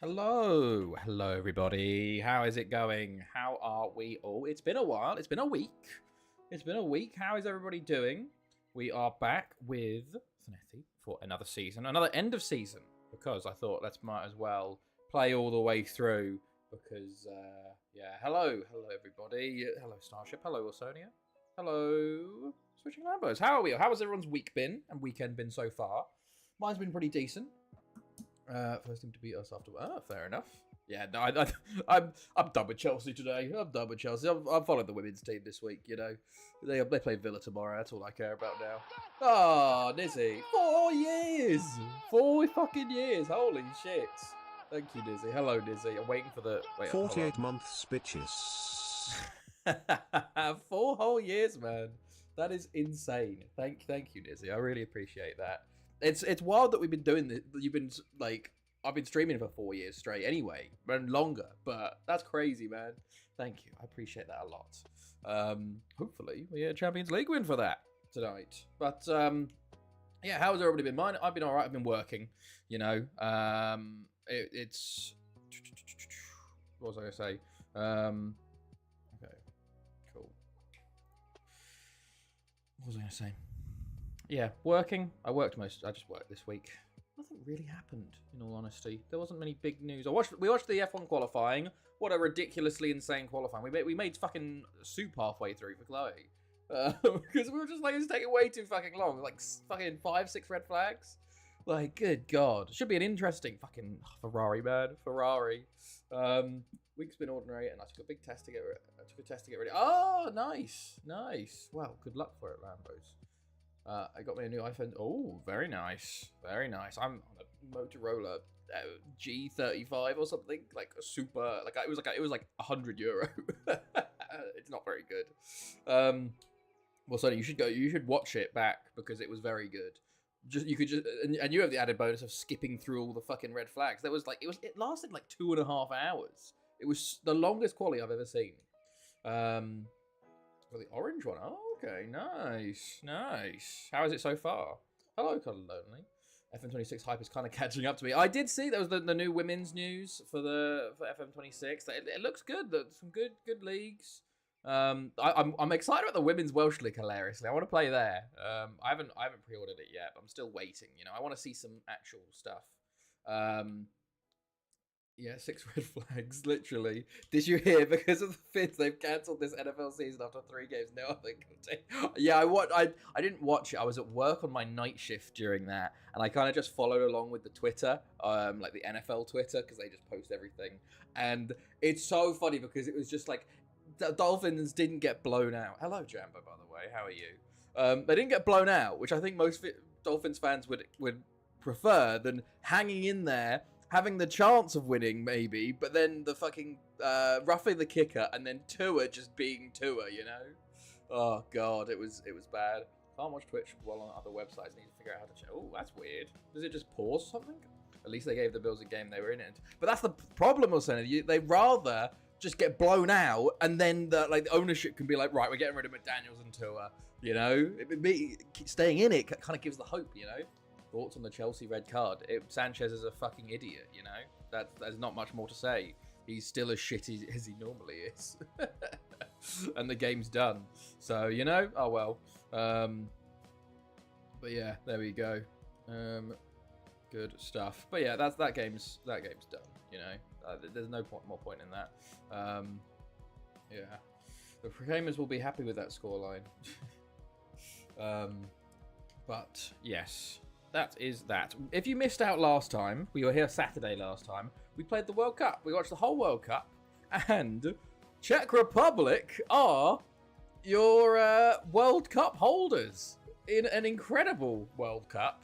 Hello everybody. How is it going? How are we all? It's been a while. It's been a week. How is everybody doing? We are back with Llangefni for another season, another end of season, because I thought might as well play all the way through. Because hello everybody. Hello Starship. Hello Wilsonia. Hello Switching Lambos. How are we? How has everyone's week been and weekend been so far? Mine's been pretty decent. First team to beat us after. Fair enough. Yeah, no, I'm done with Chelsea today. I'm done with Chelsea. I've followed the women's team this week. You know, they play Villa tomorrow. That's all I care about now. Oh, Nizzy, 4 years, 4 fucking years. Holy shit! Thank you, Nizzy. Hello, Nizzy. I'm waiting for the 48 months, bitches. 4 whole years, man. That is insane. Thank you, Nizzy. I really appreciate that. It's wild that we've been doing this. You've been like, I've been streaming for 4 years straight anyway, and longer. But that's crazy, man. Thank you. I appreciate that a lot. Hopefully we get a Champions League win for that tonight. But yeah, how has everybody been? Mine, I've been alright. I've been working. You know, it's what was I gonna say? Okay, cool. What was I gonna say? Yeah, working. I just worked this week. Nothing really happened, in all honesty. There wasn't many big news. We watched the F1 qualifying. What a ridiculously insane qualifying. We made fucking soup halfway through for Chloe. Because we were just like, it's taking way too fucking long. Like, fucking 5-6 red flags. Like, good God. Should be an interesting fucking Ferrari, man. Ferrari. Week's been ordinary, and I took a big test to get ready. Oh, nice. Nice. Well, good luck for it, Lambos. I got me a new iPhone. Oh, very nice. Very nice. I'm on a Motorola G35 or something. Like a super, it was like €100. It's not very good. Well, Sonny, you should watch it back because it was very good. And you have the added bonus of skipping through all the fucking red flags. It lasted like 2.5 hours. It was the longest quality I've ever seen. For the orange one. Oh, okay. Nice. Nice. How is it so far? Hello, Cuddle Lonely. FM26 hype is kind of catching up to me. I did see there was the new women's news for FM26. It looks good. There's some good leagues. I'm excited about the women's Welsh league. Hilariously, I want to play there. I haven't pre-ordered it yet, but I'm still waiting. You know, I want to see some actual stuff. Yeah, 6 red flags, literally. Did you hear? Because of the Finns, they've cancelled this NFL season after 3 games. No, I think yeah, I didn't watch it. I was at work on my night shift during that, and I kind of just followed along with the Twitter, like the NFL Twitter, because they just post everything. And it's so funny because it was just like, the Dolphins didn't get blown out. Hello, Jambo, by the way. How are you? They didn't get blown out, which I think most Dolphins fans would prefer than hanging in there, having the chance of winning, maybe, but then the fucking roughing the kicker and then Tua just being Tua, you know? Oh God, it was bad. Can't watch Twitch while on other websites. Need to figure out how to check. Oh, that's weird. Does it just pause or something? At least they gave the Bills a game they were in it. But that's the problem, Wilson. They rather just get blown out, and then the ownership can be like, right, we're getting rid of McDaniels and Tua. You know, staying in it kind of gives the hope. You know. Thoughts on the Chelsea red card? Sanchez is a fucking idiot, you know? There's not much more to say. He's still as shitty as he normally is. And the game's done. So, you know? Oh, well. But yeah, there we go. Good stuff. But yeah, that game's done, you know? There's no more point in that. Yeah. The gamers will be happy with that scoreline. But, yes. That is that. If you missed out last time, we were here Saturday last time, we played the World Cup. We watched the whole World Cup, and Czech Republic are your World Cup holders in an incredible World Cup.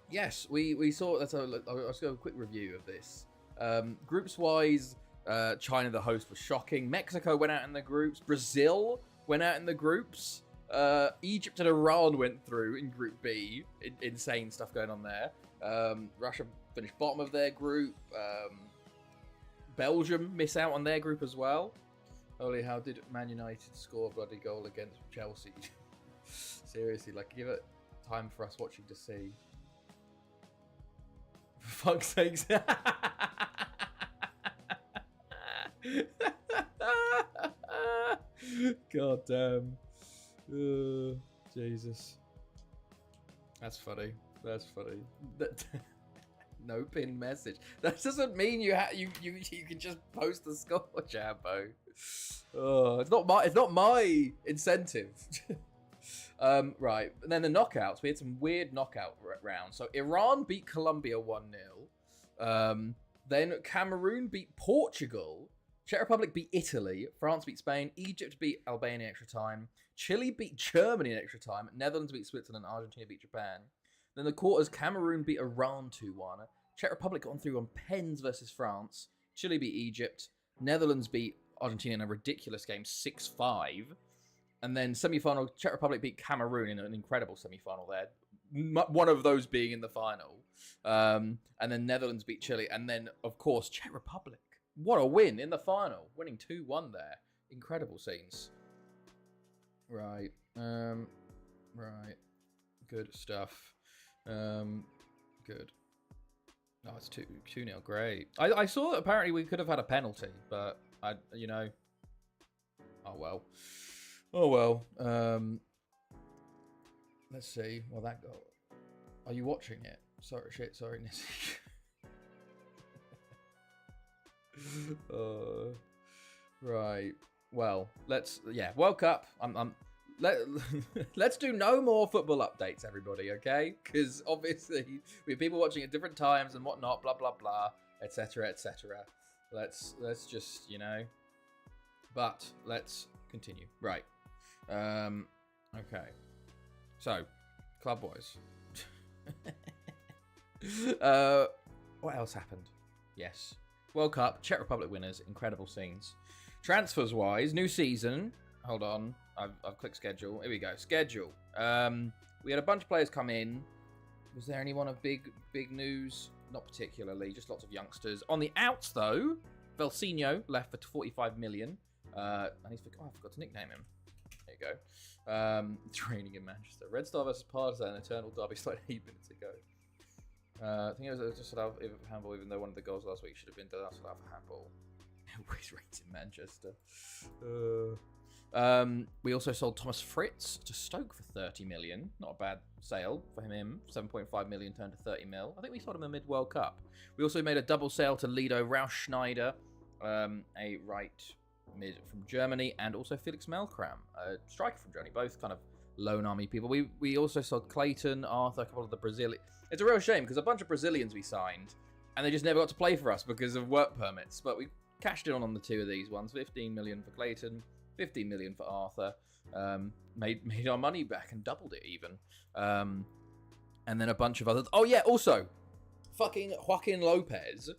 Yes, we saw, let's go a quick review of this. Groups-wise, China, the host, was shocking. Mexico went out in the groups. Brazil went out in the groups. Egypt and Iran went through in Group B. Insane stuff going on there. Russia finished bottom of their group. Belgium miss out on their group as well. Holy, how did Man United score a bloody goal against Chelsea? Seriously, give it time for us watching to see. For fuck's sakes. God damn. Jesus. That's funny. That's funny. No pin message. That doesn't mean you can just post the score, Jambo. Oh, it's not my incentive. Right, and then the knockouts. We had some weird knockout rounds. So Iran beat Colombia 1-0. Then Cameroon beat Portugal. Czech Republic beat Italy. France beat Spain. Egypt beat Albania in extra time. Chile beat Germany in extra time. Netherlands beat Switzerland. Argentina beat Japan. Then the quarters, Cameroon beat Iran 2-1. Czech Republic got on through on pens versus France. Chile beat Egypt. Netherlands beat Argentina in a ridiculous game, 6-5. And then semi-final, Czech Republic beat Cameroon in an incredible semi-final there. One of those being in the final. And then Netherlands beat Chile. And then, of course, Czech Republic. What a win in the final. Winning 2-1 there. Incredible scenes. Right. Right. Good stuff. Good. No, it's 2-0. Great. I saw that apparently we could have had a penalty, but oh well. Oh well. Let's see. Well, that goal. Are you watching it? Sorry, shit. Sorry, Nissy. Right. Well, World Cup. Let's do no more football updates, everybody, okay? Because obviously we have people watching at different times and whatnot, blah blah blah, etc. etc. Let's just but let's continue. Right. Okay. So, Club Boys. What else happened? Yes. World Cup, Czech Republic winners, incredible scenes. Transfers wise, new season. Hold on. I've clicked schedule. Here we go. Schedule. We had a bunch of players come in. Was there anyone of big news? Not particularly. Just lots of youngsters. On the outs, though, Velsinho left for 45 million. I forgot to nickname him. There you go. Training in Manchester. Red Star versus Partizan, Eternal Derby, started 8 minutes ago. I think it was just allowed for handball, even though one of the goals last week should have been allowed for handball. Always rates in Manchester. We also sold Thomas Fritz to Stoke for 30 million. Not a bad sale for him. 7.5 million turned to 30 mil. I think we sold him a mid-World Cup. We also made a double sale to Lido Rauschneider, a right mid from Germany, and also Felix Melkram, a striker from Germany. Both kind of loan army people. We also sold Clayton, Arthur, a couple of the Brazilian. It's a real shame because a bunch of Brazilians we signed, and they just never got to play for us because of work permits. But we cashed in on the two of these ones. 15 million for Clayton. 15 million for Arthur. Made our money back and doubled it even. And then a bunch of others. Oh yeah, also, fucking Joaquin Lopez,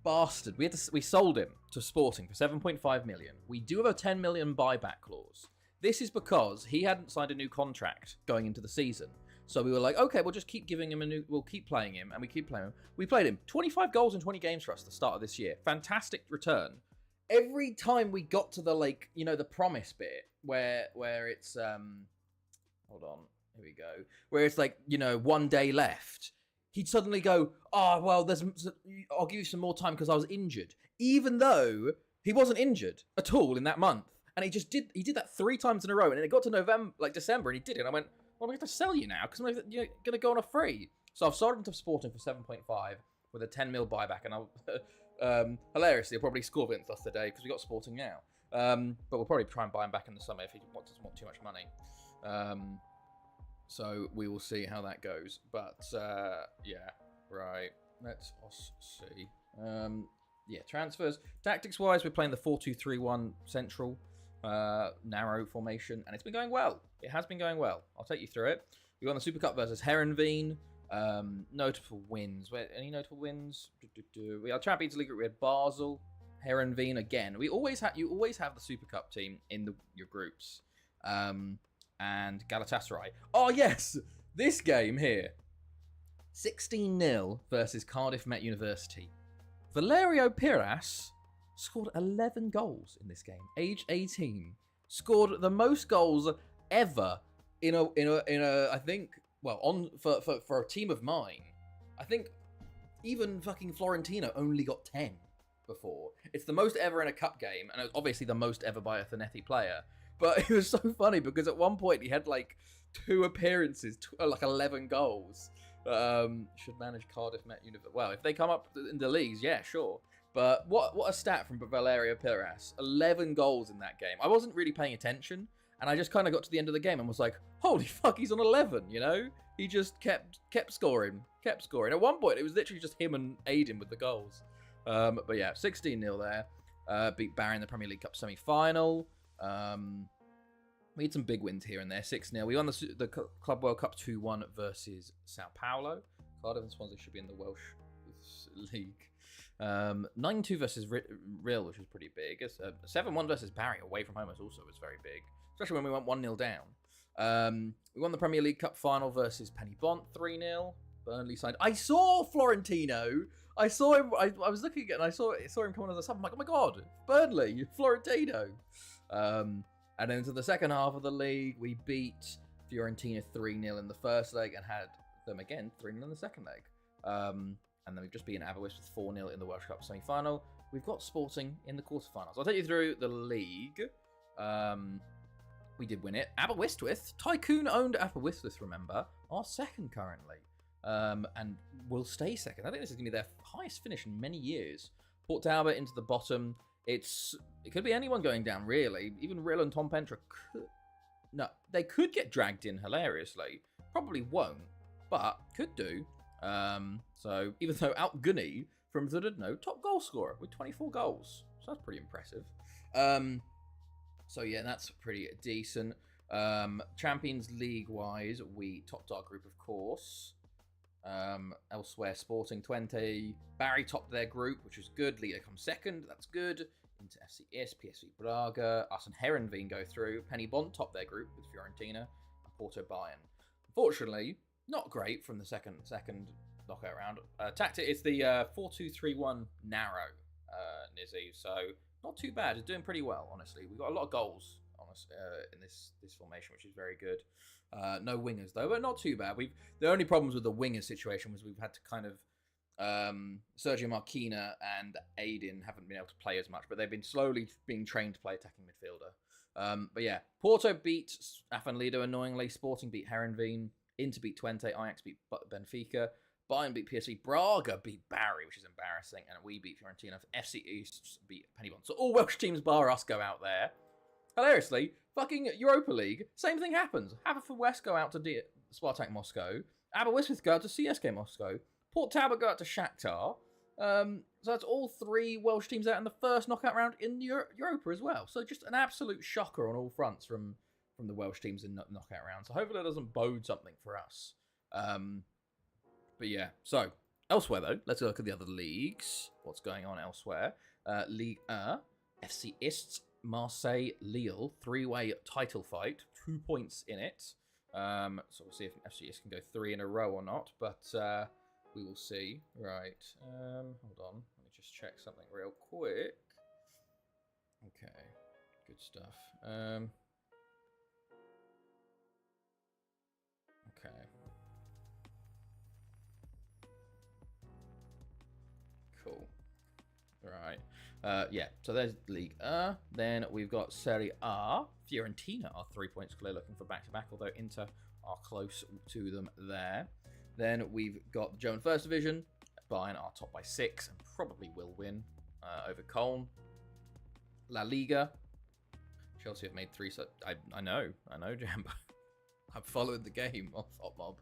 bastard. We sold him to Sporting for 7.5 million. We do have a 10 million buyback clause. This is because he hadn't signed a new contract going into the season. So we were like, okay, we'll just keep giving him we'll keep playing him, and we keep playing him. We played him 25 goals in 20 games for us at the start of this year. Fantastic return. Every time we got to the the promise bit where it's hold on, here we go, where it's one day left, he'd suddenly go, oh well, I'll give you some more time because I was injured, even though he wasn't injured at all in that month, and he did that 3 times in a row, and then it got to December, and he did it. And I went, well, we have to sell you now because you're gonna go on a free. So I've sold him to Sporting for 7.5 with a 10 mil buyback, and I'll. Hilariously, he'll probably score against us today because we got Sporting now. But we'll probably try and buy him back in the summer if he doesn't want too much money. So we will see how that goes. But yeah, right. Let's see. Transfers. Tactics-wise, we're playing the 4-2-3-1 central narrow formation, and it's been going well. It has been going well. I'll take you through it. We won the Super Cup versus Herenveen. Notable wins. Any notable wins? We are Champions League group. We had Basel, Herenveen again. You always have the Super Cup team in your groups. And Galatasaray. Oh yes, this game here. 16-0 versus Cardiff Met University. Valerio Piras scored 11 goals in this game. Age 18, scored the most goals ever in a I think. Well, for a team of mine, I think even fucking Florentino only got 10 before. It's the most ever in a cup game, and it was obviously the most ever by a Zanetti player. But it was so funny because at one point he had like 2 appearances, like 11 goals. Should manage Cardiff Met Universe. Well, if they come up in the leagues, yeah, sure. But what a stat from Valerio Piras. 11 goals in that game. I wasn't really paying attention, and I just kind of got to the end of the game and was like, holy fuck, he's on 11, you know? He just kept scoring. At one point, it was literally just him and Aiden with the goals. But yeah, 16-0 there. Beat Barry in the Premier League Cup semi-final. We had some big wins here and there. 6-0. We won the Club World Cup 2-1 versus Sao Paulo. Cardiff and Swansea should be in the Welsh League. 9-2 versus Real, which was pretty big. 7-1 versus Barry away from home also was very big, especially when we went 1-0 down. We won the Premier League Cup final versus Penny Bont 3-0. Burnley signed. I saw Florentino. I saw him. I was looking at it and I saw him come on as a sub. I'm like, oh my god, Burnley, Florentino. And then to the second half of the league, we beat Fiorentina 3-0 in the first leg and had them again 3-0 in the second leg. And then we've just beaten Aberystwyth 4-0 in the Welsh Cup semi-final. We've got Sporting in the quarterfinals. I'll take you through the league. We did win it. Aberystwyth, Tycoon-owned Aberystwyth, remember, are second currently. And will stay second. I think this is going to be their highest finish in many years. Port Talbot into the bottom. It could be anyone going down, really. Even Rill and Tom Pentra could... No, they could get dragged in hilariously. Probably won't, but could do. So, even though Outgunny from Zududno, top goal scorer with 24 goals. So that's pretty impressive. So yeah, that's pretty decent. Champions League-wise, we topped our group, of course. Elsewhere, Sporting 20. Barry topped their group, which was good. Liga comes second. That's good. Into FCS, PSV Braga. Us and Herenveen go through. Penny Bont topped their group with Fiorentina and Porto Bayern. Unfortunately, not great from the second knockout round. Tactic, it's the 4-2-3-1 narrow, Nizzy. So not too bad. It's doing pretty well, honestly. We've got a lot of goals in this formation, which is very good. No wingers though, but not too bad. The only problems with the winger situation was we've had to kind of Sergio Marquina and Aiden haven't been able to play as much, but they've been slowly being trained to play attacking midfielder. But yeah, Porto beat Afenlido annoyingly. Sporting beat Herenveen. Inter beat Twente. Ajax beat Benfica. Bayern beat PSV. Braga beat Barry, which is embarrassing, and we beat Fiorentina. FC East beat Penny Bont. So all Welsh teams bar us go out there. Hilariously, fucking Europa League, same thing happens. Haverford go out to Spartak Moscow. Aberystwyth go out to CSK Moscow. Port Talbot go out to Shakhtar. So that's all 3 Welsh teams out in the first knockout round in Europa as well. So just an absolute shocker on all fronts from the Welsh teams in knockout round. So hopefully that doesn't bode something for us. But yeah, so elsewhere though, let's look at the other leagues. What's going on elsewhere? Ligue 1, FC Ist, Marseille, Lille, 3-way title fight, 2 points in it. So we'll see if FCS can go 3 in a row or not, but we will see. Right, hold on, let me just check something real quick. Okay, good stuff. Okay. Cool. Right. Yeah, so there's League A. Then we've got Serie A. Fiorentina are 3 points clear, looking for back-to-back, although Inter are close to them there. Then we've got the German First Division. Bayern are top by 6 and probably will win over Köln. La Liga. Chelsea have made 3. So I know, Jambo. I'm following the game off Hot Mob.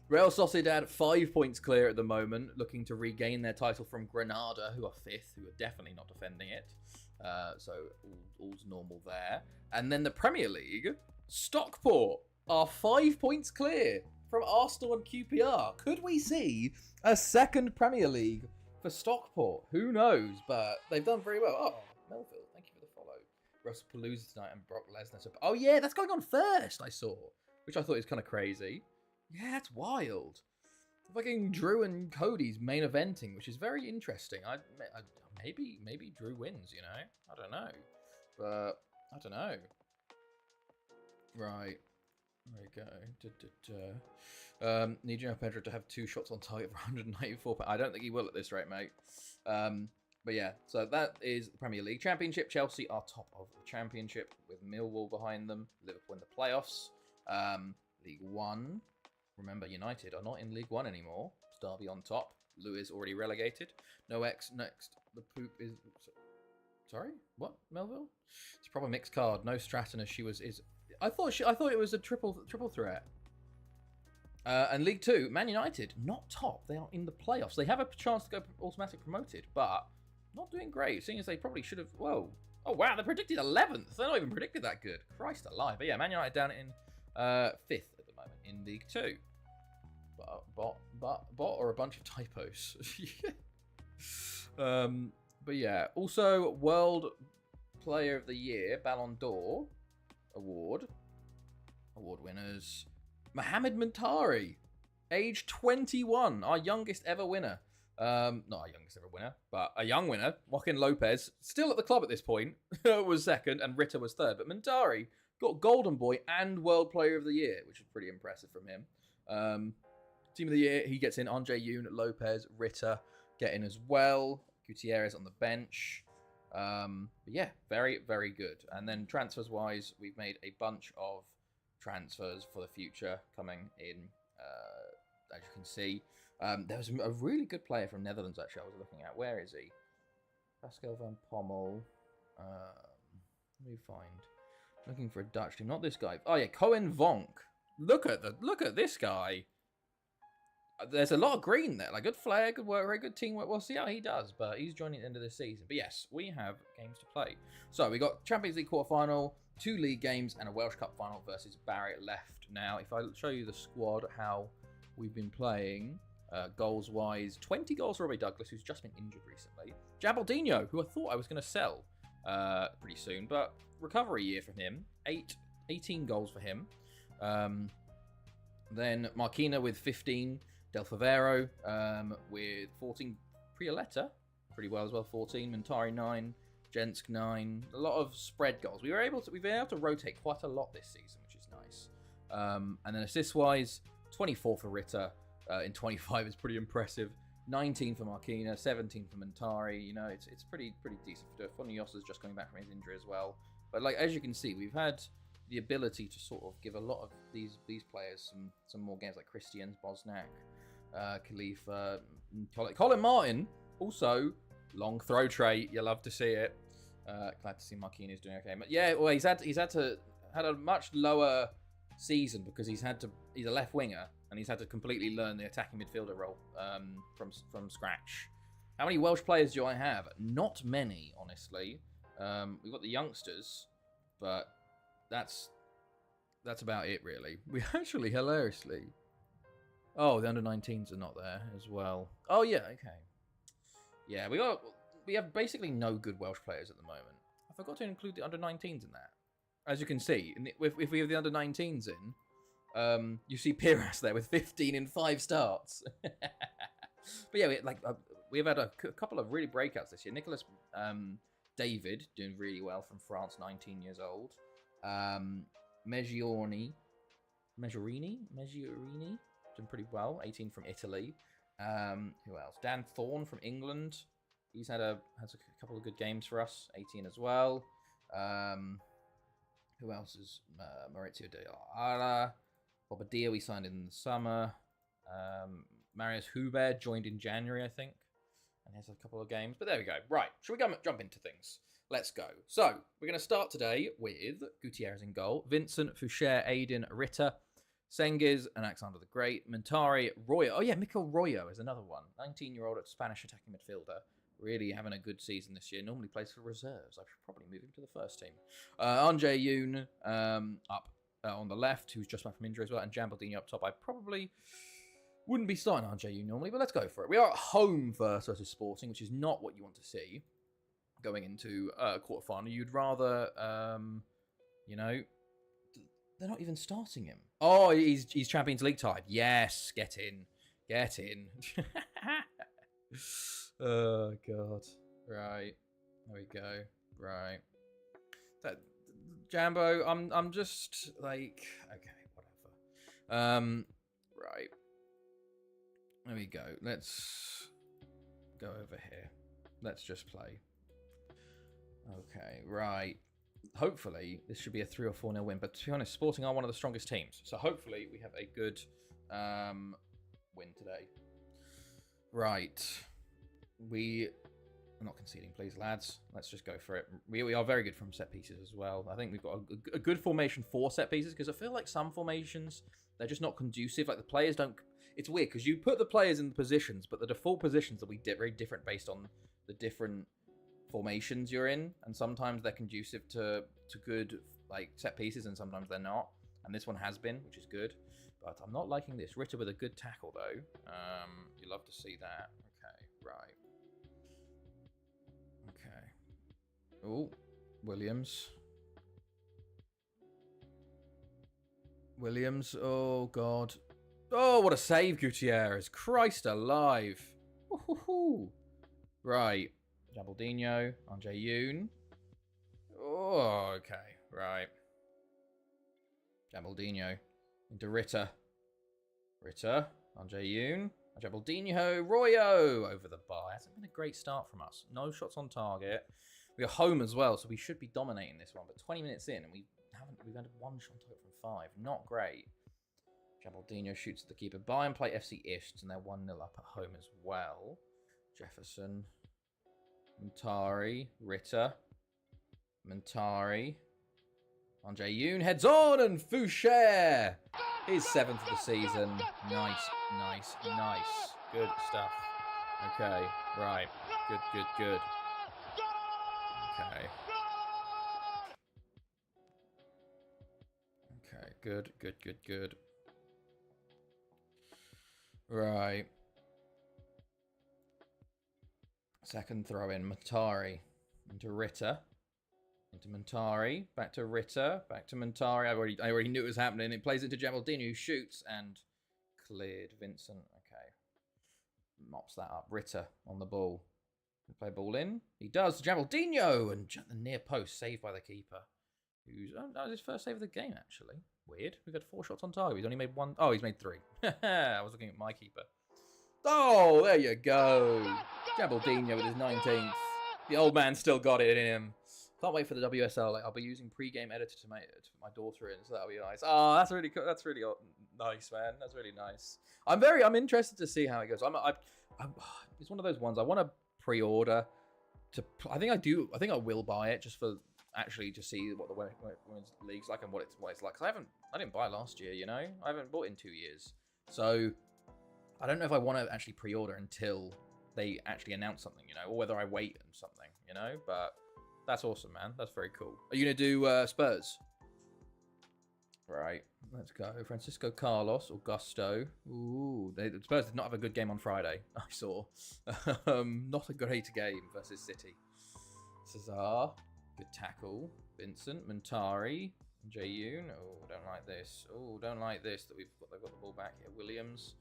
Real Sociedad, 5 points clear at the moment, looking to regain their title from Granada, who are 5th, who are definitely not defending it. So all's normal there. And then the Premier League, Stockport are 5 points clear from Arsenal and QPR. Could we see a second Premier League for Stockport? Who knows, but they've done very well. Oh, Melville, thank you for the follow. Russell Palooza tonight and Brock Lesnar. Oh yeah, that's going on first, I saw, which I thought was kind of crazy. Yeah, that's wild. Fucking Drew and Cody's main eventing, which is very interesting. Maybe Drew wins, you know? I don't know. But, I don't know. Right. There we go. Need João Pedro to have 2 shots on target for 194. I don't think he will at this rate, mate. But yeah, so that is the Premier League. Championship, Chelsea are top of the Championship with Millwall behind them. Liverpool in the playoffs. League One. Remember, United are not in League One anymore. Derby on top. Lewis already relegated. No X next. The poop is... Sorry? What? Melville? It's a proper mixed card. No Stratton as she was... I thought it was a triple threat. And League Two, Man United, not top. They are in the playoffs. They have a chance to go automatically promoted, but not doing great, seeing as they probably should have... Whoa. Oh, wow, they predicted 11th. They're not even predicted that good. Christ alive. But yeah, Man United down in 5th at the moment in League Two. Bot or a bunch of typos. But yeah, also World Player of the Year, Ballon d'Or award winners. Mohamed Muntari, age 21, our youngest ever winner. Not our youngest ever winner, but a young winner. Joaquin Lopez, still at the club at this point, was second, and Ritter was third. But Muntari got Golden Boy and World Player of the Year, which is pretty impressive from him. Team of the Year, he gets in. Andre Yoon, Lopez, Ritter get in as well. Gutierrez on the bench. But yeah, very, very good. And then transfers-wise, we've made a bunch of transfers for the future coming in, as you can see. There was a really good player from Netherlands, actually, I was looking at. Where is he? Pascal van Pommel. Let me find. Looking for a Dutch team. Not this guy. Oh, yeah, Cohen Vonk. Look at this guy. There's a lot of green there. Like, good flair, good work, very good teamwork. We'll see how he does, but he's joining at the end of the season. But yes, we have games to play. So we got Champions League quarterfinal, 2 league games, and a Welsh Cup final versus Barrett left. Now, if I show you the squad, how we've been playing, goals-wise, 20 goals for Robbie Douglas, who's just been injured recently. Jabaldinho, who I thought I was going to sell pretty soon, but recovery year from him. 18 goals for him. Then Marquina with 15. Del Favero with 14. Prioletta, pretty well as well, 14. Montari 9. Jensk 9. A lot of spread goals. We've been able to rotate quite a lot this season, which is nice. And then assist-wise, 24 for Ritter in 25 is pretty impressive. 19 for Marquina, 17 for Montari. You know, it's pretty decent for Foniosa's just coming back from his injury as well. But like as you can see, we've had the ability to sort of give a lot of these players some more games, like Christians, Bosnak, Khalifa, Colin Martin. Also, long throw trait. You love to see it. Glad to see Marquinhos doing okay. But yeah, well, he's had a much lower season because he's a left winger and he's had to completely learn the attacking midfielder role from scratch. How many Welsh players do I have? Not many, honestly. We've got the youngsters, but that's about it, really. We actually, hilariously... Oh, the under-19s are not there as well. Oh, yeah, okay. Yeah, we have basically no good Welsh players at the moment. I forgot to include the under-19s in that. As you can see, if we have the under-19s in, you see Piras there with 15 in 5 starts. But yeah, we have had a couple of really breakouts this year. Nicholas David doing really well from France, 19 years old. Meggiorini, doing pretty well, 18 from Italy. Who else? Dan Thorne from England. He's has a couple of good games for us, 18 as well. Who else is Maurizio De Ara? Bobadilla we signed in the summer. Marius Huber joined in January, I think. And has a couple of games. But there we go. Right, shall we jump into things? Let's go. So, we're going to start today with Gutierrez in goal. Vincent, Foucher, Aiden, Ritter, Sengiz, and Alexander the Great. Montari, Royo. Oh yeah, Mikel Royo is another one. 19-year-old Spanish attacking midfielder. Really having a good season this year. Normally plays for reserves. I should probably move him to the first team. Andre Yoon up on the left, who's just back from injury as well. And Jambaldini up top. I probably wouldn't be starting Andre Yoon normally, but let's go for it. We are at home first versus Sporting, which is not what you want to see going into a quarterfinal. You'd rather, they're not even starting him. Oh, he's Champions League tied. Yes, get in. Oh god. Right. There we go. Right. That Jambo, I'm just like, okay, Right. There we go. Let's go over here. Let's just play. Okay, right. Hopefully, this should be a 3 or 4-0 win. But to be honest, Sporting are one of the strongest teams. So hopefully, we have a good win today. Right. We are not conceding, please, lads. Let's just go for it. We are very good from set pieces as well. I think we've got a good formation for set pieces, because I feel like some formations, they're just not conducive. Like, the players don't... It's weird, because you put the players in the positions, but the default positions will be very different based on the different formations you're in, and sometimes they're conducive to good like set pieces, and sometimes they're not. And this one has been, which is good. But I'm not liking this. Ritter with a good tackle though. You love to see that. Okay, right. Okay. Oh, Williams. Williams. Oh God. Oh, what a save, Gutierrez. Christ alive. Woo-hoo-hoo. Right. Jabaldinho on Yoon. Oh, okay. Right. Jabaldinho into Ritter. Ritter on Yoon. Jabaldinho. Royo over the bar. Hasn't been a great start from us. No shots on target. We are home as well, so we should be dominating this one. But 20 minutes in, and we've had one shot on target from 5. Not great. Jabaldinho shoots at the keeper. Bayern play FC Ist, and they're 1-0 up at home as well. Jefferson. Montari. Ritter. Montari. Andre Yoon heads on, and Foucher! His 7th of the season. Nice, nice, nice. Good stuff. Okay, right. Good, good, good. Okay. Okay, good, good, good, good. Right. Second throw in. Montari into Ritter. Into Montari. Back to Ritter. Back to Montari. I already knew it was happening. It plays into Jabaldini, who shoots and cleared. Vincent. Okay. Mops that up. Ritter on the ball. Play ball in. He does. Jabaldinho and the near post saved by the keeper. Who's that was his first save of the game, actually. Weird. We've had 4 shots on target. He's only made 1. Oh, he's made 3. I was looking at my keeper. Oh, there you go. Jabaldinho with his 19th. The old man still got it in him. Can't wait for the WSL. Like, I'll be using pre-game editor to put my daughter in, so that'll be nice. Oh, that's really cool. That's really nice, man. That's really nice. I'm interested to see how it goes. It's one of those ones I want to pre-order. I think I will buy it just for actually to see what the women's league's like and what it's like. 'Cause I didn't buy last year, you know. I haven't bought in 2 years, so I don't know if I want to actually pre-order until they actually announce something, you know, or whether I wait and something, you know. But that's awesome, man. That's very cool. Are you gonna do Spurs? Right, let's go. Francisco Carlos, Augusto. Ooh, Spurs did not have a good game on Friday. I saw. Not a great game versus City. Cesar, good tackle. Vincent, Montari, Yoon. Oh, don't like this. Oh, don't like this that they've got the ball back here. Williams,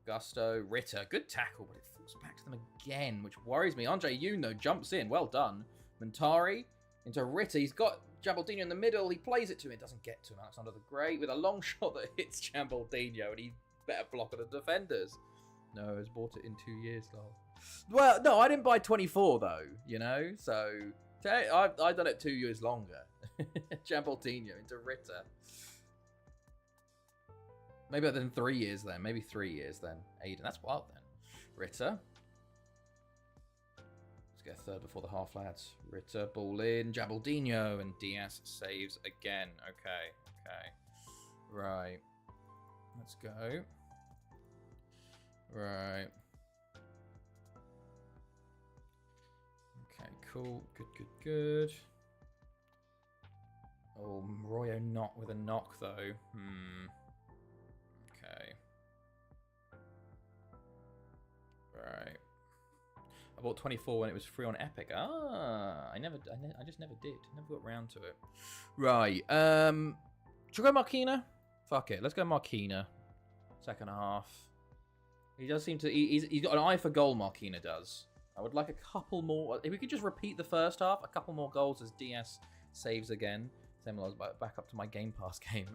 Augusto, Ritter, good tackle, but it falls back to them again, which worries me. Andre Yoon though jumps in, well done. Montari into Ritter. He's got Jabaldinho in the middle. He plays it to him. It doesn't get to him. Alexander the Great with a long shot that hits Jabaldinho, and he better block at the defenders. No, has bought it in 2 years, lol. Well, no, I didn't buy 24 though. You know, so I've done it 2 years longer. Jabaldinho into Ritter. Maybe then 3 years then. Maybe 3 years then. Aiden, that's wild then. Ritter. Get a third before the half, lads. Ritter, ball in. Jabaldinho, and Diaz saves again. Okay. Right. Let's go. Right. Okay, cool. Good. Oh, Royo not with a knock, though. Okay. Right. I bought 24 when it was free on Epic. I just never did. Never got round to it. Right. Should we go Marquina? Fuck it. Let's go Marquina. Second half. He does seem to... He's got an eye for goal, Marquina does. I would like a couple more... If we could just repeat the first half, a couple more goals as Diaz saves again. Same as back up to my Game Pass game.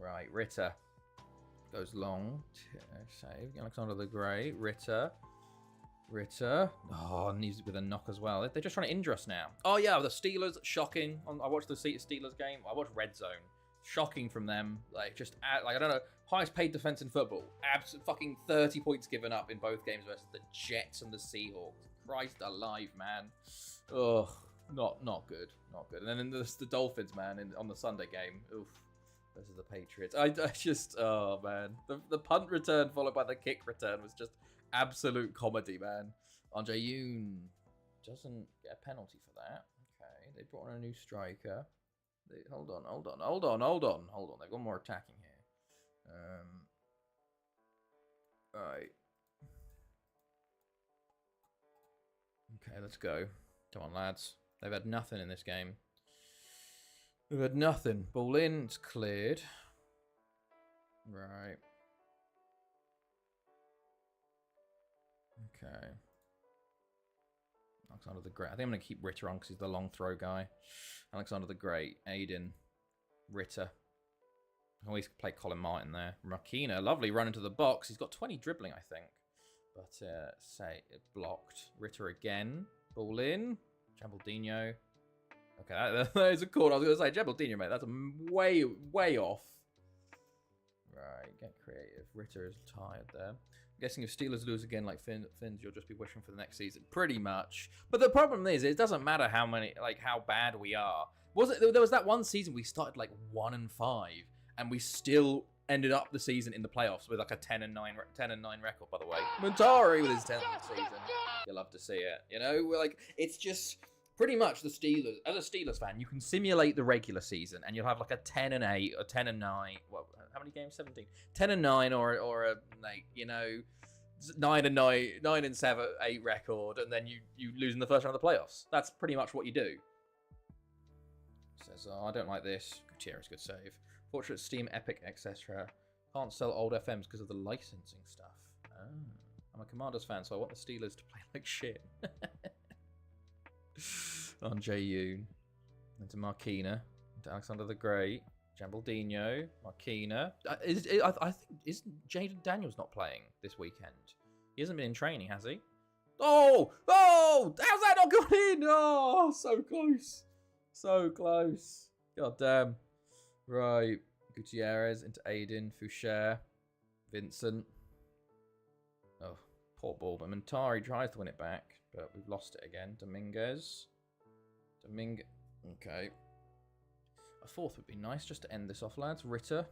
Right, Ritter goes long. Save. Alexander the Great. Ritter. Oh, needs with a knock as well. They're just trying to injure us now. Oh, yeah, the Steelers. Shocking. I watched the Steelers game. I watched Red Zone. Shocking from them. Like, just, like, I don't know. Highest paid defense in football. Fucking 30 points given up in both games versus the Jets and the Seahawks. Christ alive, man. Ugh. Not good. Not good. And then the Dolphins, man, on the Sunday game. Oof. Versus the Patriots. I just, oh, man. The punt return followed by the kick return was just absolute comedy, man. Andre Yoon doesn't get a penalty for that. Okay, they brought on a new striker. Hold on. They've got more attacking here. Right. Okay, let's go. Come on, lads. They've had nothing in this game. They've had nothing. Ball in, it's cleared. Right. Okay. Alexander the Great. I think I'm going to keep Ritter on because he's the long throw guy. Alexander the Great. Aiden. Ritter. I always play Colin Martin there. Makina. Lovely run into the box. He's got 20 dribbling, I think. But, say, it blocked. Ritter again. Ball in. Jambaldino. Okay, that is a call. I was going to say Jambaldino, mate. That's way, way off. Right, get creative. Ritter is tired there. I'm guessing if Steelers lose again like Finns, you'll just be wishing for the next season. Pretty much. But the problem is, it doesn't matter how bad we are. There was that one season we started like 1-5, and we still ended up the season in the playoffs with like a 10-9 record, by the way. Montari with his 10th season. You'll love to see it. You know, we're like, it's just pretty much the Steelers. As a Steelers fan, you can simulate the regular season, and you'll have like a 10-8 or 10-9. Well, how many games? 17. 10-9 or a like, you know, 9-9, 9-7, 8 record, and then you lose in the first round of the playoffs. That's pretty much what you do. Says, oh, I don't like this. Gutierrez, good save. Fortunate Steam, Epic, etc. Can't sell old FMs because of the licensing stuff. Oh. I'm a Commanders fan, so I want the Steelers to play like shit. On Yoon. Into Marquina. Into Alexander the Great. Jambaldino. Marquina. I think, isn't Jaden Daniels not playing this weekend? He hasn't been in training, has he? Oh! Oh! How's that not gone in? Oh, so close. So close. God damn. Right. Gutierrez into Aiden. Foucher. Vincent. Oh, poor ball. But Montari tries to win it back, but we've lost it again. Dominguez. Okay. A fourth would be nice just to end this off, lads. Ritter.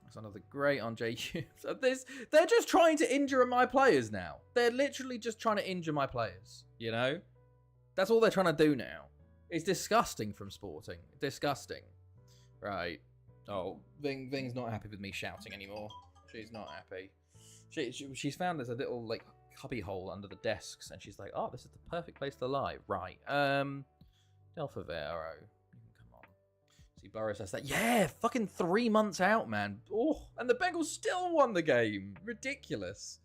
That's another great on JQ. So they're just trying to injure my players now. They're literally just trying to injure my players. You know? That's all they're trying to do now. It's disgusting from Sporting. Disgusting. Right. Oh, Ving's not happy with me shouting anymore. She's not happy. She's found there's a little, like, cubby hole under the desks, and she's like, oh, this is the perfect place to lie. Right. Del Favero. You can come on. See, Burrow says that. Yeah, fucking 3 months out, man. Oh, and the Bengals still won the game. Ridiculous.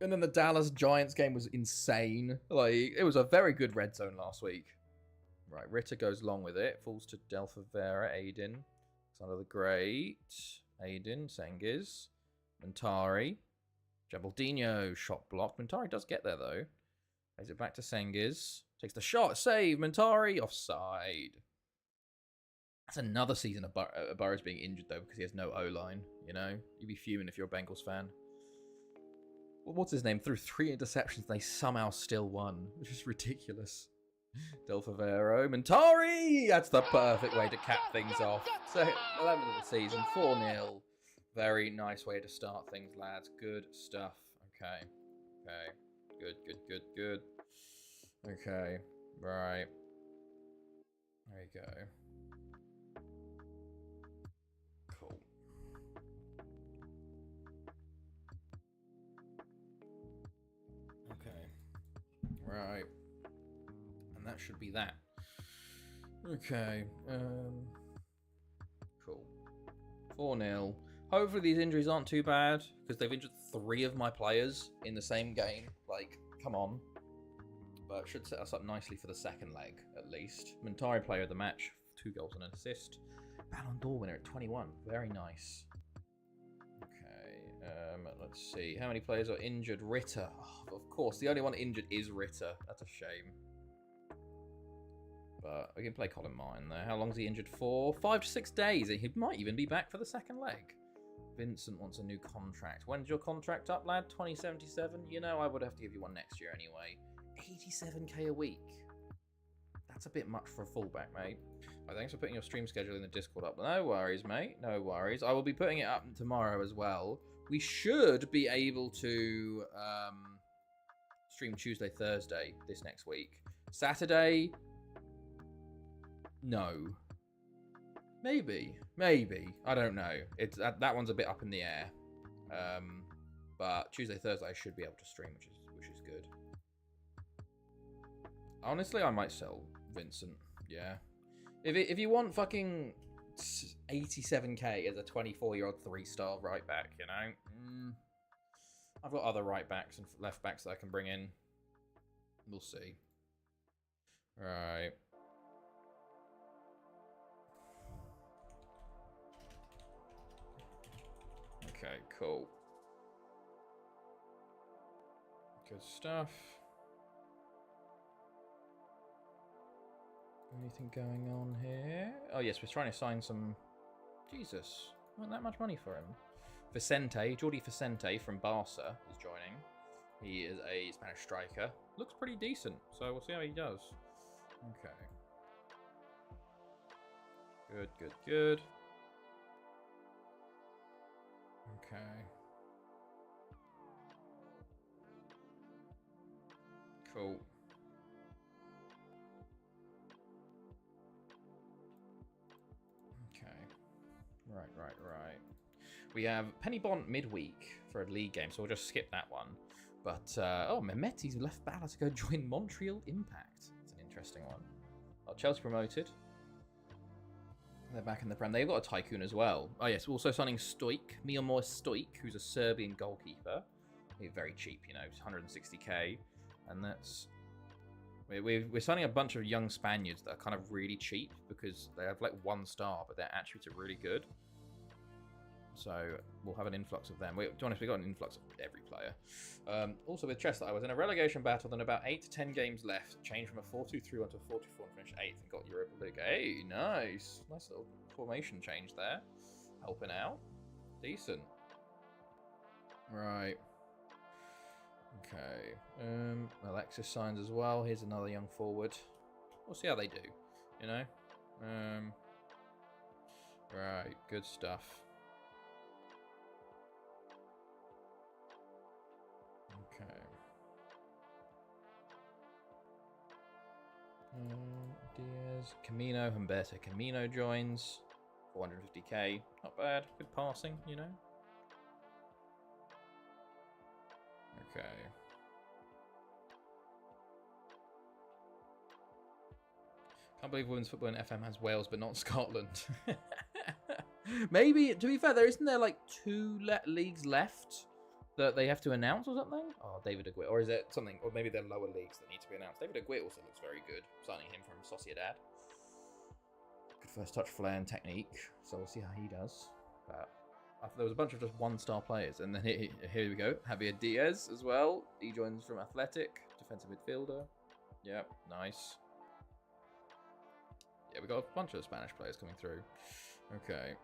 And then the Dallas Giants game was insane. Like, it was a very good red zone last week. Right, Ritter goes long with it. Falls to Del Favera, Aiden. Alexander the Great. Aiden, Sengiz. Montari. Jambaldino, shot blocked. Montari does get there, though. Plays it back to Sengiz. Takes the shot. Save. Montari. Offside. That's another season of Burrows being injured, though, because he has no O-line. You know? You'd be fuming if you're a Bengals fan. What's his name? Threw 3 interceptions and they somehow still won, which is ridiculous. Del Favero. Montari! That's the perfect way to cap things off. So, 11th of the season. 4-0. Very nice way to start things, lads. Good stuff. Okay. Good. Okay. Right. There you go. Cool. Okay. Right. And that should be that. Okay. Cool. 4-0. Hopefully these injuries aren't too bad, because they've injured 3 of my players in the same game. Like, come on. But it should set us up nicely for the second leg, at least. Montari player of the match, 2 goals and an assist. Ballon d'Or winner at 21. Very nice. Okay, let's see. How many players are injured? Ritter. Oh, of course, the only one injured is Ritter. That's a shame. But we can play Colin Martin there. How long's he injured for? 5 to 6 days. He might even be back for the second leg. Vincent wants a new contract. When's your contract up, lad? 2077? You know, I would have to give you one next year anyway. 87k a week. That's a bit much for a fullback, mate. Oh, thanks for putting your stream schedule in the Discord up. No worries, mate. No worries. I will be putting it up tomorrow as well. We should be able to stream Tuesday, Thursday this next week. Saturday, no. Maybe. I don't know. It's that one's a bit up in the air. But Tuesday, Thursday, I should be able to stream, which is good. Honestly, I might sell Vincent. Yeah. If you want fucking 87k as a 24-year-old 3-star right back, you know, I've got other right backs and left backs that I can bring in. We'll see. Right. Okay, cool. Good stuff. Anything going on here? Oh yes, we're trying to sign some... Jesus, not that much money for him. Jordi Vicente from Barca is joining. He is a Spanish striker. Looks pretty decent, so we'll see how he does. Okay. Good. Okay. Cool. Okay. Right. We have Penny Bont midweek for a league game, so we'll just skip that one. But, oh, Mehmeti's left Bala to go join Montreal Impact. It's an interesting one. Oh, Chelsea promoted. They're back in the Prem. They've got a tycoon as well. Oh, yes, we're also signing Stoik, Miomir Stoik, who's a Serbian goalkeeper. He's very cheap, you know, 160k. And that's... We're signing a bunch of young Spaniards that are kind of really cheap because they have like 1 star, but their attributes are really good. So we'll have an influx of them. To be honest, we've got an influx of every player. Also with chess, I was in a relegation battle, then about 8 to 10 games left. Changed from a 4-2-3-1 to a 4-2-4 and finished 8th and got Europa League. Hey, nice. Nice little formation change there. Helping out. Decent. Right. Okay. Alexis signs as well. Here's another young forward. We'll see how they do. You know? Right. Good stuff. Okay. Diaz, Camino, Humberto Camino joins. 450k. Not bad. Good passing, you know? Okay. Can't believe women's football in FM has Wales, but not Scotland. Maybe, to be fair, isn't there like 2 leagues left that they have to announce or something? Oh, David Aguirre. Or is it something, or maybe they're lower leagues that need to be announced. David Aguirre also looks very good. Signing him from Sociedad. Good first touch, flair, and technique. So we'll see how he does. But there was a bunch of just 1-star players. And then here we go. Javier Diaz as well. He joins from Athletic. Defensive midfielder. Yep, nice. Yeah, we got a bunch of Spanish players coming through. Okay.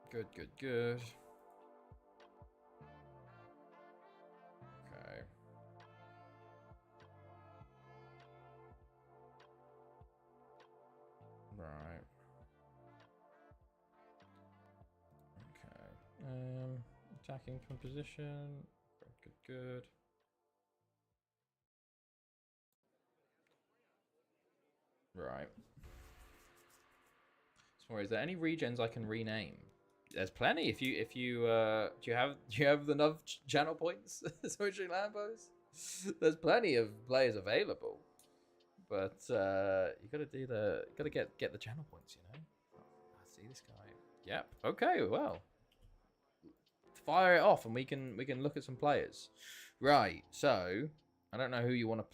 Good. Okay. Right. Okay. Attacking from position. Good. Right. So, is there any regens I can rename? There's plenty. If you do you have enough channel points, Switching Lambos? There's plenty of players available, but you gotta get the channel points, you know. I see this guy. Yep. Okay. Well, fire it off, and we can look at some players. Right. So I don't know who you want,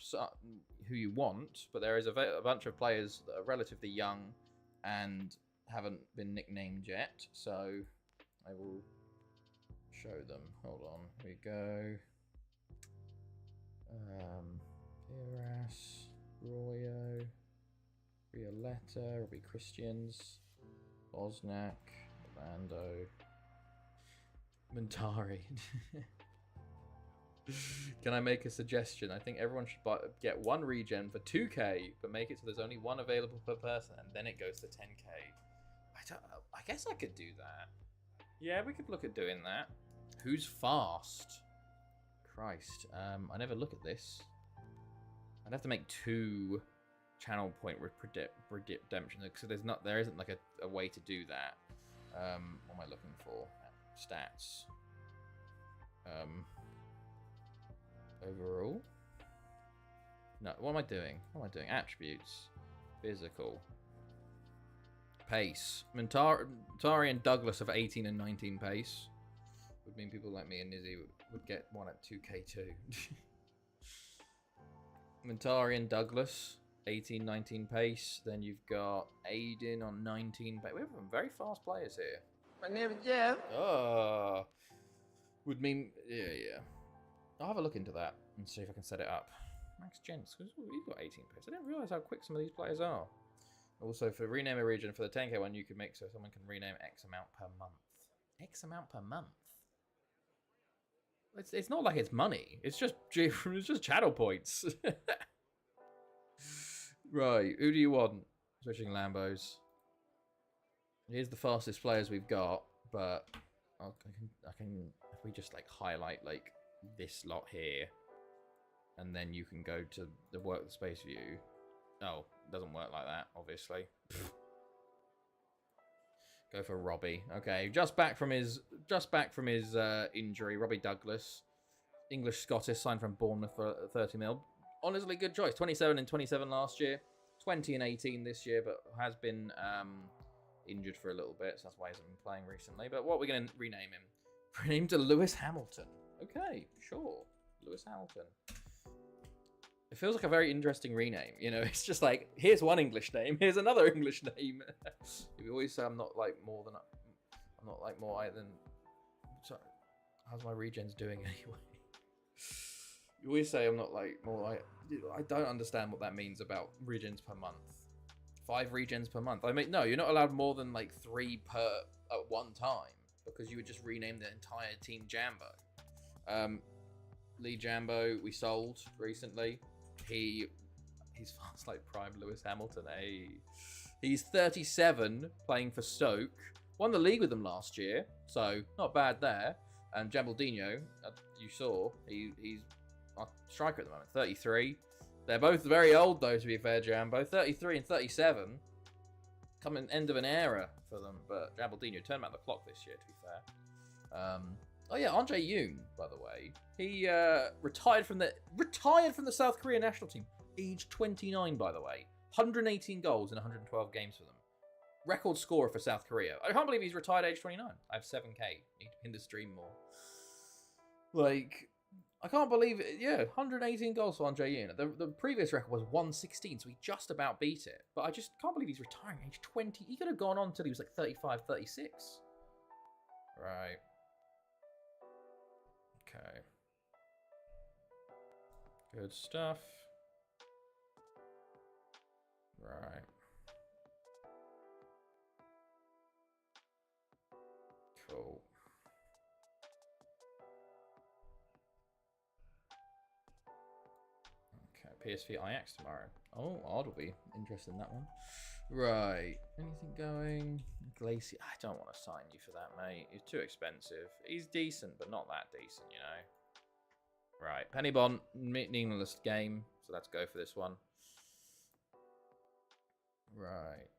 but there is a bunch of players that are relatively young and haven't been nicknamed yet, so I will show them. Hold on, here we go. Piras, Royo, Violetta, Robbie Christians, Bosnak, Orlando, Mentari. Can I make a suggestion? I think everyone should get one regen for 2k, but make it so there's only one available per person, and then it goes to 10k. I guess I could do that. Yeah, we could look at doing that. Who's fast? Christ, I never look at this. I'd have to make 2 channel point redemption because there isn't like a way to do that. What am I looking for? Stats. Overall. No, what am I doing? What am I doing? Attributes. Physical. Pace. Mentari and Douglas have 18 and 19 pace. Would mean people like me and Nizzy would get one at 2k too. Mentari and Douglas, 18, 19 pace. Then you've got Aiden on 19 pace. We have some very fast players here. My name is Jeff. Oh. Would mean, yeah. I'll have a look into that and see if I can set it up. Max Gents, he's got 18 pace. I didn't realise how quick some of these players are. Also, for rename a region for the 10k one, you can make so someone can rename X amount per month. X amount per month? It's not like it's money. It's just channel points. Right, who do you want? Switching Lambos. Here's the fastest players we've got, but I can if we just like highlight like this lot here, and then you can go to the workspace view. Oh, it doesn't work like that, obviously. Go for Robbie. Okay, just back from his injury. Robbie Douglas, English Scottish, signed from Bournemouth for 30 mil. Honestly, good choice. 27 and 27 last year, 20 and 18 this year, but has been injured for a little bit, so that's why he hasn't been playing recently. But what are we going to rename him? Rename him to Lewis Hamilton. Okay, sure, Lewis Hamilton. It feels like a very interesting rename. You know, it's just like, here's one English name, here's another English name. You always say I'm not like more than. Sorry, how's my regens doing anyway? You always say I'm not like more like. I don't understand what that means about regens per month. 5 regens per month. I mean, no, you're not allowed more than like 3 per at one time because you would just rename the entire team Jambo. Lee Jambo we sold recently. He's fast like prime Lewis Hamilton. He's 37, playing for Stoke. Won the league with them last year, so not bad there. And Jambaldino, you saw, he's a striker at the moment, 33. They're both very old though, to be fair, Jambo. 33 and 37. Coming end of an era for them, but Jambaldino turned back the clock this year, to be fair. Oh yeah, Andre Yoon, by the way, he retired from the South Korea national team, age 29, by the way. 118 goals in 112 games for them. Record scorer for South Korea. I can't believe he's retired age 29. I have 7k. Need to pin the stream more. Like, I can't believe it. Yeah, 118 goals for Andre Yoon. The previous record was 116, so he just about beat it. But I just can't believe he's retiring age 20. He could have gone on till he was like 35, 36. Right. Okay. Good stuff. Right. Cool. Okay, PSV Ajax tomorrow. Oh, Odd will be interested in that one. Right. Anything going? Glacier. I don't want to sign you for that, mate. He's too expensive. He's decent, but not that decent, you know. Right. Pennybon, meaningless game. So let's go for this one. Right.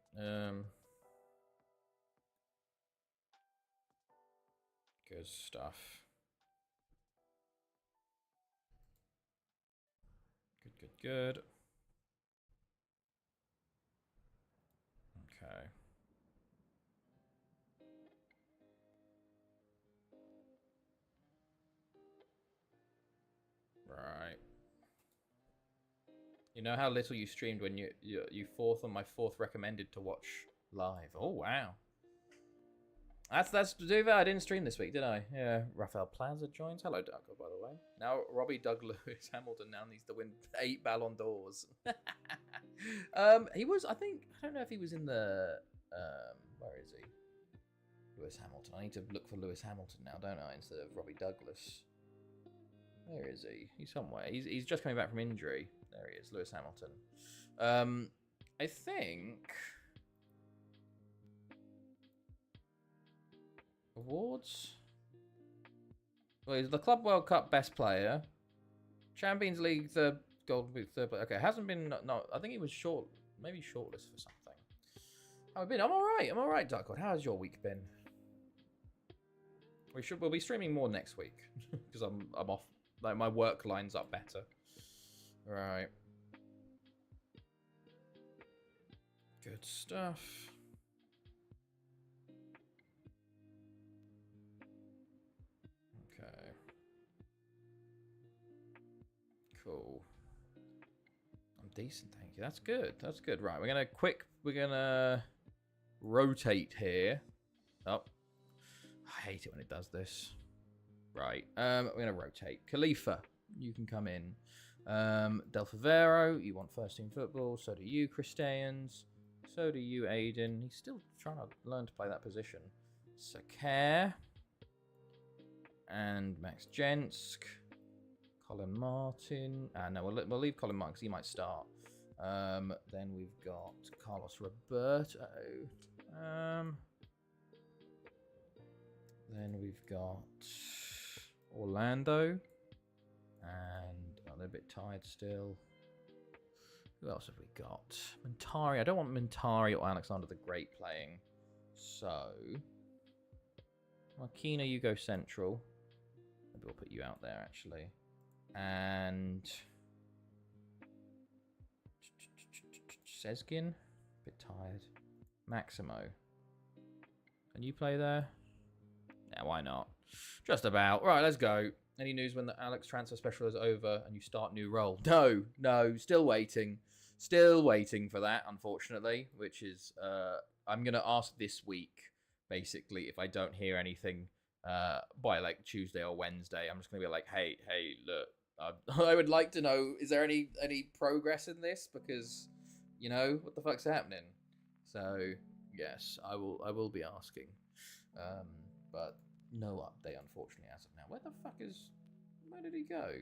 Good stuff. Good. Okay. Right. You know how little you streamed when you fourth on my fourth recommended to watch live. Oh, wow. That's Duva. I didn't stream this week, did I? Yeah. Rafael Plaza joins. Hello, Darko, by the way. Now, Robbie Doug Lewis Hamilton now needs to win 8 Ballon d'Ors. He was, I don't know if he was in the, where is he? Lewis Hamilton. I need to look for Lewis Hamilton now, don't I, instead of Robbie Douglas. Where is he? He's somewhere. He's just coming back from injury. There he is, Lewis Hamilton. I think... Awards? Well, he's the Club World Cup best player. Champions League, third gold boot, third player. Okay, hasn't been... No, I think he was maybe shortlist for something. How have I been? I'm alright, Darkwood. How has your week been? We'll be streaming more next week. Because I'm off. Like, my work lines up better. Right. Good stuff. Okay. Cool. I'm decent, thank you. That's good. That's good. Right, we're gonna rotate here. Oh. I hate it when it does this. Right. We're gonna rotate. Khalifa, you can come in. Del Favero, you want first team football. So do you, Christians. So do you, Aiden. He's still trying to learn to play that position. Sakar. And Max Jensk. Colin Martin. No, we'll leave Colin Martin because he might start. Then we've got Carlos Roberto. Then we've got Orlando. And they're a bit tired still. Who else have we got? Mentari. I don't want Mentari or Alexander the Great playing. So, Marquina, you go central. Maybe we'll put you out there, actually. And Sezgin. Bit tired. Maximo. Can you play there? Yeah, why not? Just about. Right, let's go. Any news when the Alex transfer special is over and you start new role? No, still waiting. Still waiting for that, unfortunately, which is, I'm going to ask this week, basically, if I don't hear anything by, like, Tuesday or Wednesday. I'm just going to be like, hey, look, I would like to know, is there any progress in this? Because, you know, what the fuck's happening? So, yes, I will be asking. But no update, unfortunately, as of now. Where did he go?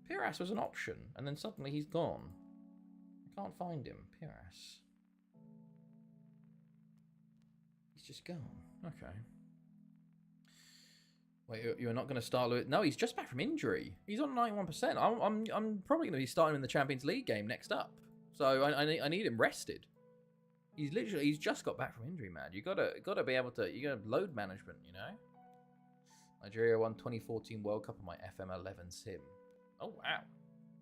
Piras was an option, and then suddenly he's gone. I can't find him. Piras. He's just gone. Okay. Wait, you're not going to start Lewis? No, he's just back from injury. He's on 91%. I'm probably going to be starting him in the Champions League game next up. So I need him rested. He's just got back from injury, man. You gotta be able to. You gotta load management, you know. Nigeria won 2014 World Cup on my FM11 sim. Oh wow,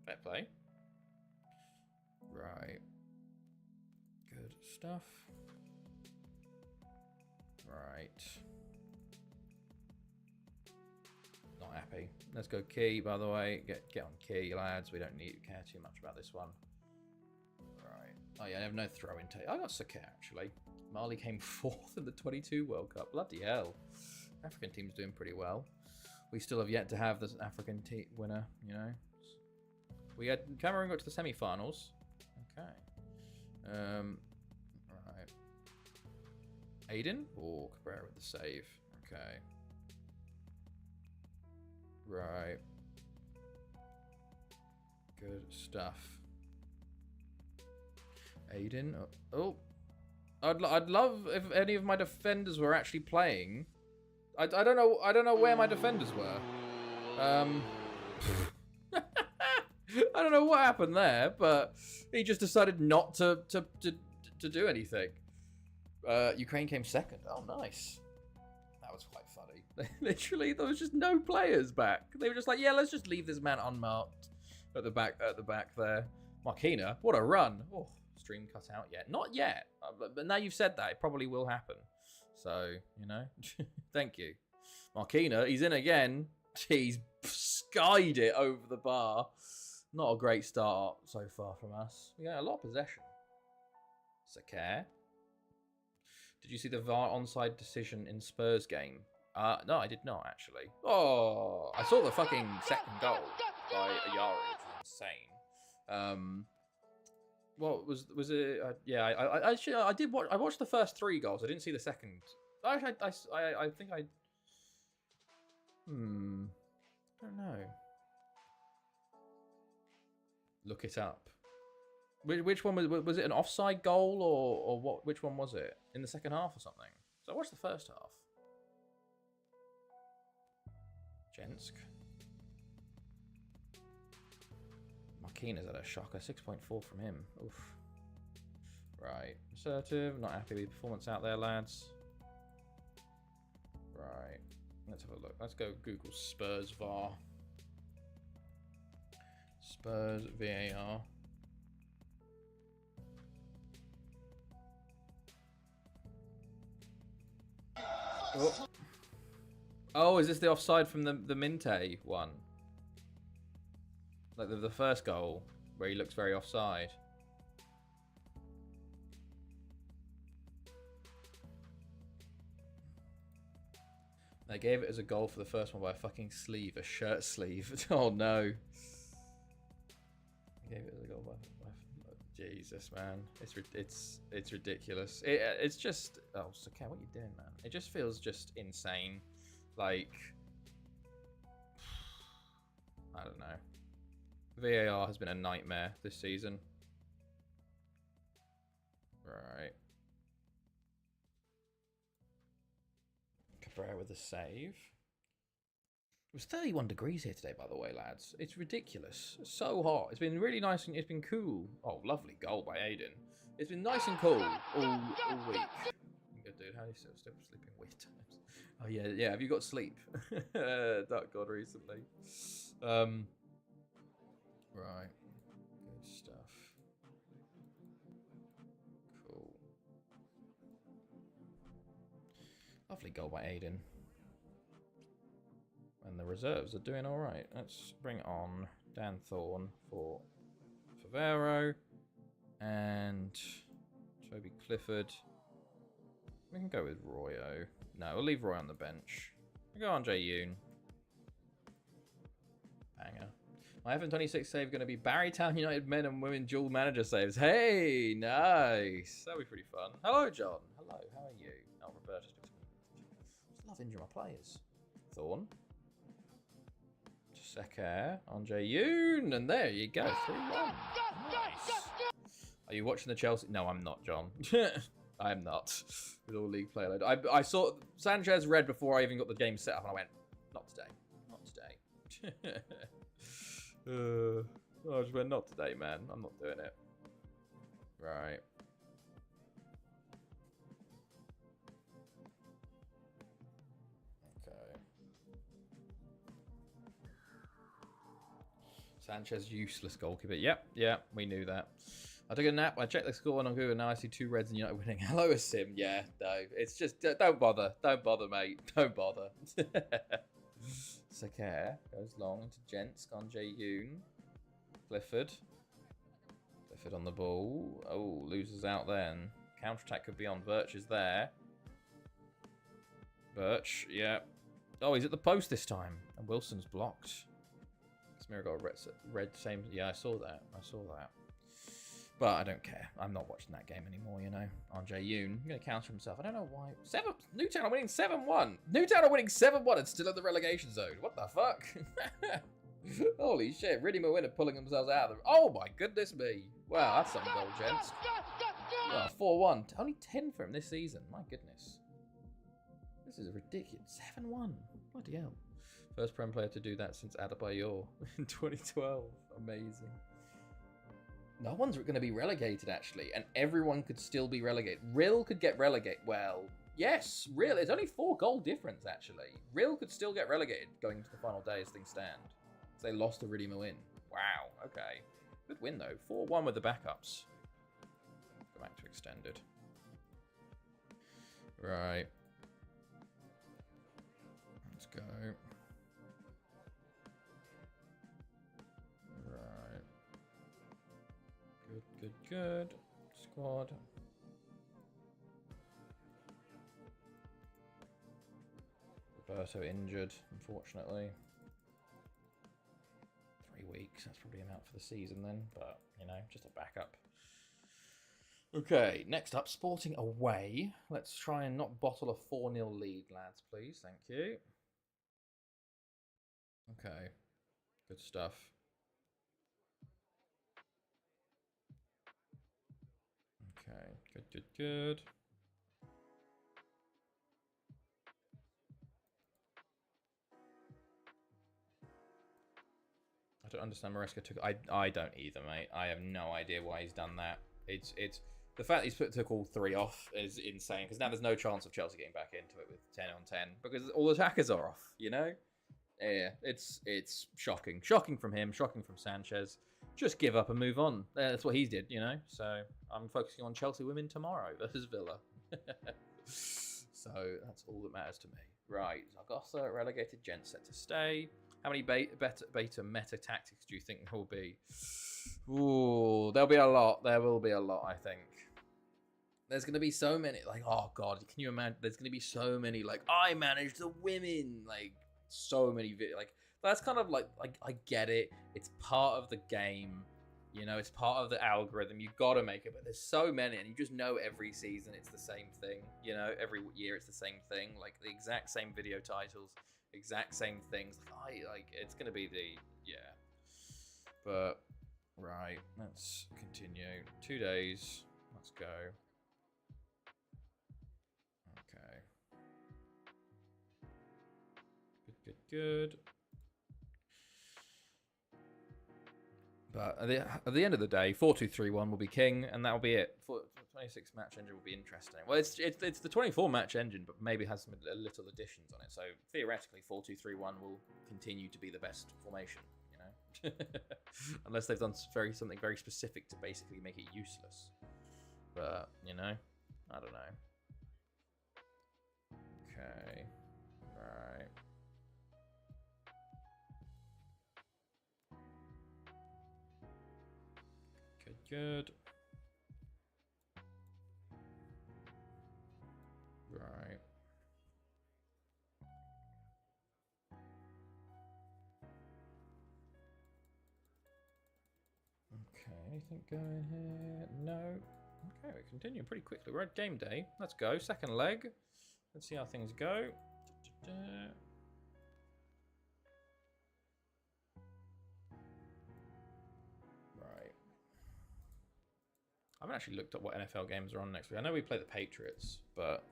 fair play. Right, good stuff. Right, not happy. Let's go key. By the way, get on key, lads. We don't need to care too much about this one. Oh yeah, I have no throw intake. I got Sakar actually. Mali came 4th in the 22 World Cup. Bloody hell. African team's doing pretty well. We still have yet to have this African team winner, you know. We had Cameroon got to the semi-finals. Okay. Right. Aiden or Cabrera with the save. Okay. Right. Good stuff. Aiden. Oh, I'd love if any of my defenders were actually playing. I don't know where my defenders were. I don't know what happened there, but he just decided not to do anything. Ukraine came second. Oh, nice. That was quite funny. Literally, there was just no players back. They were just like, yeah, let's just leave this man unmarked at the back there. Marquina, what a run! Oh. Stream cut out yet? Not yet, but now you've said that, it probably will happen. So, you know, thank you. Marquina, he's in again. He's skied it over the bar. Not a great start so far from us. We got a lot of possession. Sakare. Did you see the VAR onside decision in Spurs game? No, I did not actually. Oh, I saw the fucking second goal by Ayari, which is insane. What was it? Yeah, I actually I did watch. I watched the first 3 goals. I didn't see the second. I think I. Don't know. Look it up. Which one was it? An offside goal or what? Which one was it? In the second half or something? So I watched the first half. Jensk. Marquinhos had a shocker. 6.4 from him. Oof. Right. Assertive. Not happy with the performance out there, lads. Right. Let's have a look. Let's go Google Spurs VAR. Spurs VAR. Oh, is this the offside from the Minte one? Like the first goal, where he looks very offside. They gave it as a goal for the first one by a fucking sleeve, a shirt sleeve. Oh no. They gave it as a goal by Jesus, man. It's ridiculous. It's just, oh, Sakare, what are you doing, man? It just feels just insane. Like, I don't know. VAR has been a nightmare this season. Right. Cabrera with the save. It was 31 degrees here today, by the way, lads. It's ridiculous. It's so hot. It's been really nice and it's been cool. Oh, lovely goal by Aiden. It's been nice and cool all week. Good dude. How are you still sleeping weird times? Oh yeah. Have you got sleep? Dark God recently. Right. Good stuff. Cool. Lovely goal by Aiden. And the reserves are doing all right. Let's bring on Dan Thorne for Favero and Toby Clifford. We can go with Royo. No, we'll leave Roy on the bench. We'll go on Jay Yoon. Banger. My FM26 save going to be Barrytown United men and women dual manager saves. Hey, nice. That'll be pretty fun. Hello, John. Hello, how are you? Oh, Roberta. I love injuring my players. Thorne. Sakare on Jay Yoon, and there you go, 3-1. Nice. Are you watching the Chelsea? No, I'm not, John. I am not. With all league play load. I saw Sanchez red before I even got the game set up, and I went, not today. Not today. I just went, not today, man. I'm not doing it. Right. Sanchez, useless goalkeeper. Yep, we knew that. I took a nap. I checked the score on Google. Now I see 2 Reds and United winning. Hello, Sim. Yeah, no. It's just, don't bother. Don't bother, mate. Don't bother. Sakare goes long to Jensk on Jay Yoon. Clifford on the ball. Oh, loses out then. Counter-attack could be on. Birch is there. Birch, yeah. Oh, he's at the post this time. And Wilson's blocked. Smear got a red same. Yeah, I saw that. But I don't care. I'm not watching that game anymore, you know. On Jay Yoon. He's going to counter himself. I don't know why. Newtown are winning 7-1. Newtown are winning 7-1 and still in the relegation zone. What the fuck? Holy shit. Riddy Mawin are pulling themselves out of the... Oh my goodness me. Wow, that's some goal, gents. Well, 4-1. Only 10 for him this season. My goodness. This is ridiculous. 7-1. Bloody hell. First Prem player to do that since Adebayor in 2012. Amazing. No one's going to be relegated, actually. And everyone could still be relegated. Rill could get relegated. Well, yes, Rill. It's only 4 goal difference, actually. Rill could still get relegated going into the final day as things stand. So they lost to Riddy Mawin. Wow, okay. Good win, though. 4-1 with the backups. Go back to extended. Right. Let's go. Good. Squad. Berto injured, unfortunately. 3 weeks. That's probably him out for the season then, but, you know, just a backup. Okay, next up, Sporting away. Let's try and not bottle a 4-0 lead, lads, please. Thank you. Okay, good stuff. Okay, good. I don't understand Maresca took... I don't either, mate. I have no idea why he's done that. It's the fact he's took all 3 off is insane, because now there's no chance of Chelsea getting back into it with 10 on 10, because all the attackers are off, you know? Yeah, it's shocking. Shocking from him, shocking from Sanchez. Just give up and move on. That's what he did, you know? So I'm focusing on Chelsea women tomorrow versus Villa. So that's all that matters to me. Right, Zaragoza, relegated, Gent set to stay. How many beta meta tactics do you think there will be? Ooh, there'll be a lot. There will be a lot, I think. There's going to be so many, like, oh God, can you imagine? There's going to be so many, like, I manage the women, like, so many, like, that's kind of like, I get it. It's part of the game. You know, it's part of the algorithm. You got to make it, but there's so many, and you just know every season it's the same thing. You know, every year it's the same thing, like the exact same video titles, exact same things. Like it's gonna be the But right, let's continue. 2 days. Let's go. Okay. Good. But at the end of the day, 4-2-3-1 will be king, and that'll be it. 26 match engine will be interesting. Well, it's the 24 match engine, but maybe has some little additions on it. So theoretically, 4-2-3-1 will continue to be the best formation. You know, unless they've done something very specific to basically make it useless. But you know, I don't know. Okay, right. Good. Right. Okay, anything going here? No. Okay, we continue pretty quickly. We're at game day. Let's go. Second leg. Let's see how things go. Right. I haven't actually looked at what NFL games are on next week. I know we play the Patriots, but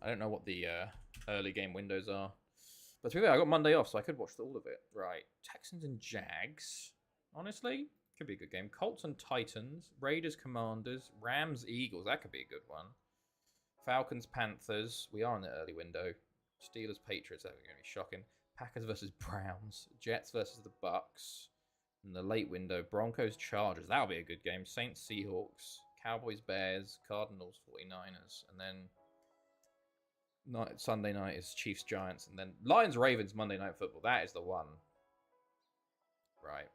I don't know what the early game windows are. But to be fair, I got Monday off, so I could watch all of it. Right. Texans and Jags. Honestly, could be a good game. Colts and Titans. Raiders, Commanders. Rams, Eagles. That could be a good one. Falcons, Panthers. We are in the early window. Steelers, Patriots. That's going to be shocking. Packers versus Browns. Jets versus the Bucks. In the late window, Broncos, Chargers. That'll be a good game. Saints, Seahawks. Cowboys, Bears. Cardinals, 49ers. And then Sunday night is Chiefs, Giants. And then Lions, Ravens, Monday Night Football. That is the one. Right.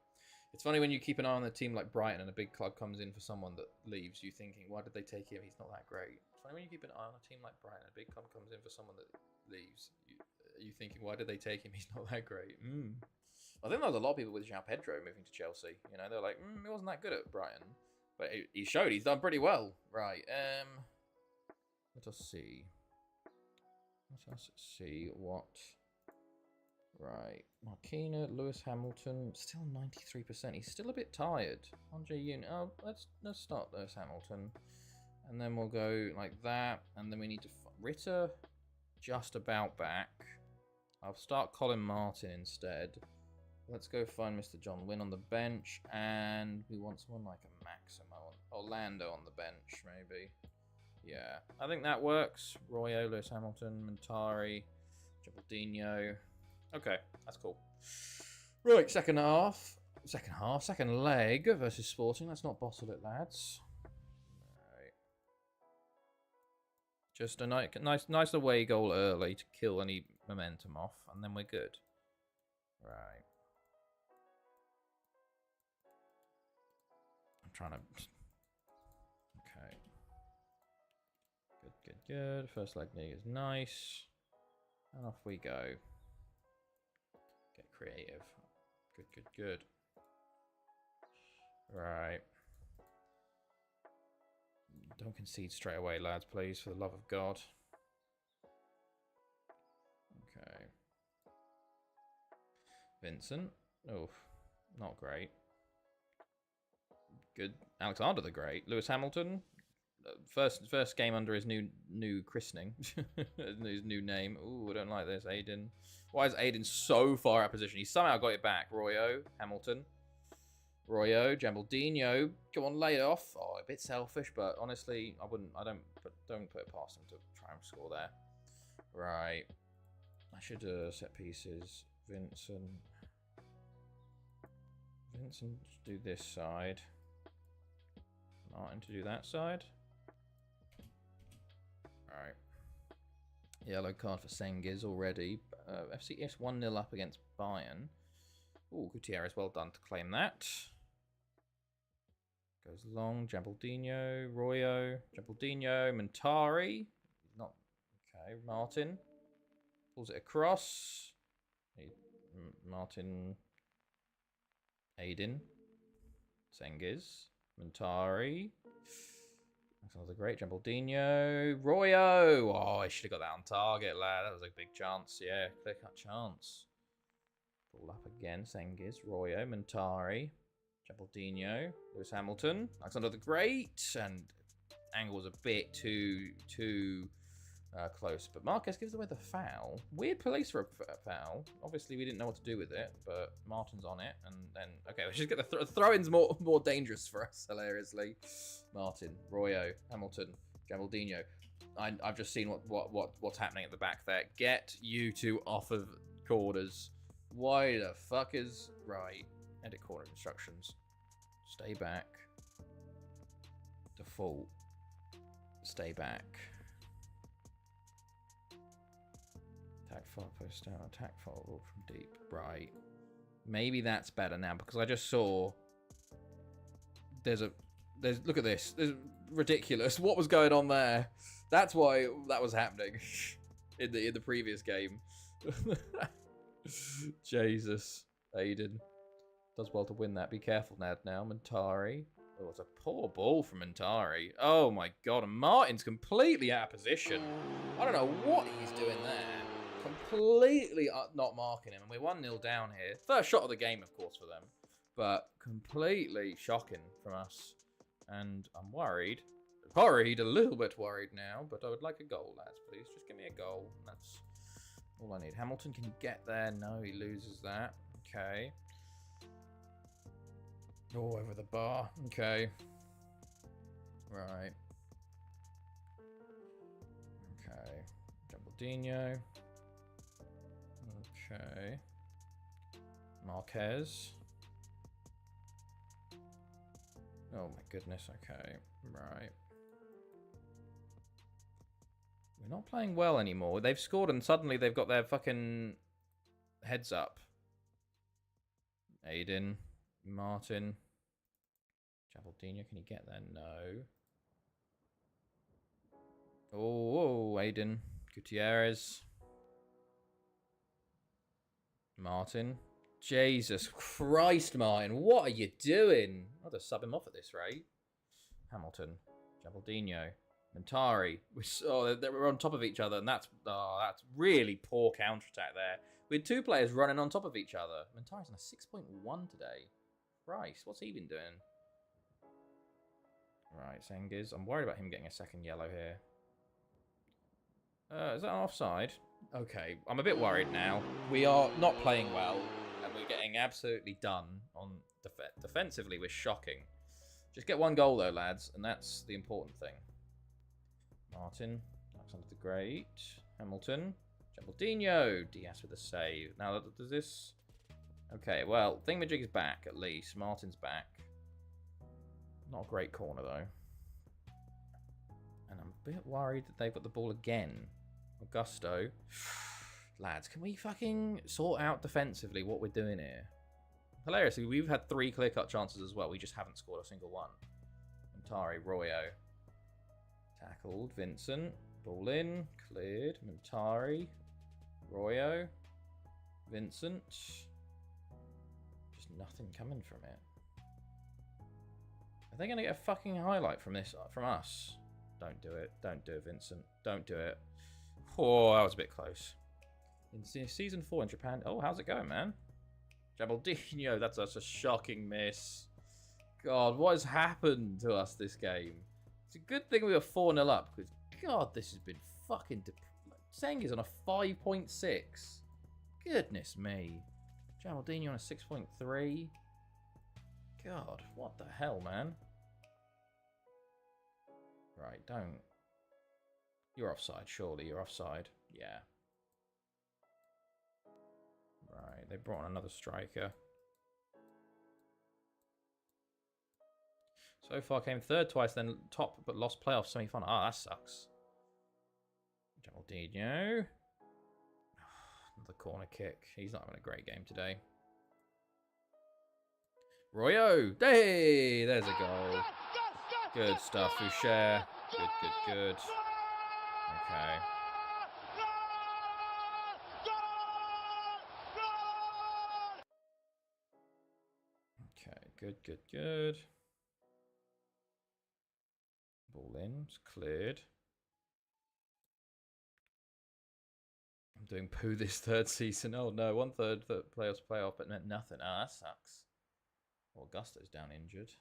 It's funny when you keep an eye on a team like Brighton and a big club comes in for someone that leaves, you thinking, why did they take him? He's not that great. It's funny when you keep an eye on a team like Brighton and a big club comes in for someone that leaves, you thinking, why did they take him? He's not that great. I think there was a lot of people with João Pedro moving to Chelsea. You know, they're like, he wasn't that good at Brighton. But he showed he's done pretty well. Right. Let us see. What... Right, Marquina, Lewis Hamilton, still 93%. He's still a bit tired. Andre Yoon. Oh, let's start Lewis Hamilton, and then we'll go like that, and then we need to Ritter, just about back. I'll start Colin Martin instead. Let's go find Mr. John Wynn on the bench, and we want someone like a Maximo, Orlando on the bench, maybe. Yeah, I think that works. Royo, Lewis Hamilton, Montari, Jabaldinho. Okay, that's cool. Right, second leg versus Sporting. Let's not bottle it, lads. Right. Just a nice away goal early to kill any momentum off, and then we're good. Right. I'm trying to... Okay. Good. First leg league is nice. And off we go. Get creative. Good, good, good. Right. Don't concede straight away, lads, please, for the love of God. Okay. Vincent. Oh, not great. Good. Alexander the Great. Lewis Hamilton. First game under his new christening. His new name. Ooh, I don't like this. Aiden. Why is Aiden so far out of position? He somehow got it back. Royo. Hamilton. Royo. Jambaldino. Come on, lay it off. Oh, a bit selfish, but honestly, I don't put it past him to try and score there. Right. I should set pieces. Vincent do this side. Martin to do that side. Alright. Yellow card for Sengiz already. FCS 1-0 up against Bayern. Oh, Gutierrez, well done to claim that. Goes long. Jambaldino, Royo, Jambaldino, Montari. Not okay. Martin pulls it across. Martin, Aiden, Sengiz, Montari. That's another great. Jambaldino, Royo. Oh, I should have got that on target, lad. That was a big chance. Yeah, clear cut chance. Ball up again. Sengiz, Royo, Montari, Jambaldino, Lewis Hamilton. Alexander the Great, and angle was a bit too close, but Marquez gives away the foul. Weird place for a foul. Obviously, we didn't know what to do with it, but Martin's on it, and then okay, let's just get the throw-ins more dangerous for us. Hilariously, Martin, Royo, Hamilton, Jambaldino. I've just seen what's happening at the back there. Get you two off of corners. Why the fuck is right? Edit corner instructions. Stay back. Default. Stay back. Attack far post down. Attack far from deep. Right. Maybe that's better now because I just saw. There's look at this. There's ridiculous. What was going on there? That's why that was happening in the previous game. Jesus, Aiden does well to win that. Be careful, Nad. Now, Montari. Oh, it's a poor ball from Montari. Oh my God, and Martin's completely out of position. I don't know what he's doing there. Completely not marking him, and we're 1-0 down here. First shot of the game, of course, for them, but completely shocking from us. And I'm worried. A little bit worried now, but I would like a goal, lads, please. Just give me a goal. That's all I need. Hamilton, can you get there? No, he loses that. Okay. Oh, over the bar. Okay. Right. Okay. Jambaldino. Okay. Marquez. Oh my goodness, okay. Right. We're not playing well anymore. They've scored and suddenly they've got their fucking heads up. Aiden. Martin. Jambaldino, can you get there? No. Oh, Aiden. Gutierrez. Martin. Jesus Christ, Martin. What are you doing? I'll just sub him off at this rate. Hamilton. Jambaldino. Montari. We're on top of each other, and that's really poor counter-attack there. We had two players running on top of each other. Montari's on a 6.1 today. Christ, what's he been doing? Right, Sengiz. I'm worried about him getting a second yellow here. Is that offside? Okay, I'm a bit worried now. We are not playing well, and we're getting absolutely done on defensively. We're shocking. Just get one goal though, lads, and that's the important thing. Martin, Alexander the Great, Hamilton, Jambaldino, Diaz with a save. Now, does this... Okay, well, Thingamajig's back at least. Martin's back. Not a great corner though. And I'm a bit worried that they've got the ball again. Augusto. Lads, can we fucking sort out defensively what we're doing here? Hilariously, we've had 3 clear-cut chances as well. We just haven't scored a single one. Montari, Royo. Tackled. Vincent. Ball in. Cleared. Montari. Royo. Vincent. Just nothing coming from it. Are they going to get a fucking highlight from this, from us? Don't do it. Don't do it, Vincent. Don't do it. Oh, that was a bit close. In season 4 in Japan. Oh, how's it going, man? Jabaldinho, that's a shocking miss. God, what has happened to us this game? It's a good thing we were 4-0 up, because, God, this has been fucking... Sengi's on a 5.6. Goodness me. Jabaldinho on a 6.3. God, what the hell, man? Right, don't. You're offside, surely. You're offside. Yeah. Right, they brought on another striker. So far came third twice, then top, but lost playoff semi-final. Ah, that sucks. Jaldinho. Another corner kick. He's not having a great game today. Royo. Hey, there's a goal. Good stuff, Foucher. Good. Okay. Okay, good. Ball in, it's cleared. I'm doing poo this third season. Oh no, 1/3 playoff, but meant nothing. Ah, that sucks. Well, Augusto's down injured.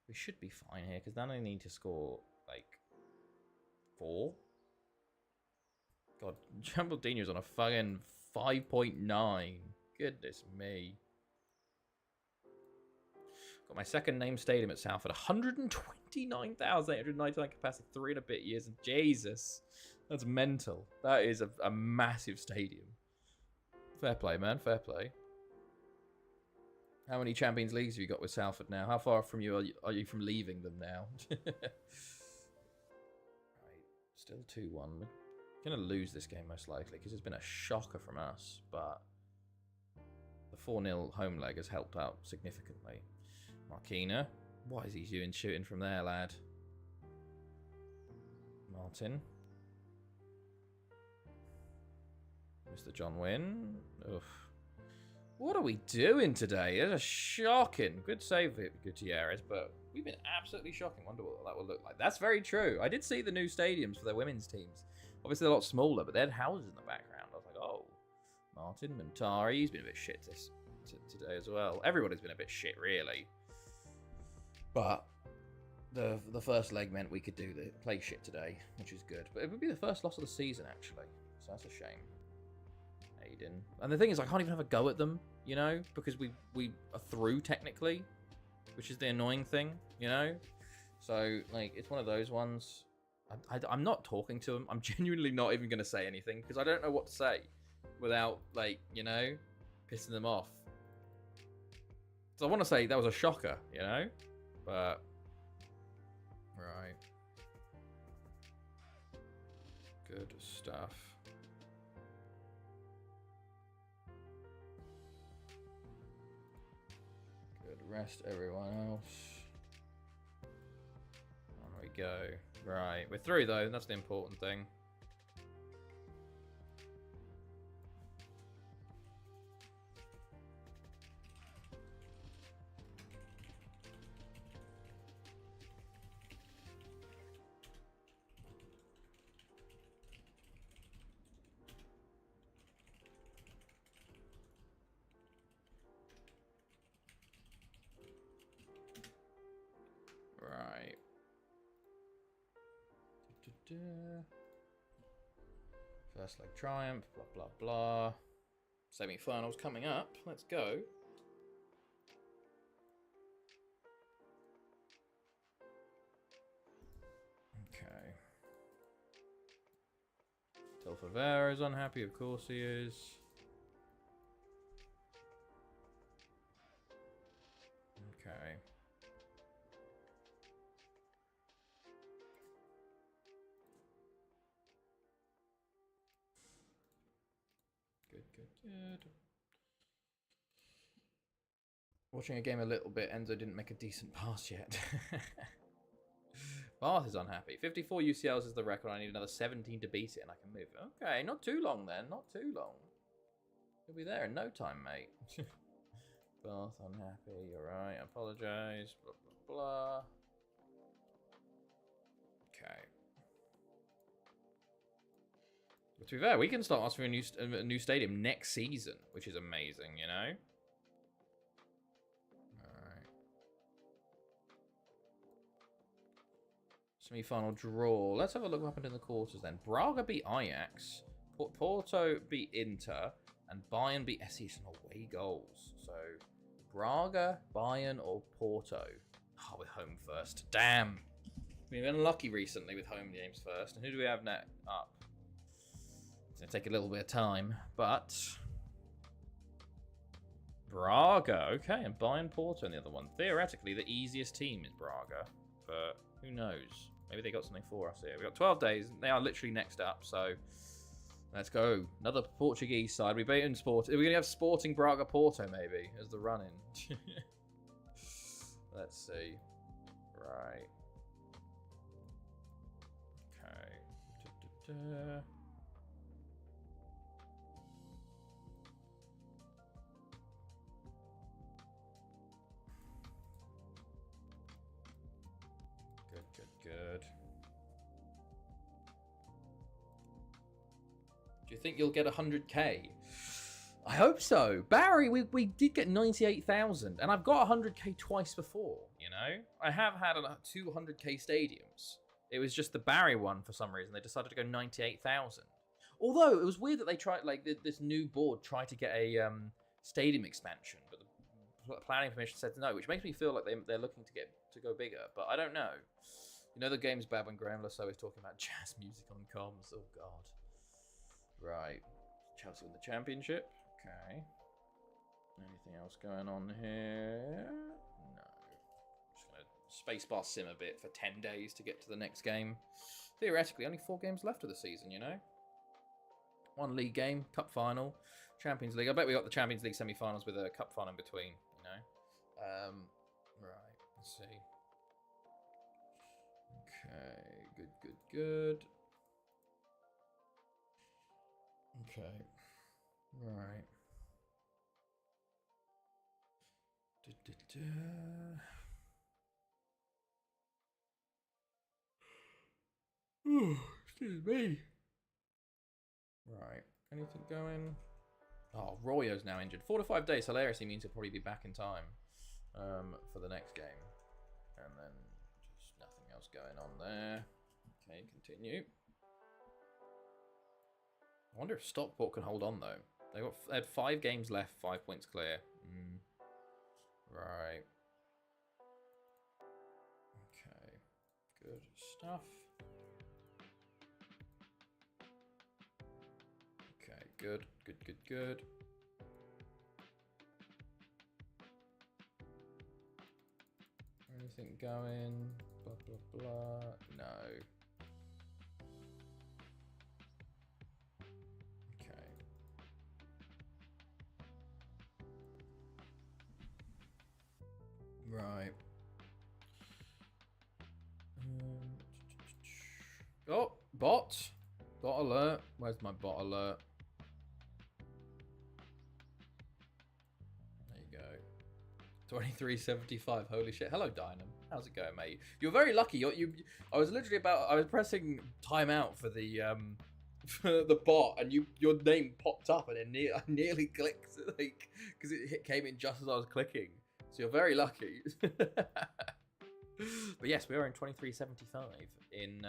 We should be fine here because then I need to score like 4. God, Jambaldino's on a fucking 5.9. Goodness me. Got my second name stadium at Salford. 129,899 capacity, 3 and a bit years. Jesus, that's mental. That is a massive stadium. Fair play, man. Fair play. How many Champions Leagues have you got with Salford now? How far from you are you from leaving them now? Right, still 2-1. We're going to lose this game most likely because it's been a shocker from us, but the 4-0 home leg has helped out significantly. Marquina. What is he doing shooting from there, lad? Martin. Mr. John Wynn. Oof. What are we doing today? It's a shocking. Good save, Gutierrez, but we've been absolutely shocking. Wonder what that will look like. That's very true. I did see the new stadiums for their women's teams. Obviously, they're a lot smaller, but they had houses in the background. I was like, oh. Martin Montari. He's been a bit shit today as well. Everybody's been a bit shit, really. But the first leg meant we could play shit today, which is good. But it would be the first loss of the season, actually. So that's a shame. Aiden. And the thing is, I can't even have a go at them, you know, because we are through technically, which is the annoying thing, you know. So like, it's one of those ones. I'm not talking to them. I'm genuinely not even going to say anything because I don't know what to say without, like, you know, pissing them off. So I want to say that was a shocker, you know, but right, good stuff. Rest everyone else. On we go. Right, we're through though, that's the important thing. Right. First leg triumph, blah, blah, blah. Semi-finals coming up. Let's go. Okay. Telfavera is unhappy, of course he is. Okay. Good. Watching a game a little bit, Enzo didn't make a decent pass yet. Bath is unhappy. 54 UCLs is the record. I need another 17 to beat it, and I can move. Okay, not too long then. Not too long. You'll be there in no time, mate. Bath unhappy. You're right. I apologize. Blah, blah, blah. Okay. But to be fair, we can start asking for a new stadium next season, which is amazing, you know? Alright. Semi-final draw. Let's have a look what happened in the quarters then. Braga beat Ajax. Porto beat Inter. And Bayern beat SC on away goals. So, Braga, Bayern, or Porto? Oh, we're home first. Damn. We've been unlucky recently with home games first. And who do we have next up? It's going to take a little bit of time, but... Braga, okay, and Bayern Porto in the other one. Theoretically, the easiest team is Braga, but who knows? Maybe they got something for us here. We've got 12 days. They are literally next up, so let's go. Another Portuguese side. We're going to have Sporting Braga Porto, maybe, as the run-in. Let's see. Right. Okay. Good. Do you think you'll get 100k? I hope so. Barry, we did get 98,000, and I've got 100k twice before, you know? I have had 200k stadiums. It was just the Barry one, for some reason. They decided to go 98,000. Although, it was weird that they tried, like, this new board tried to get a stadium expansion, but the planning commission said no, which makes me feel like they're looking to go bigger, but I don't know. You know the game's bad when Graham Lasso is talking about jazz music on comms. Oh, God. Right. Chelsea win the championship. Okay. Anything else going on here? No. Just going to spacebar sim a bit for 10 days to get to the next game. Theoretically, only 4 games left of the season, you know? 1 league game, cup final, Champions League. I bet we got the Champions League semi-finals with a cup final in between, you know? Right. Let's see. Okay, good. Okay, right. Excuse me. Right, anything going? Oh, Royo's now injured. 4 to 5 days. Hilariously means he'll probably be back in time for the next game. And then just nothing else going on there. Okay, continue. I wonder if Stockport can hold on, though. They had 5 games left, 5 points clear. Right. Okay. Good stuff. Okay, good. Anything going? Blah, blah, blah. No. Right. Oh, bot. Bot alert. Where's my bot alert? There you go. 2375. Holy shit. Hello, Dynam. How's it going, mate? You're very lucky. I was literally I was pressing timeout for the for the bot, and your name popped up, and I nearly clicked, like, because it came in just as I was clicking. So you're very lucky. But yes, we are in 2375 in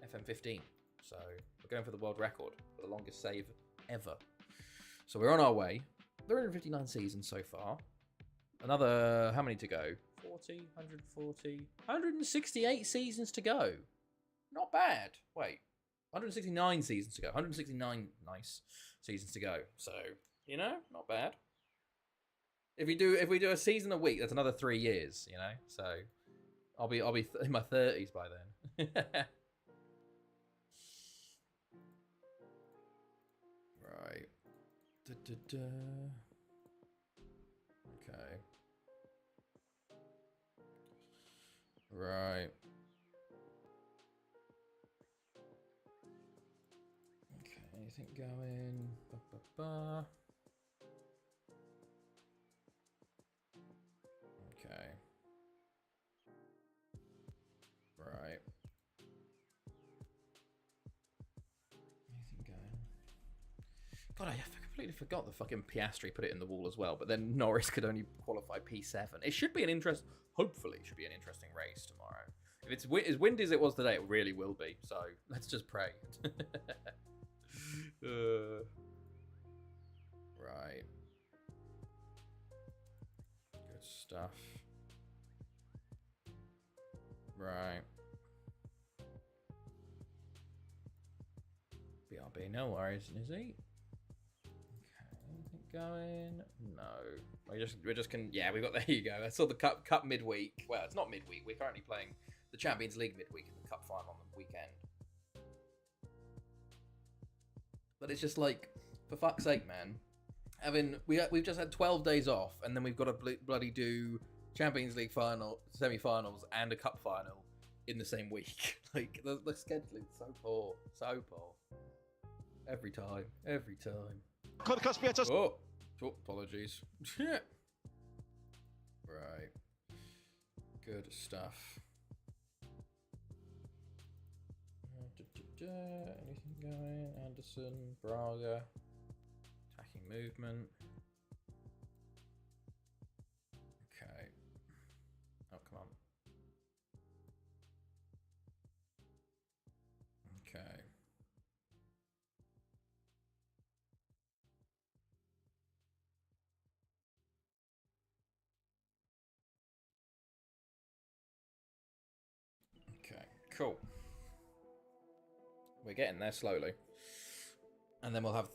FM15. So we're going for the world record for the longest save ever. So we're on our way. 359 seasons so far. Another, how many to go? 40, 140, 168 seasons to go. Not bad. Wait, 169 seasons to go. 169 nice seasons to go. So, you know, not bad. If we do a season a week, that's another 3 years, you know. So I'll be in my 30s by then. Right. Okay. Right. Anything going? Ba, ba, ba. Okay. Right. Anything going? God, I completely forgot the fucking Piastri put it in the wall as well, but then Norris could only qualify P7. It should be an hopefully it should be an interesting race tomorrow. If it's as windy as it was today, it really will be. So let's just pray. Right. Good stuff. Right. BRB, no worries, is he? Okay, anything going? No. We're just yeah, we got, there you go. I saw the cup midweek. Well, it's not midweek. We're currently playing the Champions League midweek and the cup final on the weekend. But it's just like, for fuck's sake, man. We've just had 12 days off, and then we've got to bloody do Champions League semi-finals, and a cup final in the same week. Like the scheduling, so poor, so poor. Every time. Oh, apologies. Right. Good stuff. Anything going? Anderson, Braga. Attacking movement. Okay. Oh, come on. Okay. Okay, cool. We're getting there slowly. And then we'll have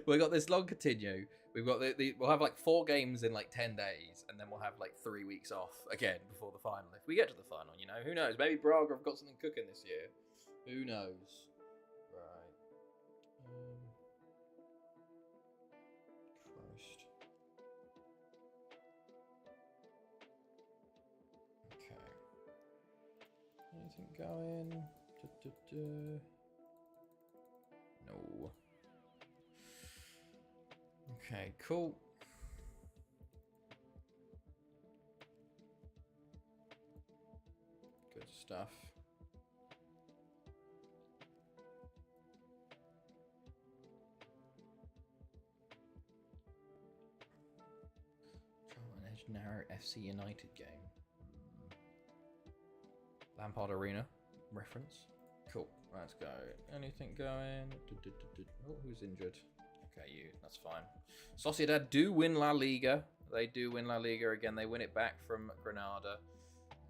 we got this long continue. We've got we'll have like 4 games in like 10 days, and then we'll have like 3 weeks off again before the final. If we get to the final, you know, who knows? Maybe Braga have got something cooking this year. Who knows? Right. Christ. Okay. Anything going? No. Okay, cool. Good stuff. Trial Edge Narrow FC United game. Lampard Arena reference. Cool. Let's go. Anything going? Oh, who's injured? Okay, you. That's fine. Sociedad do win La Liga. They do win La Liga again. They win it back from Granada.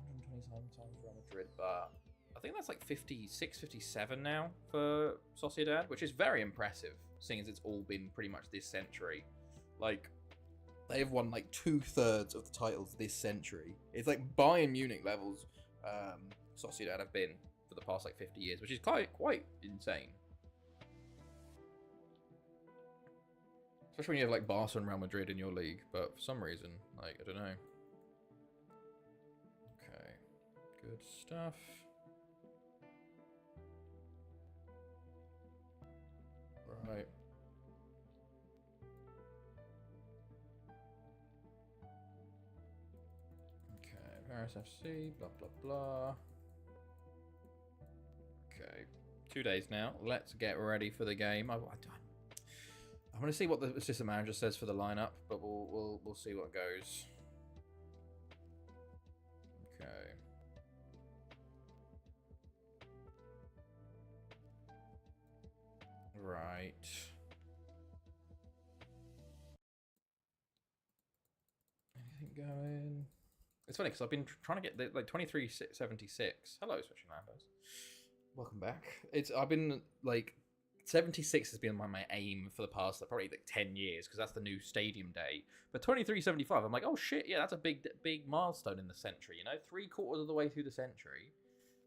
127 times Real Madrid, but I think that's like 56, 57 now for Sociedad, which is very impressive, seeing as it's all been pretty much this century. Like, they've won like 2/3 of the titles this century. It's like Bayern Munich levels Sociedad have been for the past like 50 years, which is quite insane. Especially when you have like Barca and Real Madrid in your league, but for some reason, like, I don't know. Okay, good stuff. Right. Okay, Paris FC, blah, blah, blah. Okay, 2 days now. Let's get ready for the game. I want to see what the assistant manager says for the lineup, but we'll see what goes. Okay. Right. Anything going? It's funny because I've been trying to get the, like 2376. Hello, Switching Lambos. Welcome back. I've been like 76 has been my aim for the past probably like 10 years because that's the new stadium day. But 2375, I'm like, oh shit, yeah, that's a big milestone in the century. You know, 3/4 of the way through the century.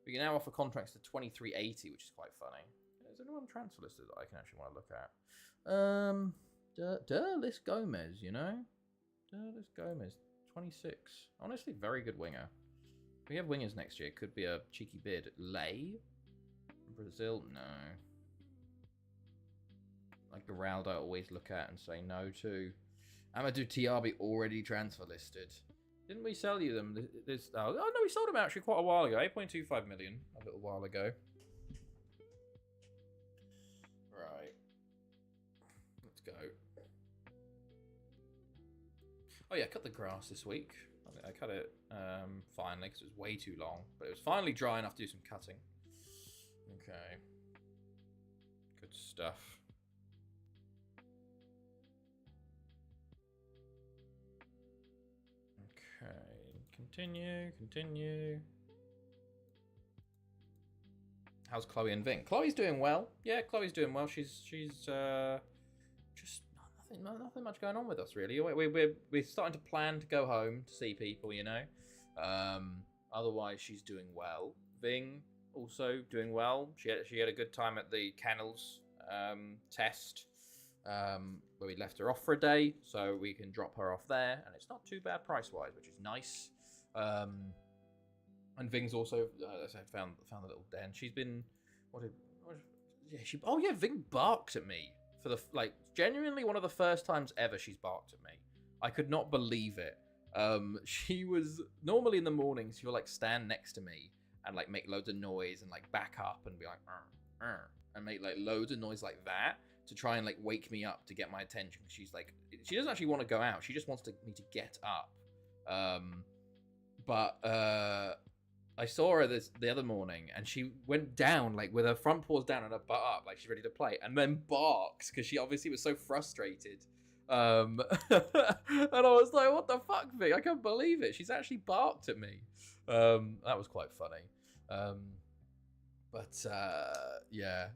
We can now offer contracts to 2380, which is quite funny. Is anyone on transfer listed that I can actually want to look at? Derlis Gomez, you know, Derlis Gomez, 26. Honestly, very good winger. If we have wingers next year, could be a cheeky bid. Lay, Brazil, no. Like Geraldo, I always look at and say no to. Amadou Tiabi already transfer listed. Didn't we sell you them? Oh no, we sold them actually quite a while ago. 8.25 million a little while ago. Right. Let's go. Oh yeah, cut the grass this week. I cut it finally because it was way too long. But it was finally dry enough to do some cutting. Okay. Good stuff. Okay, continue. How's Chloe and Ving? Chloe's doing well. Yeah, Chloe's doing well. She's just nothing much going on with us really. We're starting to plan to go home to see people, you know. Otherwise, she's doing well. Ving also doing well. She had a good time at the kennels test. Where we left her off for a day, so we can drop her off there, and it's not too bad price-wise, which is nice. And Ving's also, as I found the little den. She's been, Ving barked at me for the genuinely one of the first times ever she's barked at me. I could not believe it. She was normally in the mornings she'll stand next to me and make loads of noise and back up and be like and make loads of noise like that to try and wake me up to get my attention. She's she doesn't actually want to go out. She just wants me to get up. But I saw her the other morning, and she went down with her front paws down and her butt up, she's ready to play, and then barks because she obviously was so frustrated. And I was like, "What the fuck, Vic? I can't believe it. She's actually barked at me." That was quite funny. Yeah.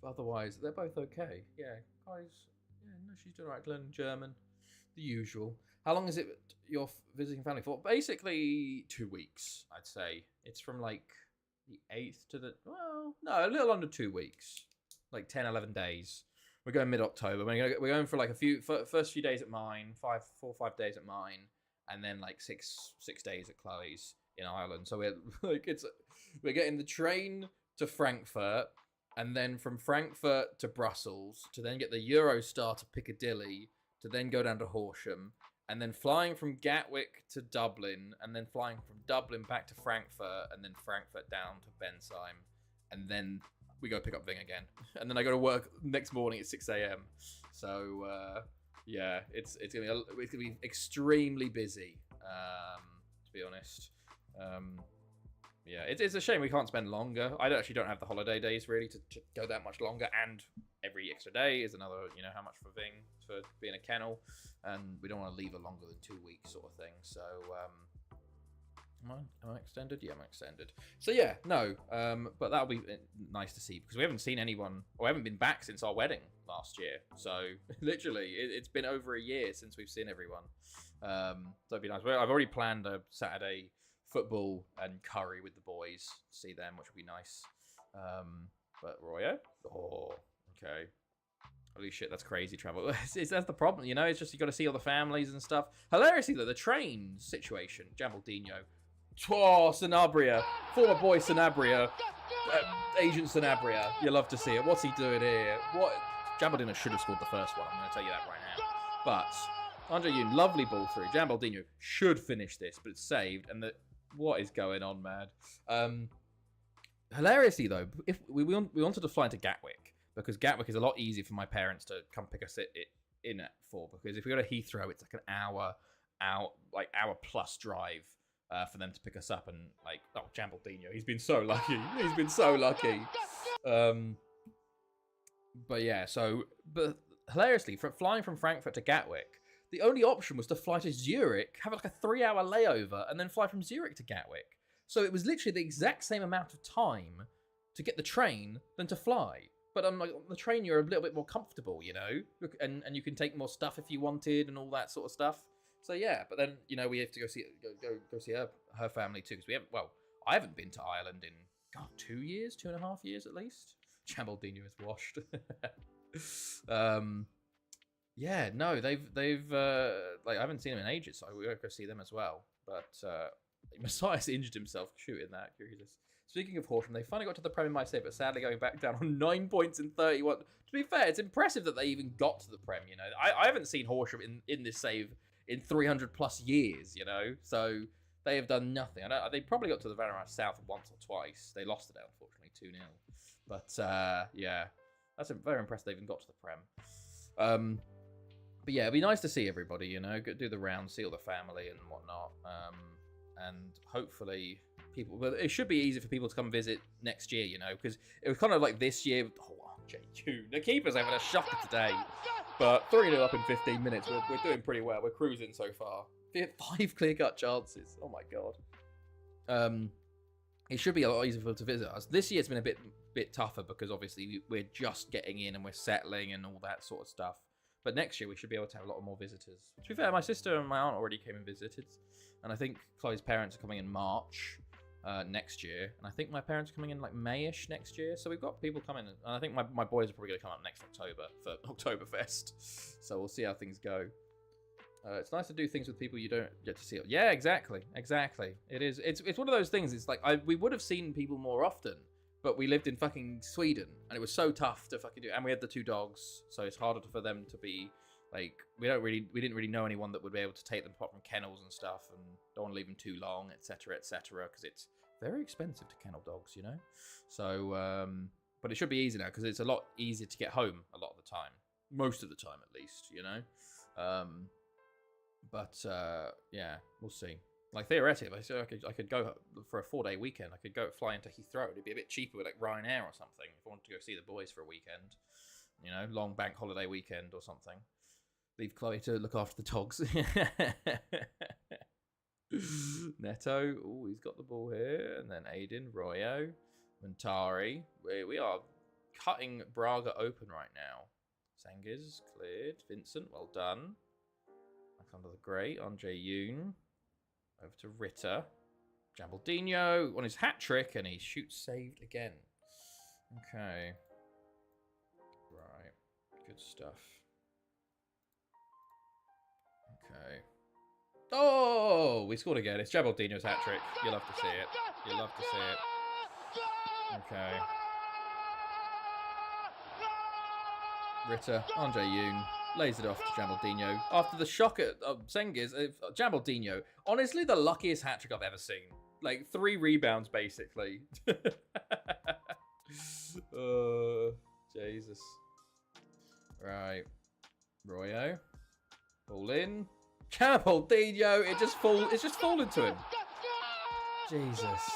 Otherwise, they're both okay. Yeah, guys. Yeah, no, she's doing alright. Learning German, the usual. How long is it you're visiting family for? Basically, 2 weeks, I'd say. It's from the 8th to a little under 2 weeks, 10, 11 days. We're going mid-October. We're going for first few days at mine, 4 or 5 days at mine, and then 6 days at Chloe's in Ireland. So we're getting the train to Frankfurt. And then from Frankfurt to Brussels, to then get the Eurostar to Piccadilly, to then go down to Horsham, and then flying from Gatwick to Dublin, and then flying from Dublin back to Frankfurt, and then Frankfurt down to Bensheim, and then we go pick up Ving again. And then I go to work next morning at 6 a.m. So, yeah, it's gonna be extremely busy, to be honest. Yeah, it's a shame we can't spend longer. I actually don't have the holiday days really to go that much longer, and every extra day is another, how much for Ving for being a kennel, and we don't want to leave her longer than 2 weeks sort of thing. So, am I extended? Yeah, I'm extended. So yeah, no, but that'll be nice to see because we haven't seen anyone, or haven't been back since our wedding last year. So literally, it's been over a year since we've seen everyone. So it'd be nice. I've already planned a Saturday football and curry with the boys to see them, which would be nice. But Royo? Oh, okay. Holy shit, that's crazy travel. That's the problem, it's just you got to see all the families and stuff. Hilariously though, the train situation, Jambaldino. Oh, Sanabria. Former boy Sanabria. Agent Sanabria. You love to see it. What's he doing here? Jambaldino should have scored the first one, I'm going to tell you that right now. But Andre Yoon, lovely ball through. Jambaldino should finish this, but it's saved. And what is going on, man? Hilariously, though, if we wanted to fly into Gatwick, because Gatwick is a lot easier for my parents to come pick us in at for. Because if we go to Heathrow, it's an hour plus drive for them to pick us up. And Jambaldino, he's been so lucky. He's been so lucky. But yeah, but hilariously, flying from Frankfurt to Gatwick, the only option was to fly to Zurich, have a 3-hour layover, and then fly from Zurich to Gatwick. So it was literally the exact same amount of time to get the train than to fly. But on the train, you're a little bit more comfortable, and you can take more stuff if you wanted and all that sort of stuff. So yeah, but then we have to go see her family too, because I haven't been to Ireland in 2.5 years at least. Jambaldino is washed. Yeah, no, they've I haven't seen him in ages, so we gotta go see them as well. But Messiah's injured himself shooting that. He's Speaking of Horsham, they finally got to the Prem in my save, but sadly going back down on 9 points in 31. To be fair, it's impressive that they even got to the Prem, you know. I haven't seen Horsham in this save in 300 plus years, you know. So they have done nothing. They probably got to the Vanarama South once or twice. They lost it, unfortunately, 2-0. But, yeah, that's very impressive they even got to the Prem. But yeah, it'd be nice to see everybody, you know, go do the round, see all the family and whatnot. And hopefully people, well, it should be easy for people to come visit next year, you know, because it was kind of like this year. Oh, JQ, the keeper's having a shocker today. But 3-0 up in 15 minutes, we're doing pretty well. We're cruising so far. 5 clear-cut chances. Oh my god. It should be a lot easier for people to visit us. This year it's been a bit tougher because obviously we're just getting in and we're settling and all that sort of stuff. But next year we should be able to have a lot more visitors. To be fair, my sister and my aunt already came and visited. And I think Chloe's parents are coming in March next year. And I think my parents are coming in like May-ish next year. So we've got people coming. And I think my boys are probably going to come up next October for Oktoberfest. So we'll see how things go. It's nice to do things with people you don't get to see. Yeah, exactly. It is. It's one of those things. It's like we would have seen people more often. But we lived in fucking Sweden, and it was so tough to fucking do. And we had the 2 dogs, so it's harder for them to be like. We didn't really know anyone that would be able to take them apart from kennels and stuff, and don't want to leave them too long, etc., because it's very expensive to kennel dogs, you know. So, but it should be easy now because it's a lot easier to get home a lot of the time, most of the time at least, you know. Yeah, we'll see. Like, theoretically, I could go for a 4-day weekend. I could go fly into Heathrow. It'd be a bit cheaper with, like, Ryanair or something if I wanted to go see the boys for a weekend. You know, long bank holiday weekend or something. Leave Chloe to look after the dogs. Neto. Oh, he's got the ball here. And then Aiden, Royo, Montari. We are cutting Braga open right now. Sangiz, cleared. Vincent, well done. Back under the grey. Andre Yoon. Over to Ritter. Jambaldino on his hat trick, and he shoots saved again. Okay. Right. Good stuff. Okay. Oh, we scored again. It's Jambaldino's hat trick. You'll love to see it. You'll love to see it. Okay. Ritter, Andre Yoon. Lays it off to Jambaldino. After the shock at Sengiz, Jambaldino, honestly, the luckiest hat-trick I've ever seen. Like, 3 rebounds, basically. Jesus. Right. Royo. Ball in. Jambaldino, it's just fallen to him. Jesus.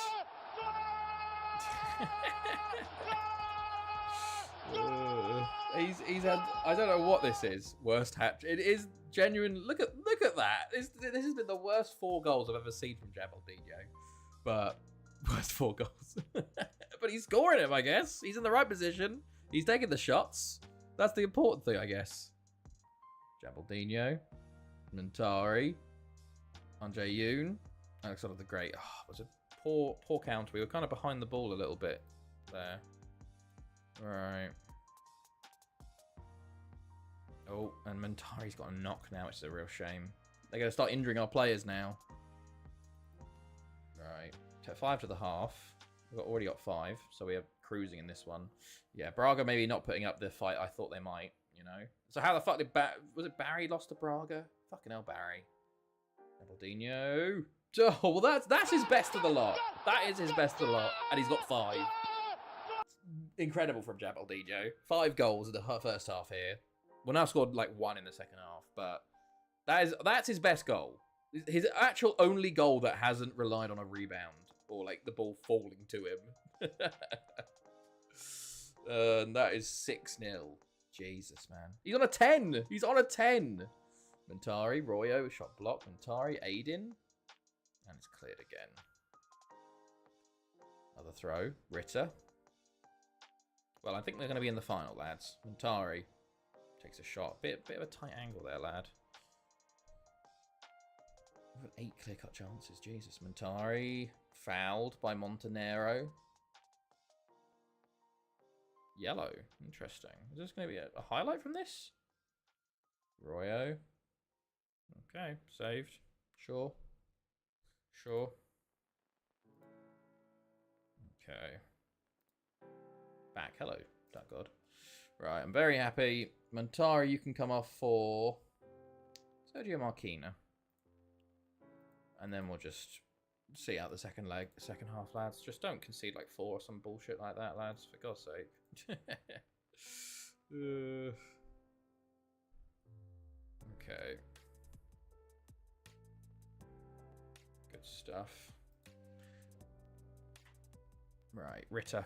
He's had, I don't know what this is. Worst hat. It is genuine. Look at that. This has been the worst 4 goals I've ever seen from Jambaldino. But worst 4 goals. But he's scoring them, I guess. He's in the right position. He's taking the shots. That's the important thing, I guess. Jambaldino, Montari, Andre Yoon, Alexander the Great. Oh, it was a poor counter. We were kind of behind the ball a little bit there. Right. Oh, and Montari's got a knock now, which is a real shame. They're going to start injuring our players now. Right. 5 to the half. We've already got 5, so we are cruising in this one. Yeah, Braga maybe not putting up the fight I thought they might, you know. So how the fuck did was it Barry lost to Braga? Fucking hell, Barry. Jambaldino. Oh, well, that's his best of the lot. That is his best of the lot, and he's got 5. Incredible from Jambaldino. 5 goals in the first half here. Well, now scored like 1 in the second half, but that's his best goal. His actual only goal that hasn't relied on a rebound or like the ball falling to him. And that is 6-0. Jesus, man. He's on a 10. He's on a 10. Montari, Royo, shot block. Montari, Aiden. And it's cleared again. Another throw. Ritter. Well, I think they're going to be in the final, lads. Montari takes a shot. Bit of a tight angle there, lad. We've got 8 clear-cut chances. Jesus. Montari fouled by Montenero. Yellow. Interesting. Is this going to be a highlight from this? Royo. Okay. Saved. Sure. Okay. Back. Hello, Dark God. Right, I'm very happy. Montari, you can come off for Sergio Marquina. And then we'll just see out the second half, lads. Just don't concede like 4 or some bullshit like that, lads. For God's sake. Okay. Good stuff. Right, Ritter.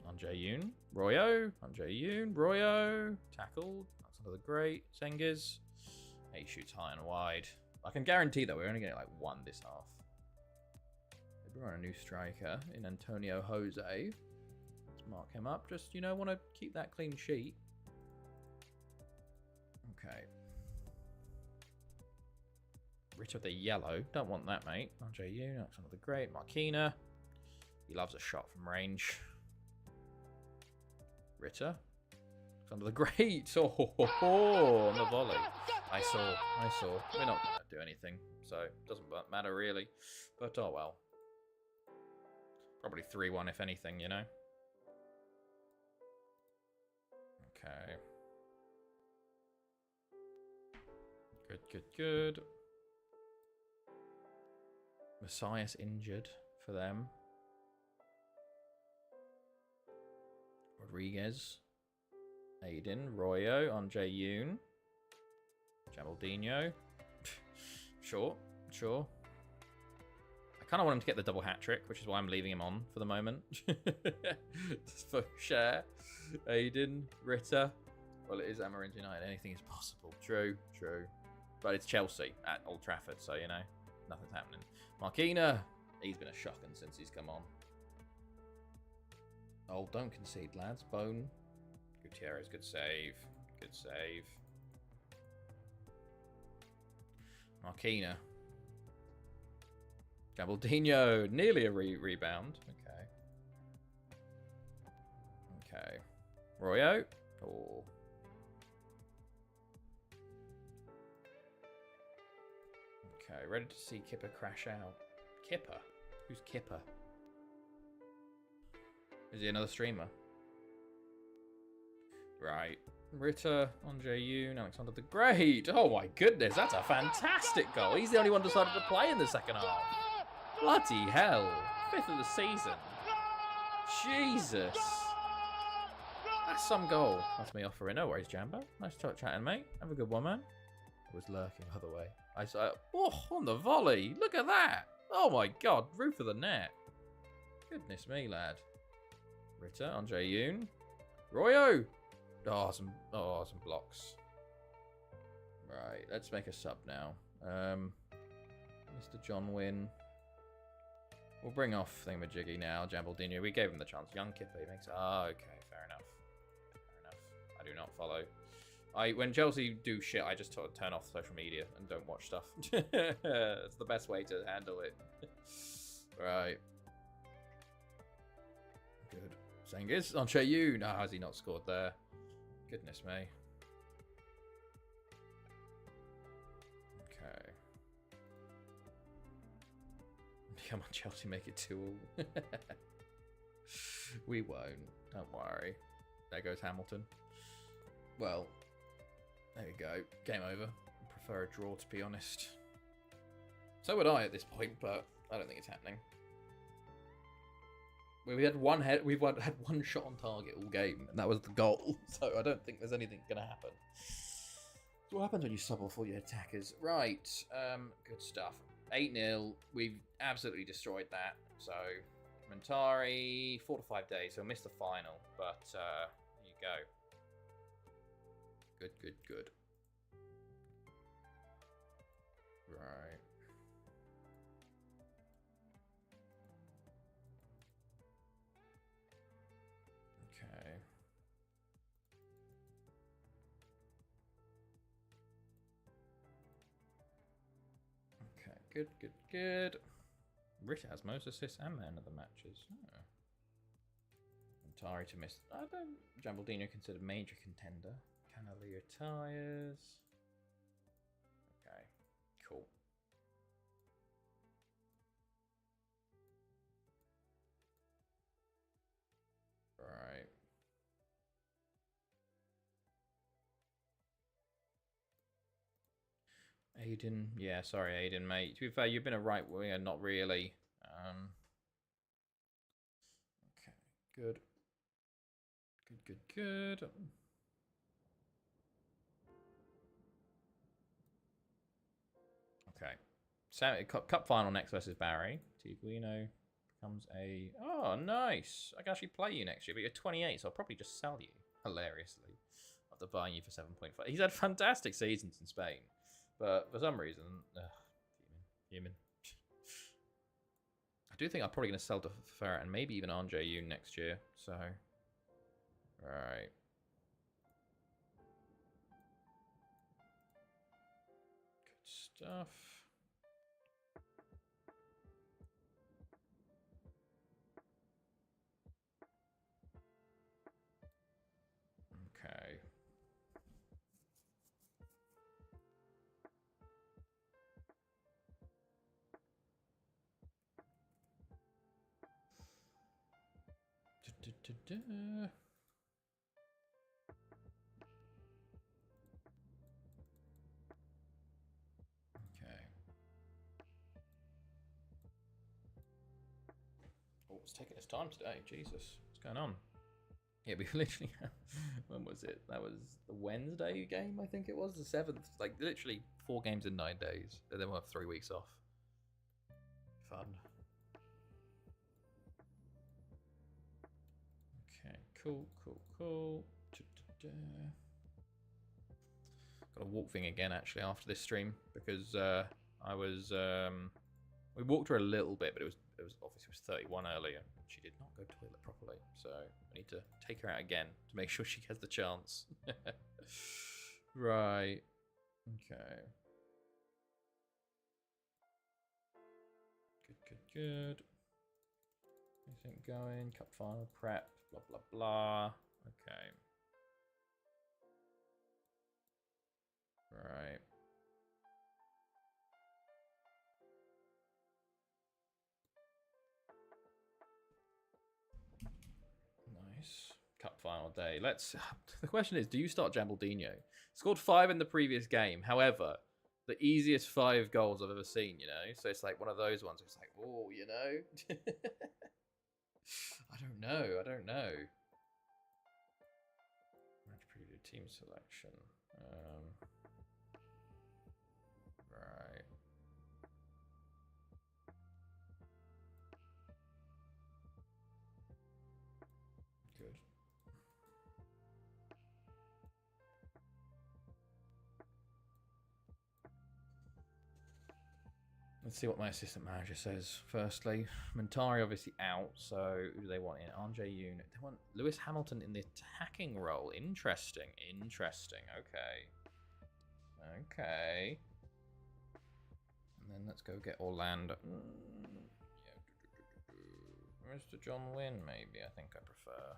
On Jae-yoon. Royo. On Jae-yoon. Royo. Tackled. That's another great. Sengiz. He shoots high and wide. I can guarantee that we're only getting like 1 this half. Maybe we're on a new striker in Antonio Jose. Let's mark him up. Just, you know, want to keep that clean sheet. Okay. Ritter with the yellow. Don't want that, mate. On Jae-yoon. That's another great. Marquina. He loves a shot from range. Ritter. Under the great. Oh, on the volley. I saw. We're not going to do anything, so it doesn't matter really. But oh well. Probably 3-1 if anything, you know. Okay. Good. Messiah's injured for them. Rodriguez. Aiden. Royo on Jae-yoon. Jamaldinho. Sure. I kind of want him to get the double hat trick, which is why I'm leaving him on for the moment. Just for share. Aiden. Ritter. Well, it is Amaranth United. Anything is possible. True. But it's Chelsea at Old Trafford, so, you know, nothing's happening. Marquina. He's been a shocking since he's come on. Oh, don't concede, lads. Bone. Gutierrez, good save. Marquina. Gabaldinho, nearly a rebound. Okay. Royo. Oh. Okay, ready to see Kipper crash out. Kipper? Who's Kipper? Is he another streamer? Right. Ritter on Jae-yoon, Alexander the Great. Oh my goodness, that's a fantastic goal. He's the only one decided to play in the second half. Bloody hell. 5th of the season. Jesus. That's some goal. That's me offering. No worries, Jambo. Nice chatting, mate. Have a good one, man. I was lurking, by the way. I saw, oh, on the volley. Look at that. Oh my god, roof of the net. Goodness me, lad. Ritter on Jae-yoon. Royo. Oh, some blocks. Right, let's make a sub now. Mr. John Wynn. We'll bring off Thingamajiggy now. Jambaldinho. We gave him the chance. Young Kipper. He makes. Oh, okay, fair enough. I do not follow. When Chelsea do shit, I just turn off social media and don't watch stuff. It's the best way to handle it. Right. Good. Sengiz on Jae-yoon. No, has he not scored there? Goodness me. Okay. Come on, Chelsea, make it 2-2. We won't. Don't worry. There goes Hamilton. Well, there you go. Game over. I prefer a draw, to be honest. So would I at this point, but I don't think it's happening. We had we've had one shot on target all game, and that was the goal. So I don't think there's anything going to happen. So what happens when you sub off all your attackers? Right, good stuff. 8-0. We've absolutely destroyed that. So Montari, 4 to 5 days. He'll miss the final, but there you go. Good. Right. Okay, good. Ritter has most assists and man of the matches. Oh. Montari to miss. I don't. Jambaldino considered major contender. Canali retires. Okay, cool. Aiden. Yeah, sorry, Aiden, mate. To be fair, you've been a right winger, not really. Okay, good. Good. Okay. Cup final next versus Barry. Tiguino becomes a... Oh, nice. I can actually play you next year, but you're 28, so I'll probably just sell you, hilariously, after buying you for 7.5. He's had fantastic seasons in Spain, but for some reason... Human. I do think I'm probably going to sell to Ferret and maybe even Llangefni next year, so... Right. Good stuff. Okay. Okay. Oh, it's taking its time today. Jesus. What's going on? Yeah, we literally... When was it? That was the Wednesday game, I think it was. The 7th. Like, literally 4 games in 9 days. And then we'll have 3 weeks off. Fun. Okay, cool. Got a walk thing again, actually, after this stream. Because I was... we walked her a little bit, but it was obviously it was 31 earlier. She did not go toilet properly, so I need to take her out again to make sure she has the chance. Right. Okay. Good. Anything going? Cup final prep. Blah blah blah. Okay. Right. Nice. Cup final day. Let's... The question is, do you start Jambaldino? Scored 5 in the previous game. However, the easiest 5 goals I've ever seen, you know? So it's like one of those ones. It's like, oh, you know? I don't know. Match preview, team selection. Right. Good. Let's see what my assistant manager says. Firstly, Montari obviously out, so who do they want in? Llangefni. They want Lewis Hamilton in the attacking role. Interesting. Okay. And then let's go get Orlando. Yeah. Mr. John Wynn, maybe. I think I prefer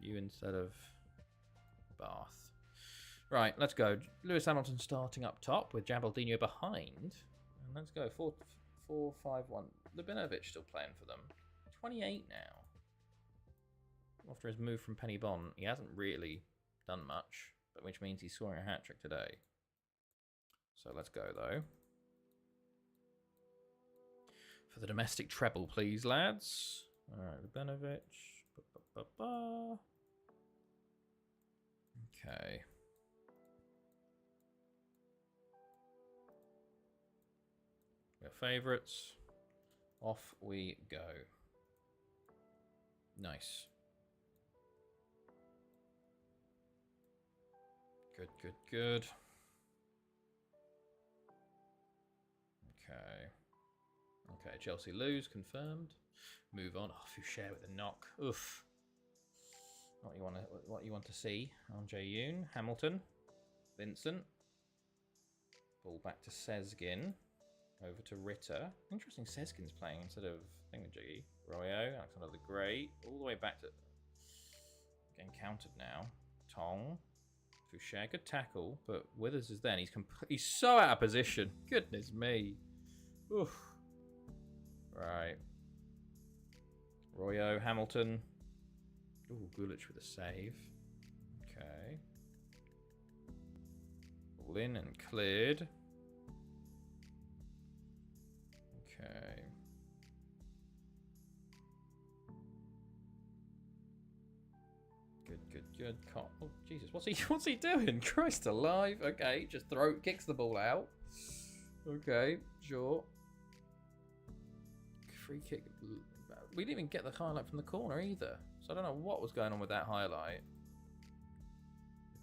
you instead of Bath. Right, let's go. Lewis Hamilton starting up top with Jambaldino behind. And let's go. 4-5-1. Lubinovic still playing for them. 28 now. After his move from Penny Bon, he hasn't really done much, but which means he's scoring a hat-trick today. So let's go, though. For the domestic treble, please, lads. All right, Lubinovic. Okay. We're favourites. Off we go. Nice. Good. Okay, Chelsea lose, confirmed. Move on. Oh, Fouché with a knock. Oof. What you want to see? Llangefni, Hamilton, Vincent. Ball back to Sezgin. Over to Ritter. Interesting, Sezgin's playing instead of Thingamajiggy. Royo, Alexander the Great. All the way back to... Getting countered now. Tong. Fouché, good tackle, but Withers is there. And he's so out of position. Goodness me. Oof. Right. Royo, Hamilton. Ooh, Gulic with a save. Okay. Ball in and cleared. Okay. Good. Oh, Jesus, what's he doing? Christ alive. Okay, just kicks the ball out. Okay, sure. Free kick. We didn't even get the highlight from the corner either. So I don't know what was going on with that highlight.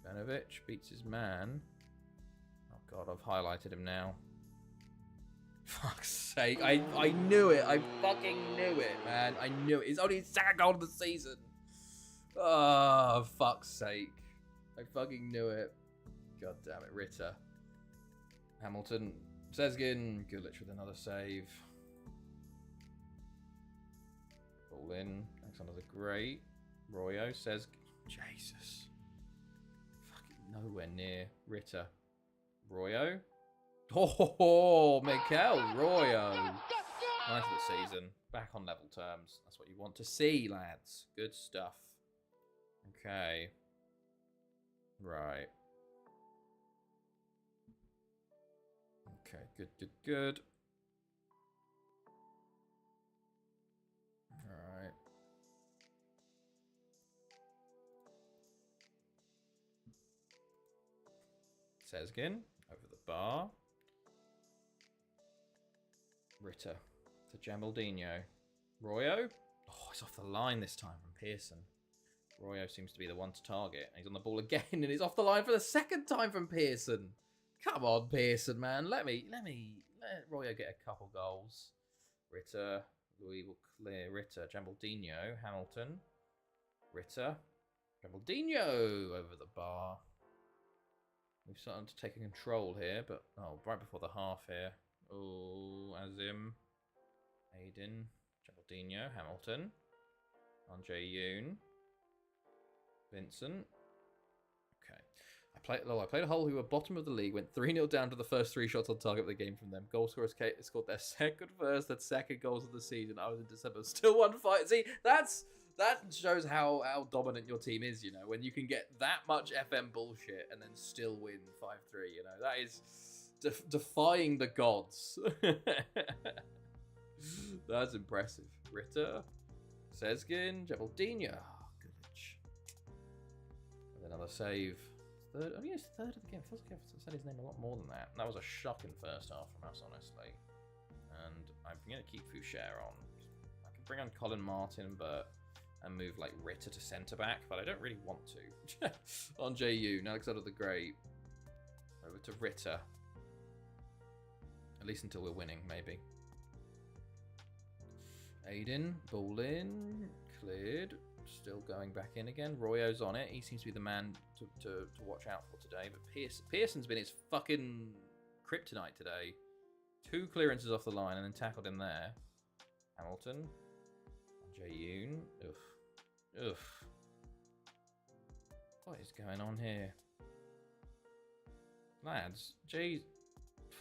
Ivanovic beats his man. Oh God, I've highlighted him now. Fuck's sake. I knew it. I fucking knew it, man. I knew it. It's only his second goal of the season. Oh, fuck's sake. I fucking knew it. God damn it. Ritter. Hamilton. Sezgin. Gulic with another save. Ball in. Alexander's a great. Royo. Sezgin. Jesus. Fucking nowhere near. Ritter. Royo. Oh, Mikel Royo. Nice for the season. Back on level terms. That's what you want to see, lads. Good stuff. Okay. Right. Okay, good. Alright. Sezgin over the bar. Ritter to Jambaldinho. Royo. Oh, it's off the line this time from Pearson. Royo seems to be the one to target. He's on the ball again, and he's off the line for the second time from Pearson. Come on, Pearson, man. Let Royo get a couple goals. Ritter. Louis will clear. Ritter. Jambaldinho. Hamilton. Ritter. Jambaldinho over the bar. We've started to take control here, but right before the half here. Oh, Azim. Aiden. Jambaldinho. Hamilton. Andre Yoon. Vincent. Okay. I played a Hull who were bottom of the league, went 3-0 down to the first 3 shots on target of the game from them. Goal scorers scored their second goals of the season. I was in December. Still 1-5. See, that shows how dominant your team is, you know, when you can get that much FM bullshit and then still win 5-3, you know. That is defying the gods. That's impressive. Ritter. Sezgin. Jambaldinho. Another save. Third. Oh, yes, third of the game. Feels like I've said his name a lot more than that. That was a shocking first half from us, honestly. And I'm going to keep Foucher on. I can bring on Colin Martin, and move like Ritter to centre back, but I don't really want to. On JU, Alexander the Great. Over to Ritter. At least until we're winning, maybe. Aiden, ball in, cleared. Still going back in again. Royo's on it. He seems to be the man to watch out for today. But Pearson's been his fucking kryptonite today. 2 clearances off the line and then tackled him there. Hamilton. Jae-yoon. Ugh. What is going on here? Lads, jeez.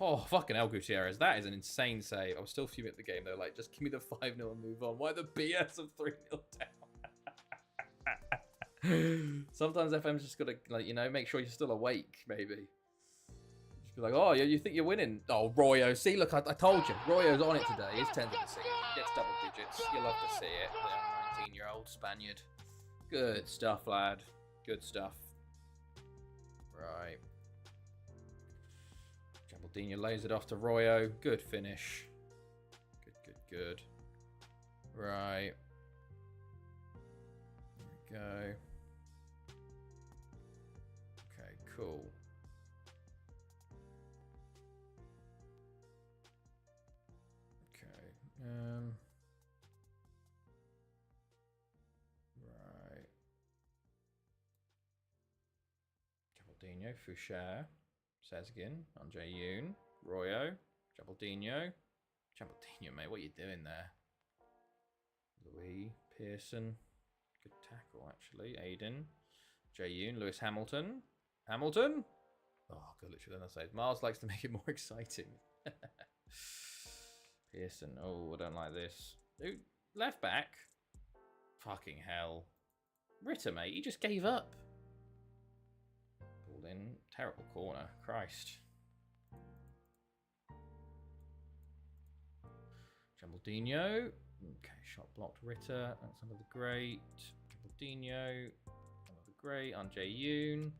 Oh, fucking El Gutierrez. That is an insane save. I was still fuming at the game though. Like, just give me the 5-0 and move on. Why the BS of 3-0 down? Sometimes FM's just gotta, like, you know, make sure you're still awake, maybe. Just be like, oh, you think you're winning? Oh, Royo. See, look, I told you. Royo's on it today. He's 10th of the season. Gets double digits. You'll love to see it. The 19-year-old Spaniard. Good stuff, lad. Good stuff. Right. Jambaldinho lays it off to Royo. Good finish. Good. Right. There we go. Okay, cool. Okay. Right. Jambaldinho, Foucher, Sezgin, Andre Yoon, Royo, Jambaldinho. Jambaldinho, mate, what are you doing there? Louis, Pearson. Good tackle, actually. Aiden. Jae-yoon, Lewis Hamilton. Hamilton? Oh, good, literally, then I say. Miles likes to make it more exciting. Pearson. Oh, I don't like this. Dude, left back? Fucking hell. Ritter, mate, he just gave up. Ball in. Terrible corner. Christ. Jambaldino. Okay, shot blocked. Ritter. Alexander the Great. Jambaldino. Alexander the Great. On Yoon.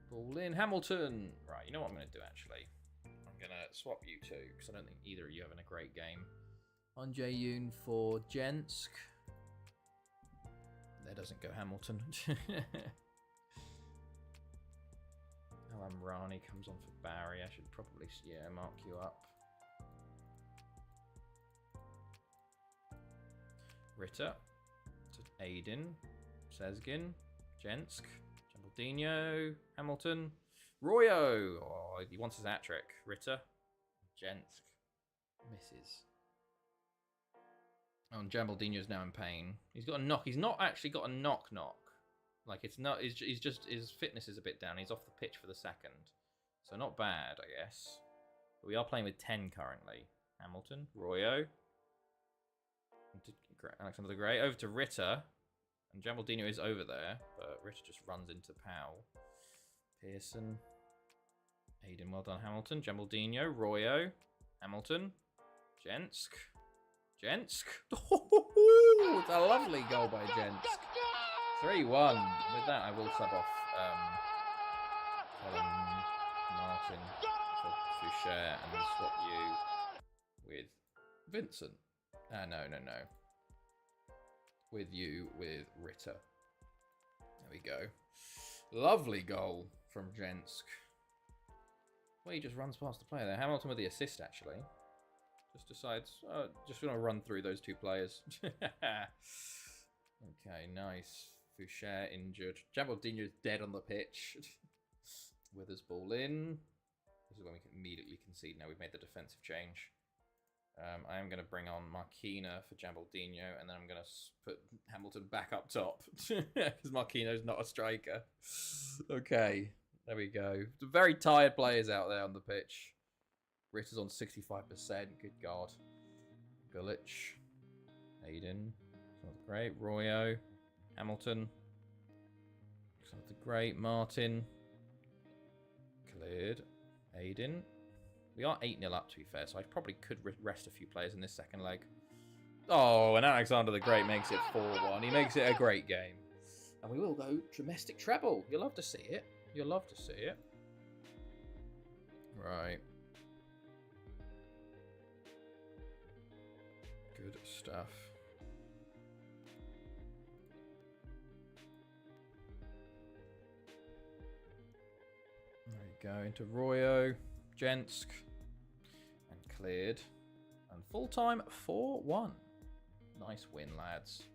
Ball in. Hamilton. Right, you know what I'm going to do actually? I'm going to swap you two because I don't think either of you having a great game. On Yoon for Jensk. There doesn't go Hamilton. Rani comes on for Barry. I should probably, mark you up. Ritter to Aiden, Sezgin, Jensk, Jambaldino, Hamilton, Royo. Oh, he wants his hat trick. Ritter, Jensk, misses. Oh, and Jambaldino's now in pain. He's got a knock. He's not actually got a knock. Like, it's not. He's just, his fitness is a bit down. He's off the pitch for the second, so not bad, I guess. But we are playing with 10 currently. Hamilton, Royo, Alexander the Great, over to Ritter, and Jambaldino is over there, but Ritter just runs into Powell. Pearson, Aiden, well done, Hamilton. Jambaldino, Royo, Hamilton, Jensk. Oh, it's a lovely goal by Jensk. 3-1. With that, I will sub off Martin for Foucher and swap you with Vincent. No. With Ritter. There we go. Lovely goal from Jensk. Well, he just runs past the player there. Hamilton with the assist, actually. Just decides, just going to run through those two players. Okay, nice. Foucher injured. Jambaldino's dead on the pitch. Withers ball in. This is when we can immediately concede. Now we've made the defensive change. I am going to bring on Marquina for Jambaldino, and then I'm going to put Hamilton back up top because Marquino's not a striker. Okay, there we go. Very tired players out there on the pitch. Ritter's on 65%. Good God. Gulich. Aiden. Great. Royo. Hamilton. Something great. Martin. Cleared. Aiden. We are 8-0 up, to be fair, so I probably could rest a few players in this second leg. Oh, and Alexander the Great makes it 4-1. He makes it a great game. And we will go domestic treble. You'll love to see it. You'll love to see it. Right. Good stuff. There you go. Into Royo. Jensk. And cleared. And full-time 4-1. Nice win, lads.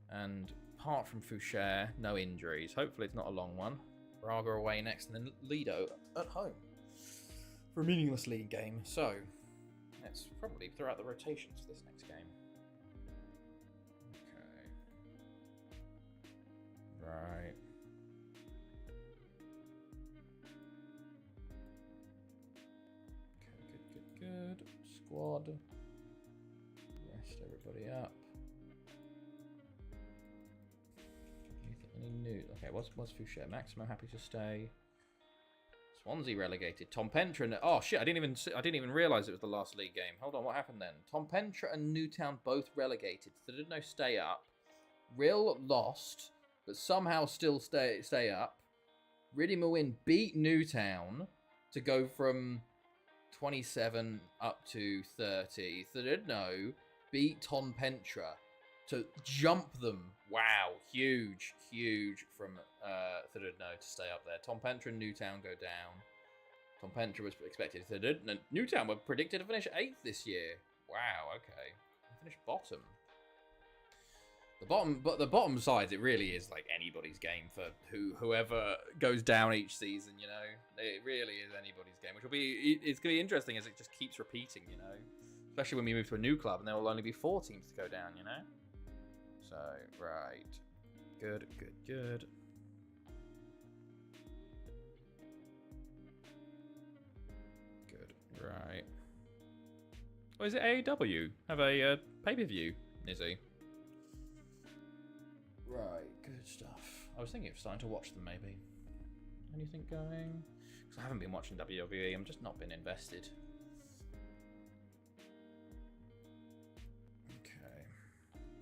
And apart from Foucher, no injuries. Hopefully it's not a long one. Braga away next, and then Lido at home for a meaningless league game. So let's probably throw out the rotations for this next game. Okay. Right. Okay, good. Squad. Rest everybody up. Any new? Okay, what's Foucher? Maximo happy to stay. Swansea relegated. Tom Pentra. Oh shit! I didn't even realise it was the last league game. Hold on, what happened then? Tom Pentra and Newtown both relegated. So they did no stay up. Rill lost, but somehow still stay up. Ridimawin beat Newtown to go from 27 up to 30. Thredno beat Tom Pentra to jump them. Wow, huge from Thredno to stay up there. Tom Pentra and Newtown go down. Tom Pentra was expected. Newtown were predicted to finish 8th this year. Wow, okay. Finish bottom. But the bottom sides, it really is like anybody's game for whoever goes down each season, you know. It really is anybody's game, which will be, it's going to be interesting as it just keeps repeating, you know. Especially when we move to a new club and there will only be 4 teams to go down, you know. So, right. Good. Good, right. Oh, is it AEW? Have a pay-per-view, Nizzy? Right, good stuff. I was thinking of starting to watch them, maybe. Anything going? Because I haven't been watching WWE. I'm just not been invested. Okay.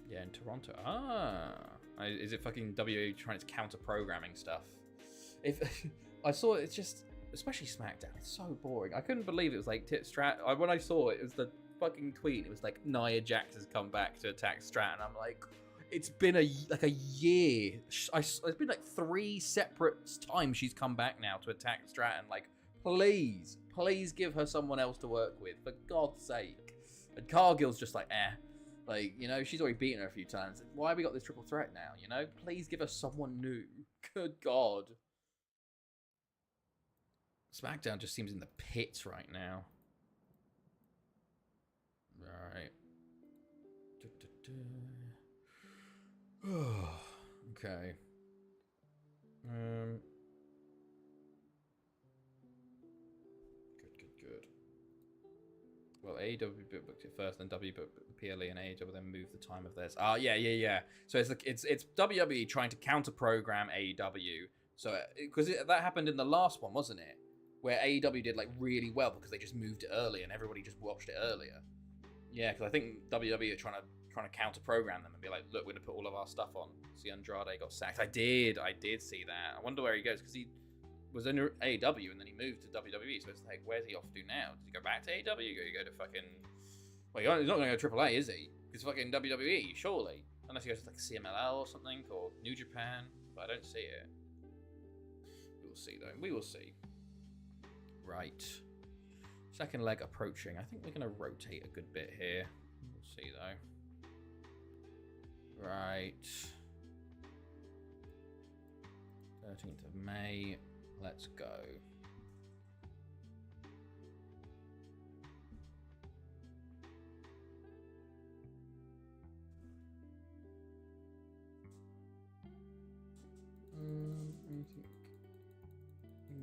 Yeah, in Toronto. Is it fucking WWE trying to counter programming stuff? If I saw it, it's just, especially SmackDown, it's so boring. I couldn't believe it was like when I saw it, it was the fucking tweet. It was like Nia Jax has come back to attack Strat, and I'm like, it's been a year. It's been like 3 separate times she's come back now to attack Strat, and like, please give her someone else to work with, for God's sake. And Cargill's just like, like, you know, she's already beaten her a few times. Why have we got this triple threat now? You know, please give us someone new. Good God. SmackDown just seems in the pits right now. Right. Okay. Good. Well, AEW booked it first, then W booked PLE, and AEW then moved the time of theirs. Yeah. So it's WWE trying to counter program AEW. So because that happened in the last one, wasn't it? Where AEW did like really well because they just moved it early and everybody just watched it earlier. Yeah, because I think WWE are trying to counter program them and be like, look, we're gonna put all of our stuff on. See, Andrade got sacked. I did see that. I wonder where he goes because he was in AEW and then he moved to WWE. So it's like, where's he off to now? Does he go back to AEW? You go to fucking? Well, he's not going to go AAA, is he? It's fucking WWE, surely. Unless he goes to like CMLL or something or New Japan, but I don't see it. We will see though. We will see. Right. Second leg approaching. I think we're going to rotate a good bit here. We'll see, though. Right. 13th of May. Let's go. Anything?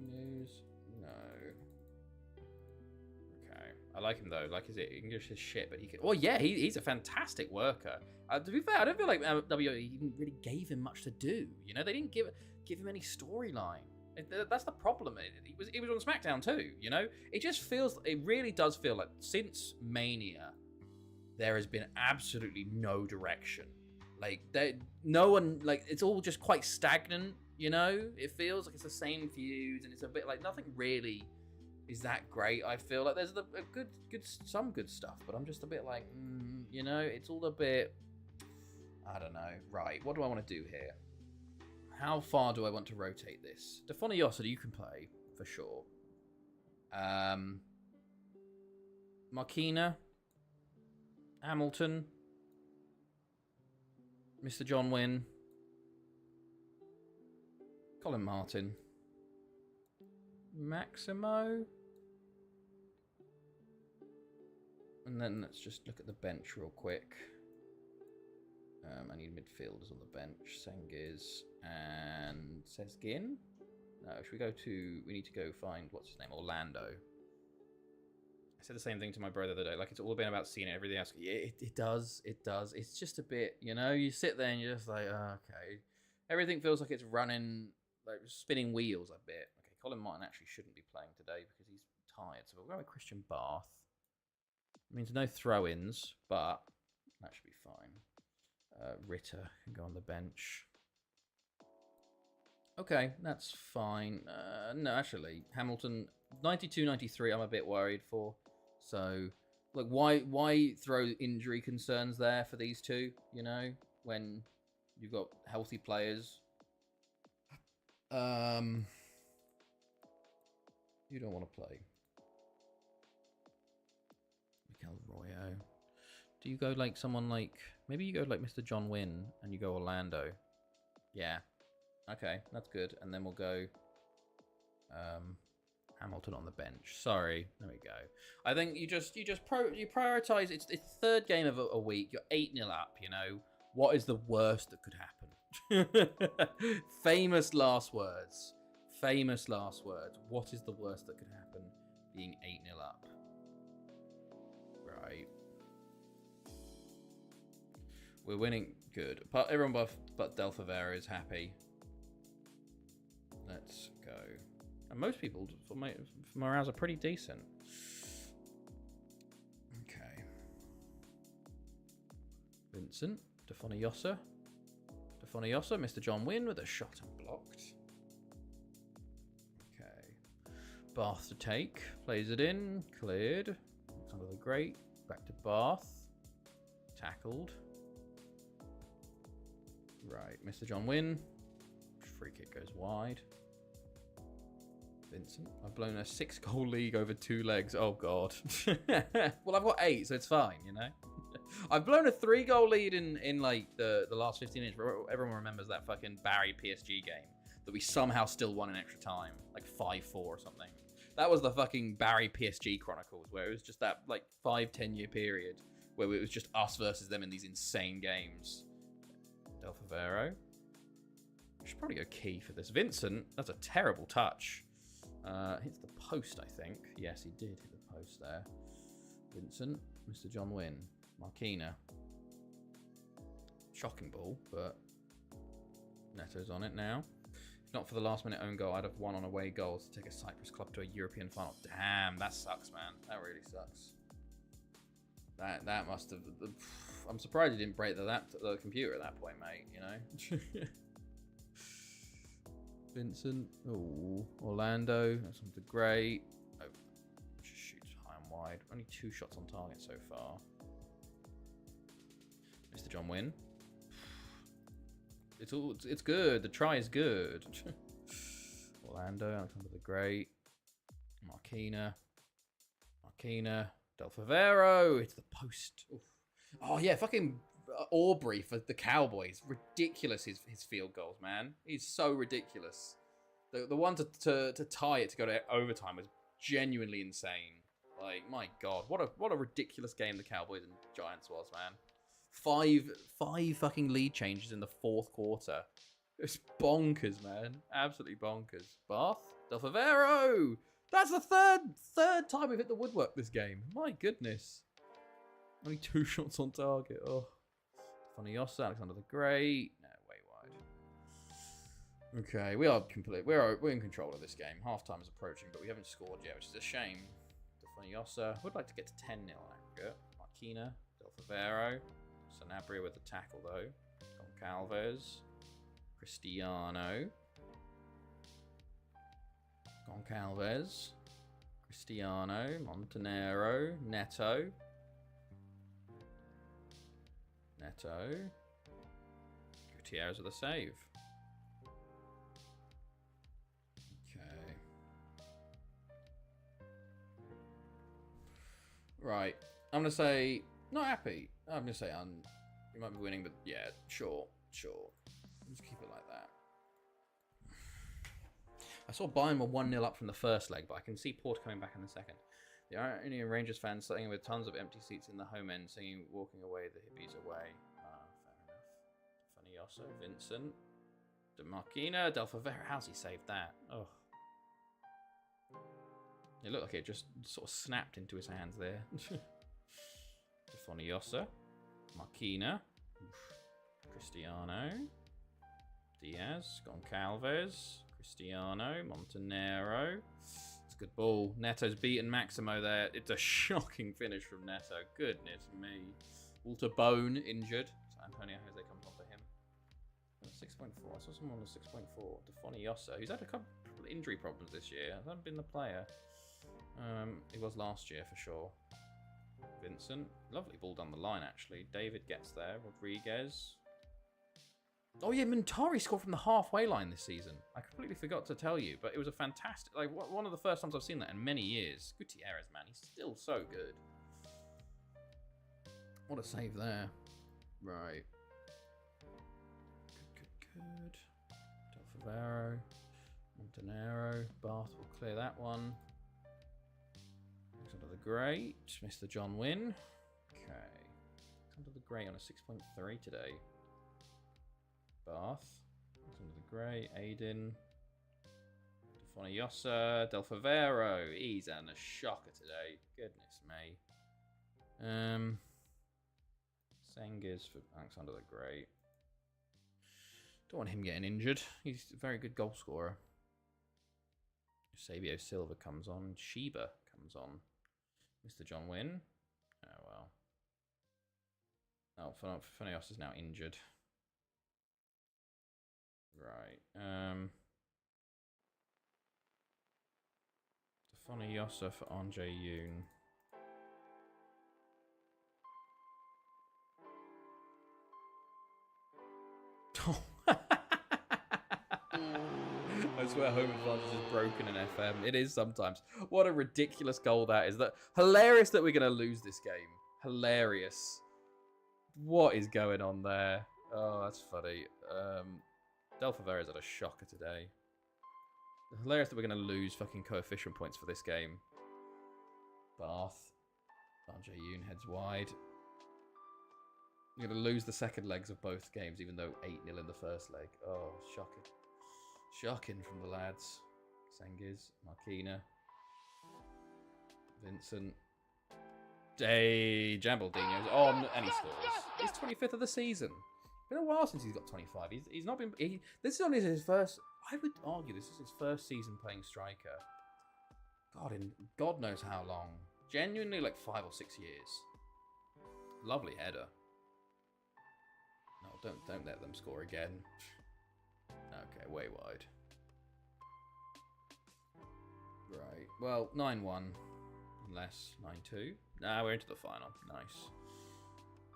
News? No. Okay. I like him though. Like, his English is shit, but he can. Well, yeah, he's a fantastic worker. To be fair, I don't feel like WWE really gave him much to do. You know, they didn't give him any storyline. That's the problem. He was on SmackDown too. You know, it really does feel like since Mania, there has been absolutely no direction. Like, no one, like, it's all just quite stagnant. You know, it feels like it's the same feuds, and it's a bit like nothing really is that great. I feel like there's some good stuff, but I'm just a bit like, you know, it's all a bit, I don't know. Right, what do I want to do here? How far do I want to rotate this? Stephanie Yossada, you can play for sure. Markina, Hamilton, Mr. John Wynn, Colin Martin, Maximo, and then let's just look at the bench real quick. I need midfielders on the bench. Sengiz and Sezgin. No, we need to go find, what's his name, Orlando. I said the same thing to my brother the other day. Like, it's all been about seeing everything else. Yeah, it does. It's just a bit, you know, you sit there and you're just like, oh, okay. Everything feels like it's running, like spinning wheels a bit. Okay, Colin Martin actually shouldn't be playing today because he's tired. So we'll go with Christian Barth. It means no throw-ins, but that should be fine. Ritter can go on the bench. Okay, that's fine. No, actually, Hamilton, 92-93, I'm a bit worried for. So, like, why throw injury concerns there for these two, you know, when you've got healthy players? You don't want to play. Miguel Royo. Do you go like someone like, maybe you go like Mr. John Wynn and you go Orlando? Yeah. Okay, that's good. And then we'll go Hamilton on the bench. Sorry, there we go. I think you prioritize. It's the third game of a week. You're 8-0 up. You know, what is the worst that could happen? Famous last words. What is the worst that could happen? Being 8-0 up. Right. We're winning. Good. Everyone but Del Favera is happy. Let's go. And most people, for morales, are pretty decent. Okay. Vincent, Defoniosa, Mr. John Wynn with a shot and blocked. Okay. Bath to take, plays it in, cleared. Under the grate, back to Bath. Tackled. Right, Mr. John Wynn. Free kick goes wide. Vincent. I've blown a 6-goal league over 2 legs. Oh, God. Well, I've got 8, so it's fine, you know? I've blown a 3-goal lead in like, the last 15 minutes. Everyone remembers that fucking Barry PSG game that we somehow still won in extra time. Like 5-4 or something. That was the fucking Barry PSG Chronicles, where it was just that, like, 5-10 year period where it was just us versus them in these insane games. Del Favero. I should probably go key for this. Vincent, that's a terrible touch. Hits the post, I think. Yes, he did hit the post there. Vincent, Mr. John Wynn. Marquina. Shocking ball, but Neto's on it now. If not for the last minute own goal, I'd have won on away goals to take a Cyprus club to a European final. Damn, that sucks, man. That really sucks. That must have... I'm surprised you didn't break the computer at that point, mate, you know? Vincent. Oh, Orlando. That's something great. Oh, just shoots high and wide. Only 2 shots on target so far. Mr. John Wynn. It's good. The try is good. Orlando. Alexander the Great. Marquina. Del Favero. It's the post. Oof. Oh yeah, fucking Aubrey for the Cowboys. Ridiculous his field goals, man. He's so ridiculous. The one to tie it to go to overtime was genuinely insane. Like, my God, what a ridiculous game the Cowboys and Giants was, man. Five fucking lead changes in the 4th quarter. It's bonkers, man. Absolutely bonkers. Bath, Del Favero. That's the third time we've hit the woodwork this game. My goodness. Only 2 shots on target. Oh. Foniosa, Alexander the Great. No, way wide. Okay, we're in control of this game. Half-time is approaching, but we haven't scored yet, which is a shame. Foniosa. Would like to get to 10-0 in aggregate. Marquina, Del Favero. Sanabria with the tackle, though. Goncalves. Cristiano. Goncalves. Cristiano. Montenero. Neto. Gutierrez with a save. Okay. Right. I'm going to say, not happy. I'm going to say, you might be winning, but yeah, sure. Just keep it like that. I saw Bayern were 1-0 up from the first leg, but I can see Port coming back in the second. The Argentinian Rangers fans sitting with tons of empty seats in the home end, singing "Walking Away, the Hippies Away." Fair enough. Fanioso, Vincent, De Marquina, Del Favero. How's he saved that? Oh, it looked like it just sort of snapped into his hands there. Defoniosa, Marquina, Cristiano, Diaz, Goncalves, Cristiano, Montenero. Good ball. Neto's beaten Maximo there. It's a shocking finish from Neto. Goodness me. Walter Bone injured. So Antonio Jose comes onto him. 6.4. I saw someone on 6.4. Defoniosa. He's had a couple of injury problems this year. Hasn't been the player. He was last year for sure. Vincent. Lovely ball down the line actually. David gets there. Rodriguez. Oh yeah, Montari scored from the halfway line this season. I completely forgot to tell you, but it was a fantastic, like one of the first times I've seen that in many years. Gutierrez, man, he's still so good. What a save there. Right. Good. Del Favero, Montenero, Bath will clear that one. Alexander the Great, Mr. John Wynn. Okay. Alexander the Great on a 6.3 today. Bath, Alexander the Great, Aiden, Defoniosa, Del Favero. He's on a shocker today. Goodness me. Sengiz for Alexander the Great. Don't want him getting injured. He's a very good goal scorer. Sabio Silva comes on. Sheba comes on. Mr. John Wynn. Oh, well. Oh, Funios is now injured. Right. Stefano Yossa for Andre Yoon. I swear home advantage is broken in FM. It is sometimes. What a ridiculous goal that is. That hilarious that we're going to lose this game. Hilarious. What is going on there? Oh, that's funny. Del Favera's had a shocker today. Hilarious that we're going to lose fucking coefficient points for this game. Bath. Andre Yoon heads wide. You're going to lose the second legs of both games, even though 8-0 in the first leg. Oh, shocking. Shocking from the lads. Sengiz, Marquina, Vincent. Jambaldino's on, and he scores. He's 25th of the season. Been a while since he's got 25. He's not been. This is only his first. I would argue this is his first season playing striker. God knows how long. Genuinely, like 5 or 6 years. Lovely header. No, don't let them score again. Okay, way wide. Right. Well, 9-1. Unless 9-2. Nah, we're into the final. Nice.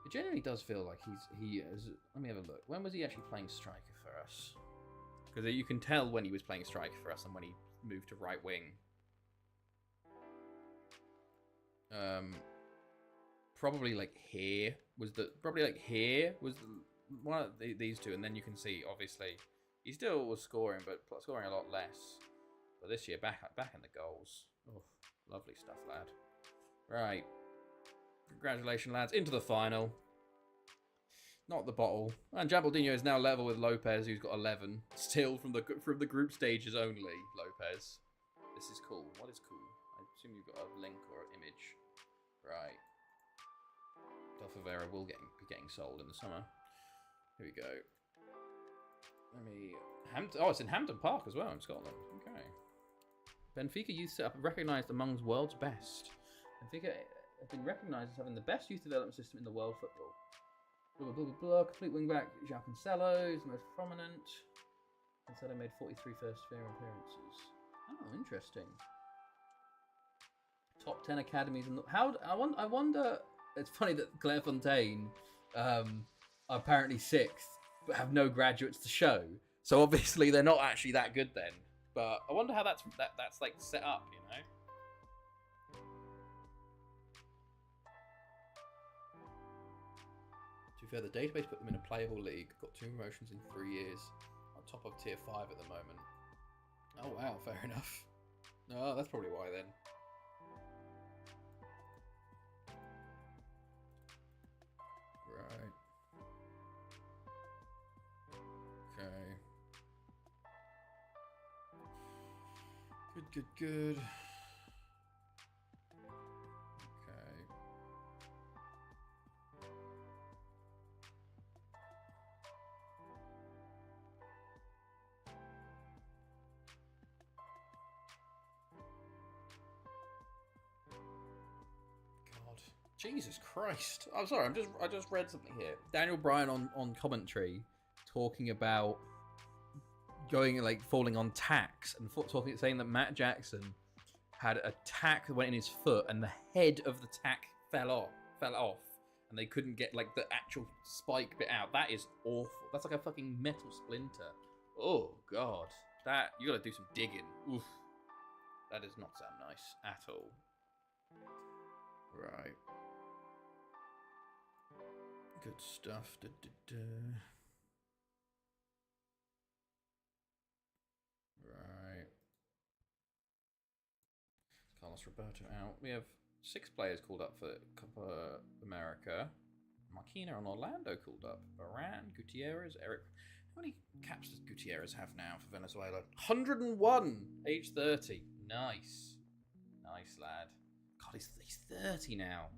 It genuinely does feel like he is. Let me have a look. When was he actually playing striker for us? Because you can tell when he was playing striker for us and when he moved to right wing. Probably like here was the one of these two, and then you can see obviously he still was scoring, but scoring a lot less. But this year back in the goals. Oh, lovely stuff, lad. Right. Congratulations, lads. Into the final. Not the bottle. And Jambaldino is now level with Lopez, who's got 11. Still from the group stages only, Lopez. This is cool. What is cool? I assume you've got a link or an image. Right. Del Favera will be getting sold in the summer. Here we go. It's in Hampton Park as well in Scotland. Okay. Benfica youth setup recognised among the world's best. Benfica have been recognised as having the best youth development system in the world football. Blah, blah, blah, blah. Complete wingback João Cancelo is the most prominent. Cancelo made 43 first fair appearances. Oh, interesting. Top 10 academies in the... I wonder... It's funny that Clairefontaine are apparently 6th, but have no graduates to show. So obviously they're not actually that good then. But I wonder how that's like set up, you know? To be fair, the database put them in a playable league. Got 2 promotions in 3 years. On top of tier 5 at the moment. Oh wow, fair enough. Oh, that's probably why then. Right. Okay. Good. Okay. God. Jesus Christ. I'm sorry, I just read something here. Daniel Bryan on commentary talking about falling on tacks and saying that Matt Jackson had a tack that went in his foot and the head of the tack fell off and they couldn't get like the actual spike bit out. That is awful. That's like a fucking metal splinter. Oh god. That you gotta do some digging. Oof. That does not sound nice at all. Right. Good stuff. Right. Carlos Roberto out. We have 6 players called up for Copa America. Marquina and Orlando called up. Varane, Gutierrez, Eric. How many caps does Gutierrez have now for Venezuela? 101, age 30. Nice. Nice, lad. God, he's 30 now.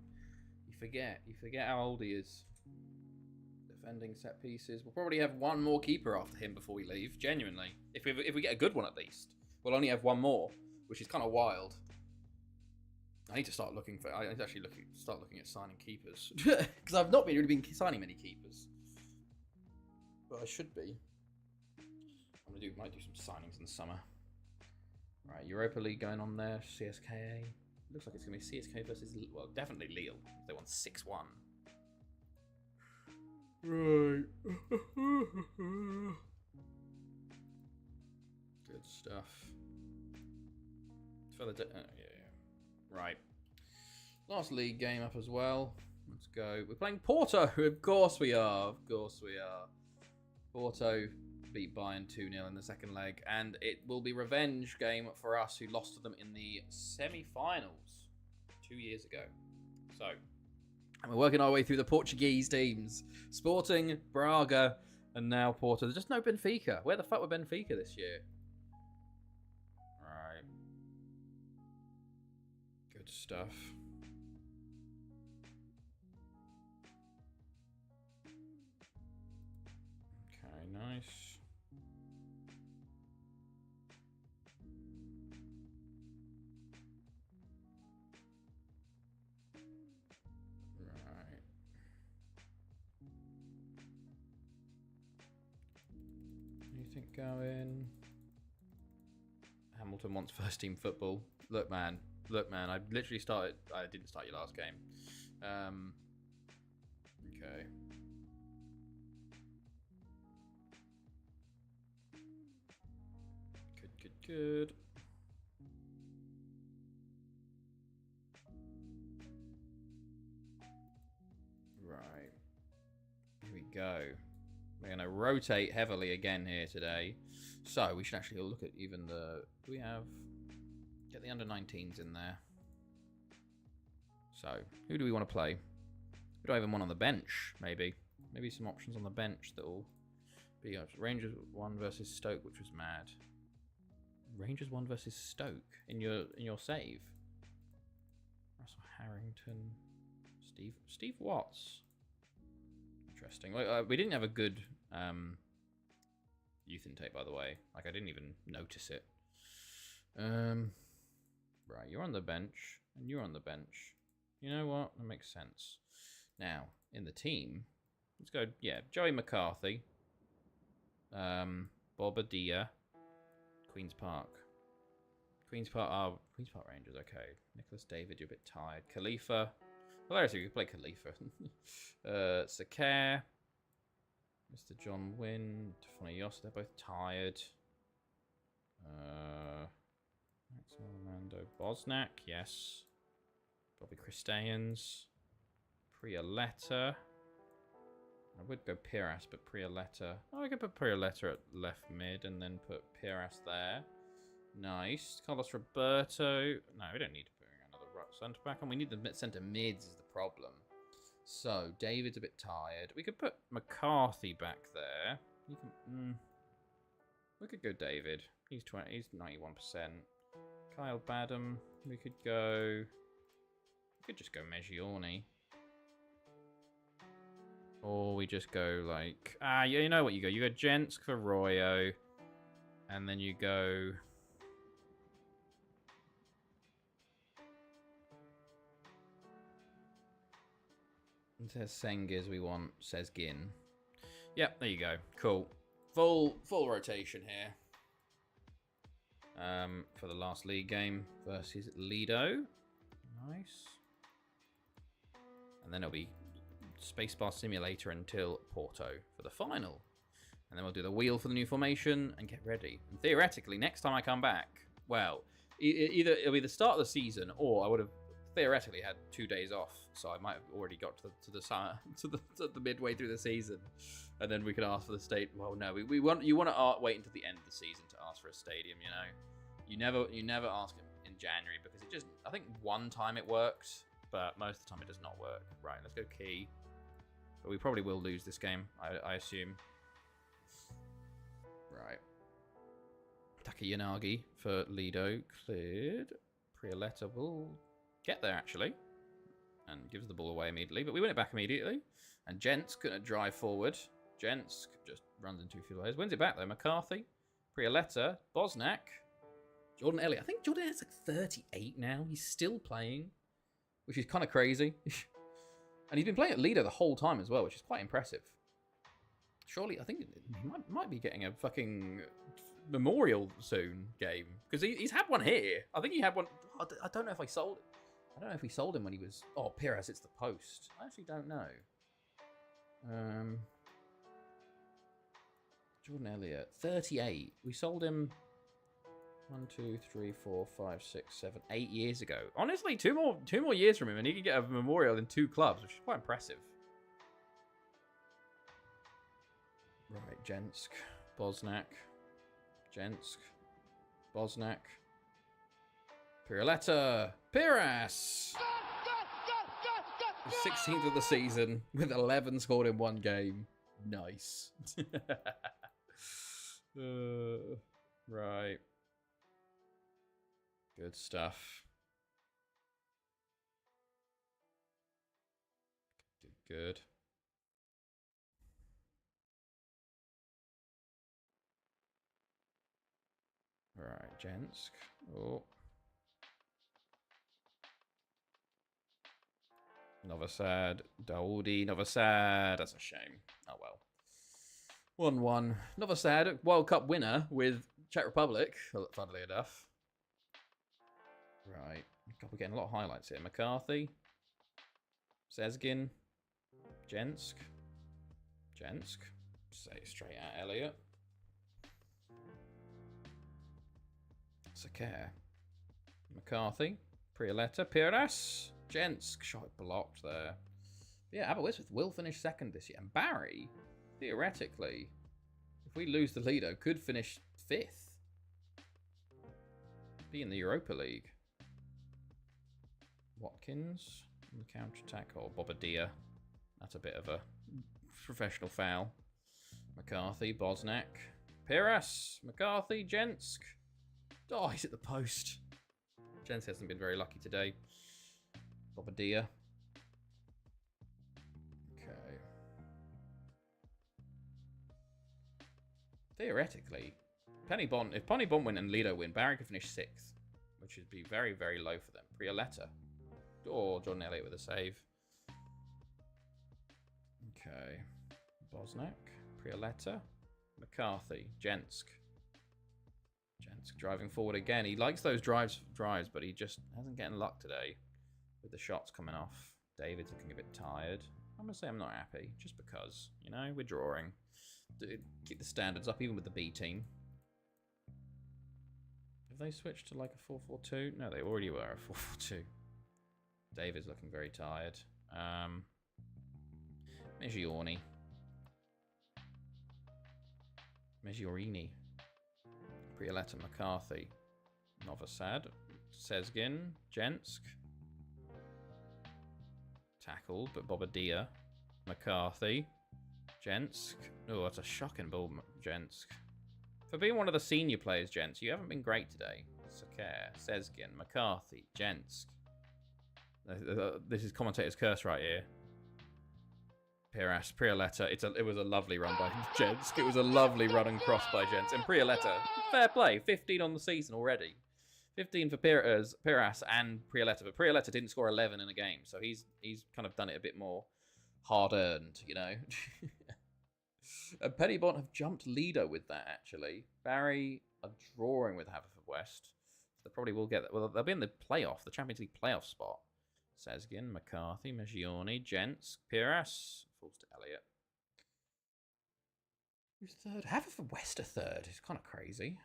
You forget how old he is. Defending set pieces. We'll probably have 1 more keeper after him before we leave. Genuinely. If we get a good one at least. We'll only have 1 more. which is kind of wild. I need to start looking for. I actually start looking at signing keepers because I've not really been signing many keepers, but I should be. Might do some signings in the summer. Right, Europa League going on there. CSKA. Looks like it's going to be CSK versus, well, definitely Lille. They won 6-1. Right. Good stuff. Right. Last league game up as well. Let's go. We're playing Porto. Of course we are. Of course we are. Porto beat Bayern 2-0 in the second leg, and it will be revenge game for us who lost to them in the semi-finals 2 years ago. So, and we're working our way through the Portuguese teams. Sporting, Braga, and now Porto. There's just no Benfica. Where the fuck were Benfica this year? Right. Good stuff. Okay, nice. Anything going? Hamilton wants first team football. Look, man. I literally started. I didn't start your last game. Okay. Good. Right. Here we go. We're going to rotate heavily again here today. So we should actually look at even the... Do we have... Get the under-19s in there. So, who do we want to play? Who do I even want on the bench, maybe? Maybe some options on the bench that will be... Rangers 1 versus Stoke, which was mad. Rangers 1 versus Stoke in your save. Russell Harrington. Steve Watts. Interesting. We didn't have a good youth intake, by the way. Like, I didn't even notice it. Right, you're on the bench, and you're on the bench. You know what? That makes sense. Now, in the team, let's go, yeah, Joey McCarthy. Bobadilla. Queen's Park Rangers, okay. Nicholas David, you're a bit tired. Khalifa. Hilarious, you could play Khalifa. Sakare. Mr. John Wynn. Tefani Yoss, they're both tired. Maxwell Orlando. Bosnak, yes. Bobby Christians. Prioletta. I would go Piras, but Prioletta. Oh, I could put Prioletta at left mid and then put Piras there. Nice. Carlos Roberto. No, we don't need to put another centre back on. We need the centre mids is the problem. So, David's a bit tired. We could put McCarthy back there. You can, we could go David. He's 91%. Kyle Badham. We could just go Meggiorni. Or we just go like... you know what you go. You go Jensk for Royo. And then you go... It says Sengiz we want. Says Gin. Yep, there you go. Cool. Full rotation here. For the last league game versus Lido. Nice. And then it'll be Spacebar Simulator until Porto for the final. And then we'll do the wheel for the new formation and get ready. And theoretically, next time I come back, well, either it'll be the start of the season, or I would have theoretically had 2 days off, so I might have already got to the midway through the season, and then we could ask for the state. Well, no, you want to wait until the end of the season to ask for a stadium. You never ask in January because it just. I think one time it worked, but most of the time it does not work. Right, let's go Key. But we probably will lose this game, I assume. Right. Takayanagi for Lido. Cleared. Prioletta will get there, actually. And gives the ball away immediately. But we win it back immediately. And Jensk going to drive forward. Jensk just runs into a few players. Wins it back, though. McCarthy. Prioletta. Bosnak. Jordan Elliott. I think Jordan Elliott's like 38 now. He's still playing, which is kind of crazy. And he's been playing at leader the whole time as well, which is quite impressive. Surely, I think he might be getting a fucking memorial soon game. Because he's had one here. I think he had one. I don't know if I sold it. I don't know if we sold him when he was... Oh, Pires, it's the post. I actually don't know. Jordan Elliott, 38. We sold him 1, 2, 3, 4, 5, 6, 7, 8 years ago. Honestly, two more years from him, and he can get a memorial in 2 clubs, which is quite impressive. Right, Jensk, Bosnak, Jensk, Bosnak, Piruleta, Piras! The 16th of the season, with 11 scored in 1 game. Nice. Right. Good stuff. Good. All right, Jensk. Oh. Novosad. Daoudi. Novosad. That's a shame. Oh, well. 1-1. Novosad, World Cup winner with Czech Republic, funnily enough. Right. God, we're getting a lot of highlights here. McCarthy. Sezgin. Jensk. Say straight at Elliott. Sakar. McCarthy. Prioletta. Piras. Jensk. Shot blocked there. Yeah, Aberystwyth will finish second this year. And Barry, theoretically, if we lose the leader, could finish 5th. Be in the Europa League. Watkins on the counter-attack. Or Bobadilla. That's a bit of a professional foul. McCarthy, Bosnak. Piras, McCarthy, Jensk. Oh, he's at the post. Jensk hasn't been very lucky today. Bobadilla. Okay. Theoretically, if Penny Bond win and Lido win, Barry could finish 6th, which would be very, very low for them. Prioletta. Or Jordan Elliott with a save. Okay. Bosnak. Prioletta. McCarthy. Jensk driving forward again. He likes those drives, but he just hasn't getting luck today with the shots coming off. David's looking a bit tired. I'm going to say I'm not happy, just because, you know, we're drawing. Keep the standards up, even with the B team. Have they switched to like a 4-4-2? No, they already were a 4-4-2. David's looking very tired. Meggiorni. Prioletta, McCarthy. Novosad. Sezgin. Jensk. Tackled, but Bobadilla. McCarthy. Jensk. Oh, that's a shocking ball, Jensk. For being one of the senior players, Jensk, you haven't been great today. Sakar, Sezgin, McCarthy, Jensk. This is commentator's curse right here. Piras, Prioletta. It was a lovely run by Jensk. It was a lovely run and cross by Jensk. And Prioletta, fair play, 15 on the season already. 15 for Piras and Prioletta. But Prioletta didn't score 11 in a game, so he's kind of done it a bit more hard-earned, you know. And Pennybont have jumped leader with that, actually. Barry are drawing with Haverfordwest. So they probably will get that. Well, they'll be in the playoff, the Champions League playoff spot. Sezgin, McCarthy, Meggiorni, Jensk, Piras. Falls to Elliott. Who's third? Haverfordwest are third. It's kind of crazy.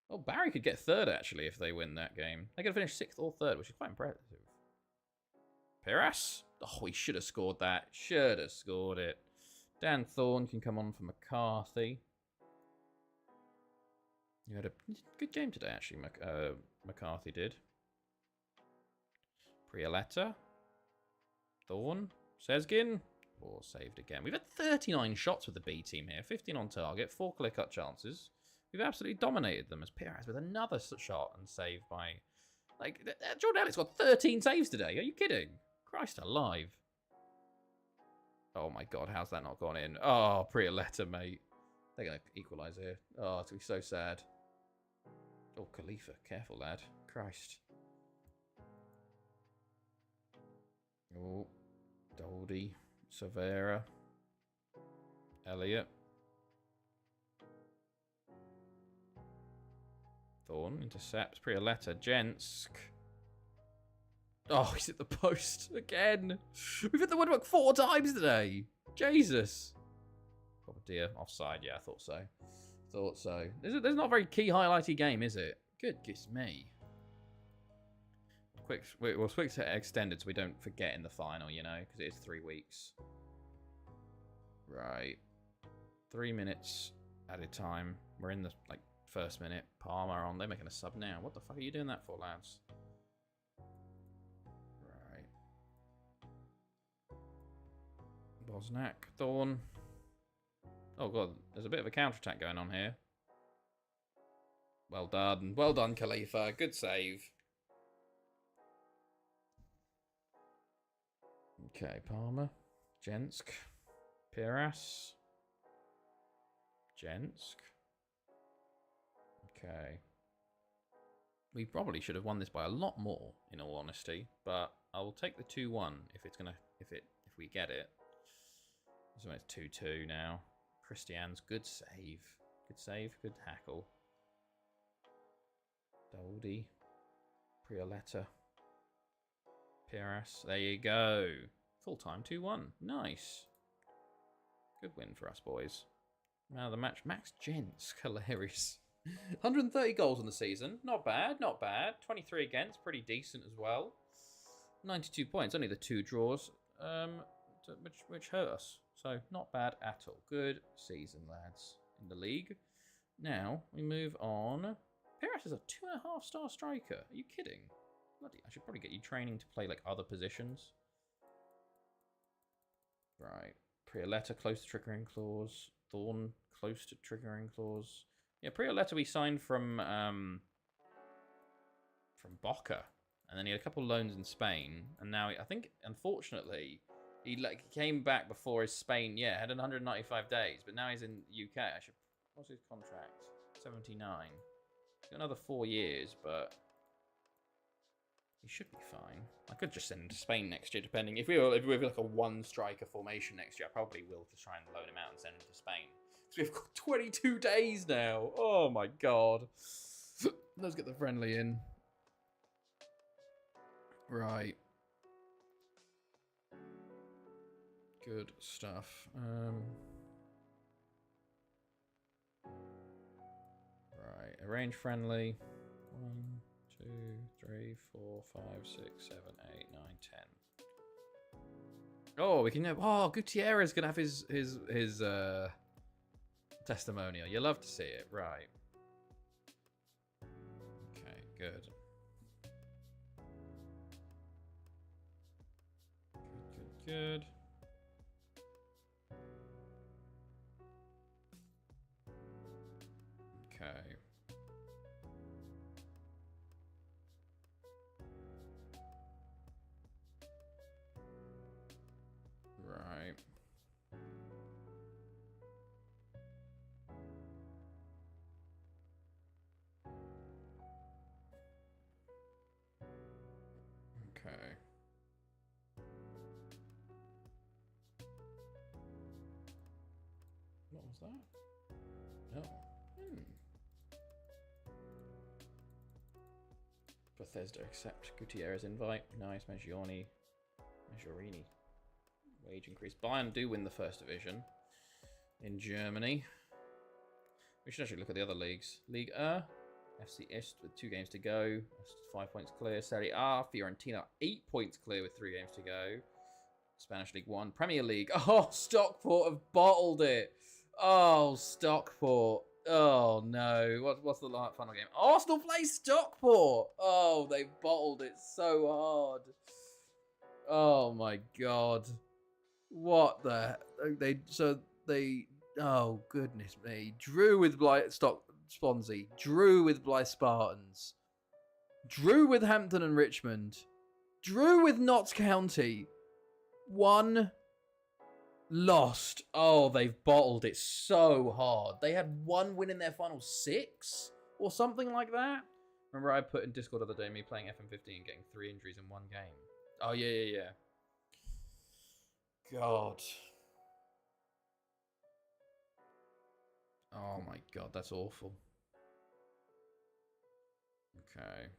Oh, Barry could get third, actually, if they win that game. They could finish 6th or 3rd, which is quite impressive. Piras? Oh, he should have scored that. Should have scored it. Dan Thorne can come on for McCarthy. You had a good game today, actually, McCarthy did. Prioletta. Thorne. Sezgin. Oh, saved again. We've had 39 shots with the B team here. 15 on target. 4 clear-cut chances. We've absolutely dominated them as Piras with another shot and saved by... Like, Jordan Elliott's got 13 saves today. Are you kidding? Christ alive. Oh my god, how's that not gone in? Oh, Prioletta, mate. They're going to equalise here. Oh, it's going to be so sad. Oh, Khalifa. Careful, lad. Christ. Oh, Doldy. Severa. Elliot. Thorn. Intercepts. Prioletta. Jensk. Oh, he's at the post again. We've hit the woodwork 4 times today. Jesus. Oh dear. Offside. Yeah, I thought so. Thought so. There's not a very key highlighty game, is it? Goodness me. We'll switch to extended so we don't forget in the final, you know, because it is 3 weeks. Right. 3 minutes at a time. We're in the first minute. Palmer on. They're making a sub now. What the fuck are you doing that for, lads? Right. Bosnak. Thorn. Oh god, there's a bit of a counter-attack going on here. Well done. Well done, Khalifa. Good save. Okay, Palmer. Jensk. Piras. Jensk. Okay. We probably should have won this by a lot more, in all honesty, but I will take the 2-1 if we get it. So it's 2-2 now. Christian's good save. Good save, good tackle. Doldy. Prioletta. Piras. There you go. Full time 2-1. Nice. Good win for us, boys. Now the match. Max Jensk. Hilarious. 130 goals in the season. Not bad, not bad. 23 against. Pretty decent as well. 92 points. Only the 2 draws, which hurt us. So, not bad at all. Good season, lads, in the league. Now, we move on. Piras is a 2.5-star striker. Are you kidding? Bloody, I should probably get you training to play, other positions. Right. Prioletta, close to triggering clause. Thorn, close to triggering clause. Yeah, Prioletta we signed from Boca. And then he had a couple loans in Spain. And now, I think, unfortunately... He came back before his Spain, had 195 days, but now he's in UK. What's his contract? 79. He's got another 4 years, but he should be fine. I could just send him to Spain next year, depending. If we were like a 1-striker formation next year, I probably will just try and loan him out and send him to Spain. Because we've got 22 days now. Oh my god. Let's get the friendly in. Right. Good stuff. Right, arrange friendly. 1, 2, 3, 4, 5, 6, 7, 8, 9, 10. Oh, we can have. Oh, Gutierrez gonna have his testimonial. You love to see it, right? Okay, good. Good. Okay. Right. Okay. What was that? Oh. Bethesda accept Gutierrez invite. Nice. Maggioni. Maggiorini. Wage increase. Bayern do win the first division in Germany. We should actually look at the other leagues. Ligue 1. FC Est with 2 games to go. 5 points clear. Serie A. Fiorentina 8 points clear with 3 games to go. Spanish League 1. Premier League. Oh, Stockport have bottled it. Oh, Stockport. Oh, no. What's the final game? Arsenal play Stockport. Oh, they bottled it so hard. Oh, my God. What the... Oh, goodness me. Drew with Swansea. Drew with Blythe Spartans. Drew with Hampton and Richmond. Drew with Notts County. 1 lost. Oh, they've bottled it so hard. They had 1 win in their final 6. or something like that. Remember I put in Discord the other day me playing FM15 getting 3 injuries in one game. Oh yeah. God. Oh my god, that's awful. Okay.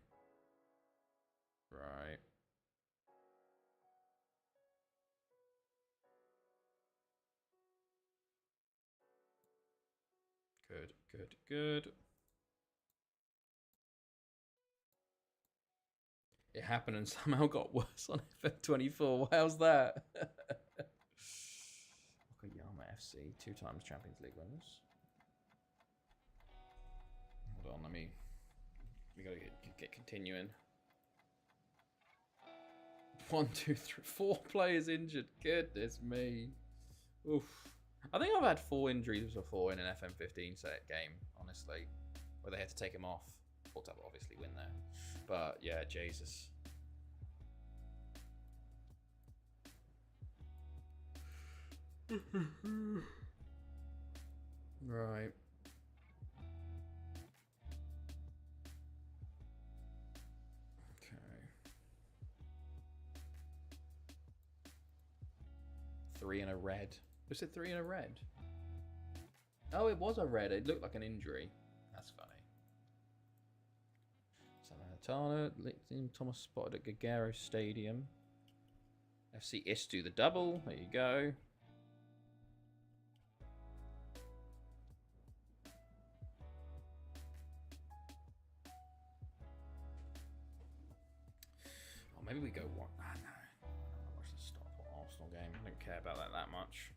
Right. Good. It happened and somehow got worse on FM24. How's that? Okayama FC, 2 times Champions League winners. Hold on, we gotta get continuing. 1, 2, 3, 4 players injured. Goodness me. Oof. I think I've had 4 injuries before in an FM15 set game, honestly, where they had to take him off. Thought I'd obviously win there. But yeah, Jesus. Right. Okay. 3 in a red. Was it 3 in a red? Oh, it was a red. It looked like an injury. That's funny. Salernitana, Thomas spotted at Gagaro Stadium. FC Istu the double. There you go. Oh, maybe we go one. Ah, no. I don't want to watch the Stockport Arsenal game. I don't care about that much.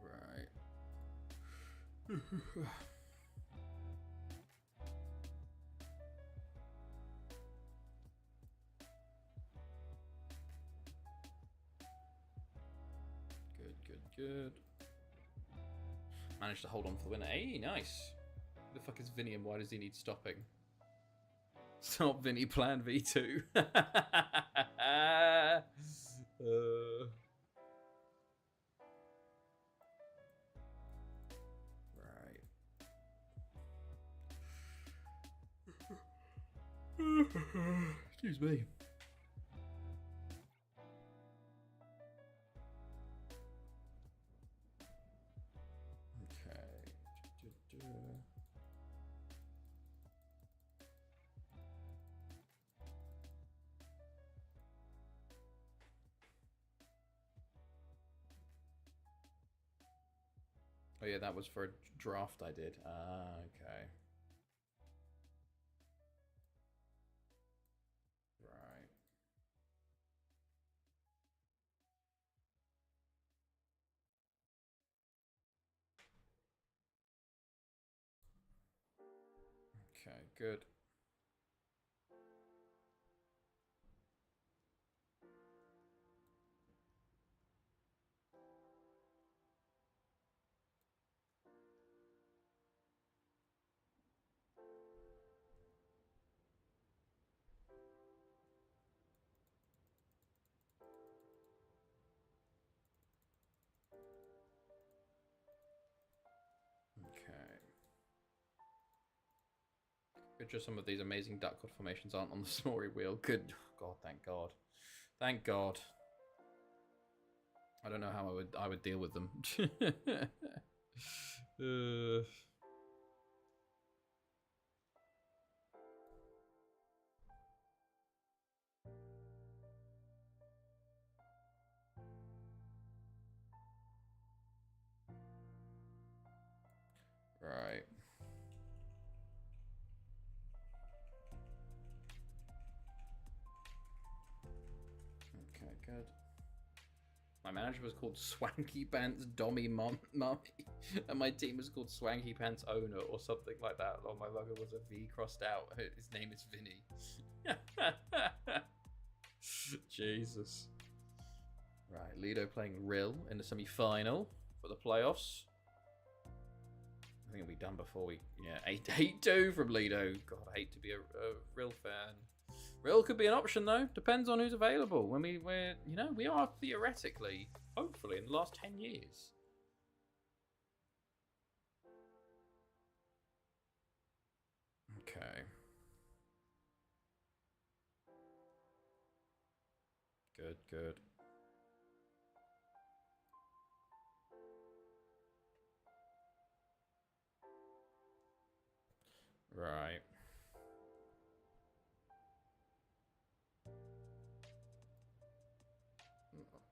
Right. Good. Managed to hold on for the winner. Hey, nice. Who the fuck is Vinny and why does he need stopping? Stop Vinny, plan V2. Right. Excuse me. Oh yeah, that was for a draft I did. Ah, okay. Right. Okay, good. Just some of these amazing duck cod formations aren't on the story wheel. Good God, thank God. Thank God. I don't know how I would deal with them. Right. Okay, good. My manager was called Swanky Pants Dommy Mummy, and my team was called Swanky Pants Owner or something like that. Oh, my logo was a V crossed out. His name is Vinny. Jesus. Right, Lido playing Rill in the semi-final for the playoffs. I think it'll be done before we... Yeah, 8-2 from Lido. God, I hate to be a Rill fan. Rill could be an option though. Depends on who's available. When we are theoretically, hopefully, in the last 10 years. Okay. Good, good. Right.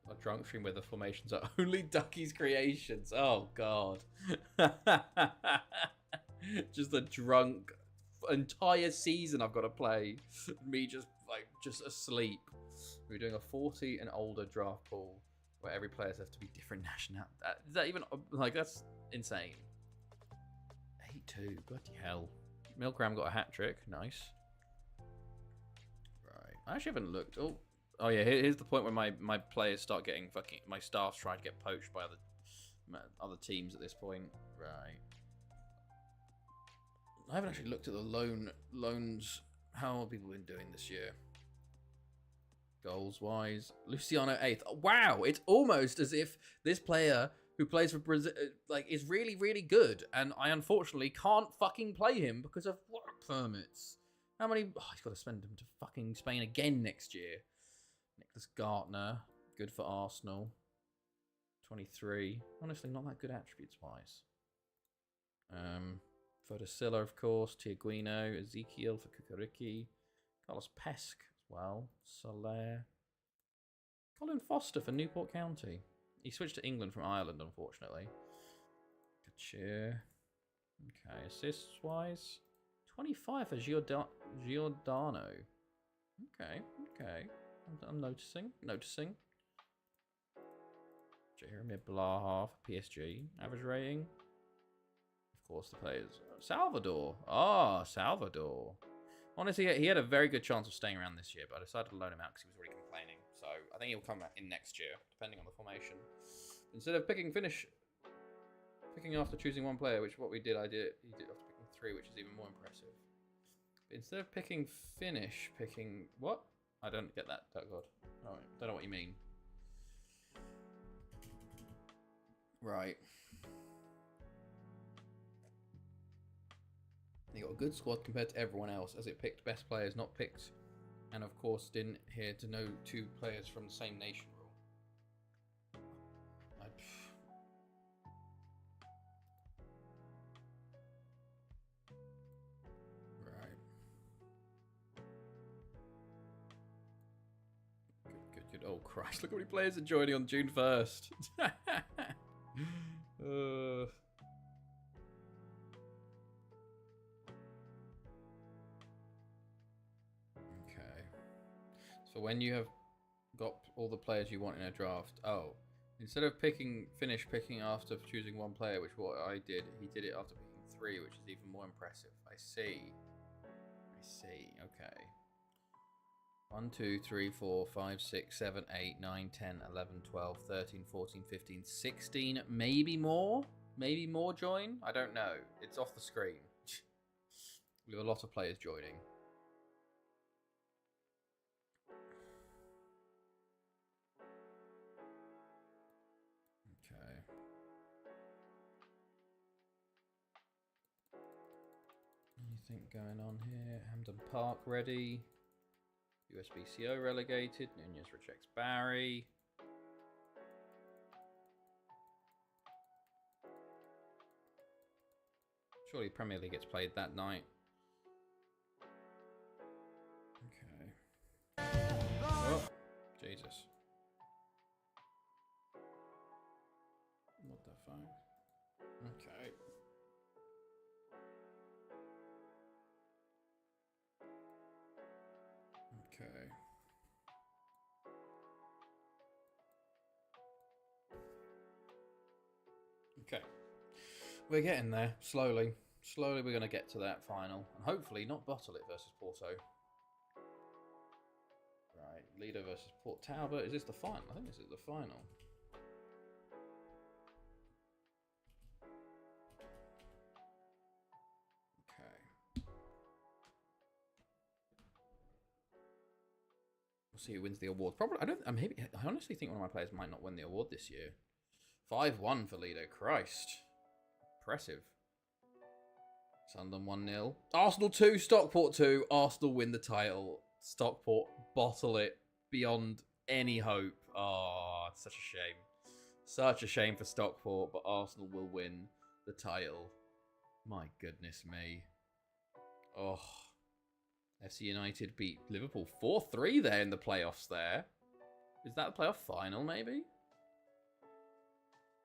A drunk stream where the formations are only Ducky's creations. Oh, God. Just a drunk entire season I've got to play. Me just asleep. We're doing a 40 and older draft pool where every player has to be different nationality. Is that even, like, that's insane. 8-2, bloody hell. Milgram got a hat trick, nice. Right, I actually haven't looked. Oh yeah, here's the point where my players start getting fucking, my staff's trying to get poached by other teams at this point. Right. I haven't actually looked at the loans. How have people been doing this year? Goals wise, Luciano 8th. Oh, wow, it's almost as if this player who plays for Brazil is really, really good, and I unfortunately can't fucking play him because of work permits. How many? Oh, he's got to spend him to fucking Spain again next year. Nicholas Gartner, good for Arsenal. 23. Honestly, not that good attributes wise. Fodosilla, of course. Tiaguino, Ezekiel for Kukariki. Carlos Pesk as well. Soler. Colin Foster for Newport County. He switched to England from Ireland, unfortunately. Good cheer. Okay, assists wise. 25 for Giordano. Okay. I'm noticing. Jeremy Blaha for PSG. Average rating. Of course, the players. Salvador. Salvador. Honestly, he had a very good chance of staying around this year, but I decided to loan him out because he was already complaining. So I think he'll come in next year, depending on the formation. Instead of picking after choosing one player, which what we did, he did after picking 3, which is even more impressive. But instead of picking what? I don't get that, God. Alright, don't know what you mean. Right. He got a good squad compared to everyone else, as it picked best players, not picked, and of course didn't adhere to no 2 players from the same nation rule. Right. Good. Oh Christ! Look how many players are joining on June 1st. So when you have got all the players you want in a draft, instead of finish picking after choosing one player, which what I did, he did it after picking 3, which is even more impressive. I see. Okay. 1, 2, 3, 4, 5, 6, 7, 8, 9, 10, 11, 12, 13, 14, 15, 16, maybe more join? I don't know. It's off the screen. We have a lot of players joining. Anything going on here? Hampden Park ready. USBCO relegated. Nunez rejects Barry. Surely Premier League gets played that night. Okay. Oh, Jesus. What the fuck? Okay. Okay. We're getting there, slowly. Slowly we're going to get to that final. And hopefully not bottle it versus Porto. Right, Lido versus Port Talbot. Is this the final? I think this is the final. Okay. We'll see who wins the award. Probably, I honestly think one of my players might not win the award this year. 5-1 for Lido. Christ. Impressive. Sunderland 1-0. Arsenal 2, Stockport 2. Arsenal win the title. Stockport bottle it beyond any hope. Oh, it's such a shame. Such a shame for Stockport, but Arsenal will win the title. My goodness me. Oh. FC United beat Liverpool 4-3 there in the playoffs there. Is that the playoff final, maybe?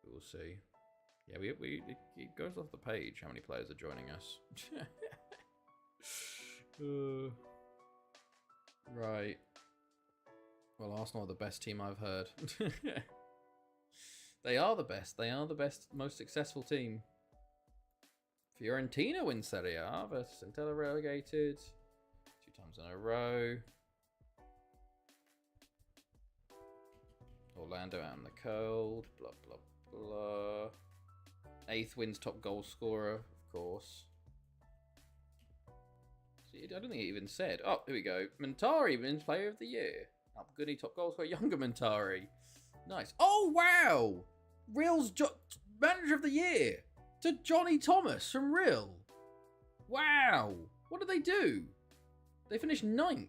We'll see. Yeah, it goes off the page how many players are joining us. Right. Well, Arsenal are the best team I've heard. They are the best. They are the best, most successful team. Fiorentina win Serie A versus Entella relegated 2 times in a row. Orlando out in the cold. Blah, blah, blah. 8th wins top goal scorer, of course. See, I don't think it even said. Oh, here we go. Montari wins player of the year. Up Goody top goal scorer, younger Montari. Nice. Oh, wow. Real's manager of the year to Johnny Thomas from Real. Wow. What did they do? They finished 9th.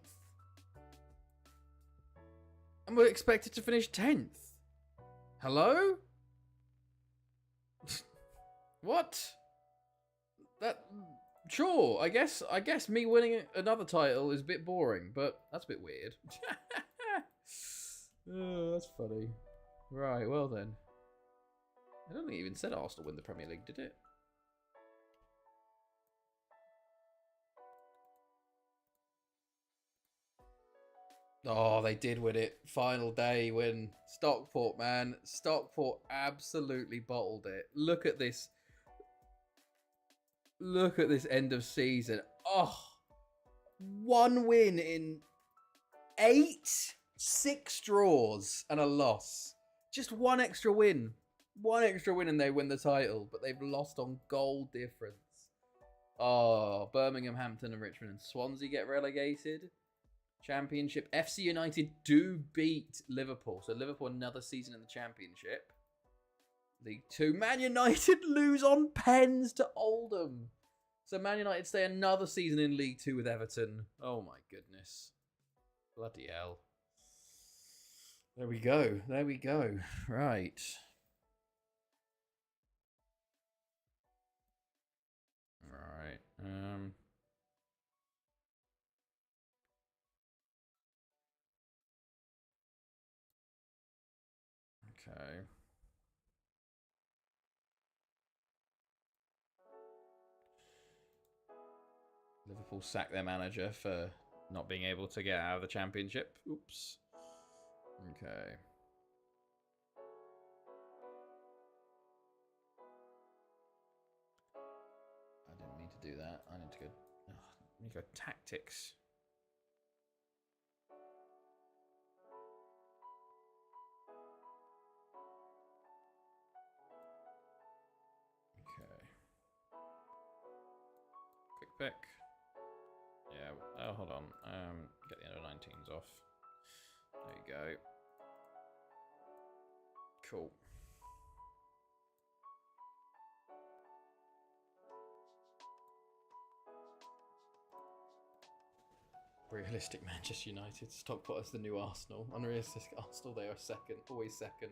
And we're expected to finish 10th. Hello? What? That sure, I guess me winning another title is a bit boring, but that's a bit weird. Oh, that's funny. Right, well then. I don't think it even said Arsenal win the Premier League, did it? Oh, they did win it. Final day win. Stockport, man. Stockport absolutely bottled it. Look at this. Look at this end of season. Oh, 1 win in 8, 6 draws and a loss. Just 1 extra win. 1 extra win and they win the title, but they've lost on goal difference. Oh, Birmingham, Hampton and Richmond and Swansea get relegated. Championship. FC United do beat Liverpool. So Liverpool another season in the Championship. League 2. Man United lose on pens to Oldham. So Man United stay another season in League 2 with Everton. Oh my goodness. Bloody hell. There we go. There we go. Right. Alright. Okay. Liverpool sack their manager for not being able to get out of the Championship. Oops. Okay. I didn't mean to do that. I need to go. Oh, I need to go tactics. Okay. Quick pick. Yeah. Oh, hold on. Get the under 19s off. There you go. Cool. Realistic Manchester United. Stockport as the new Arsenal. Unrealistic Arsenal, they are second. Always second.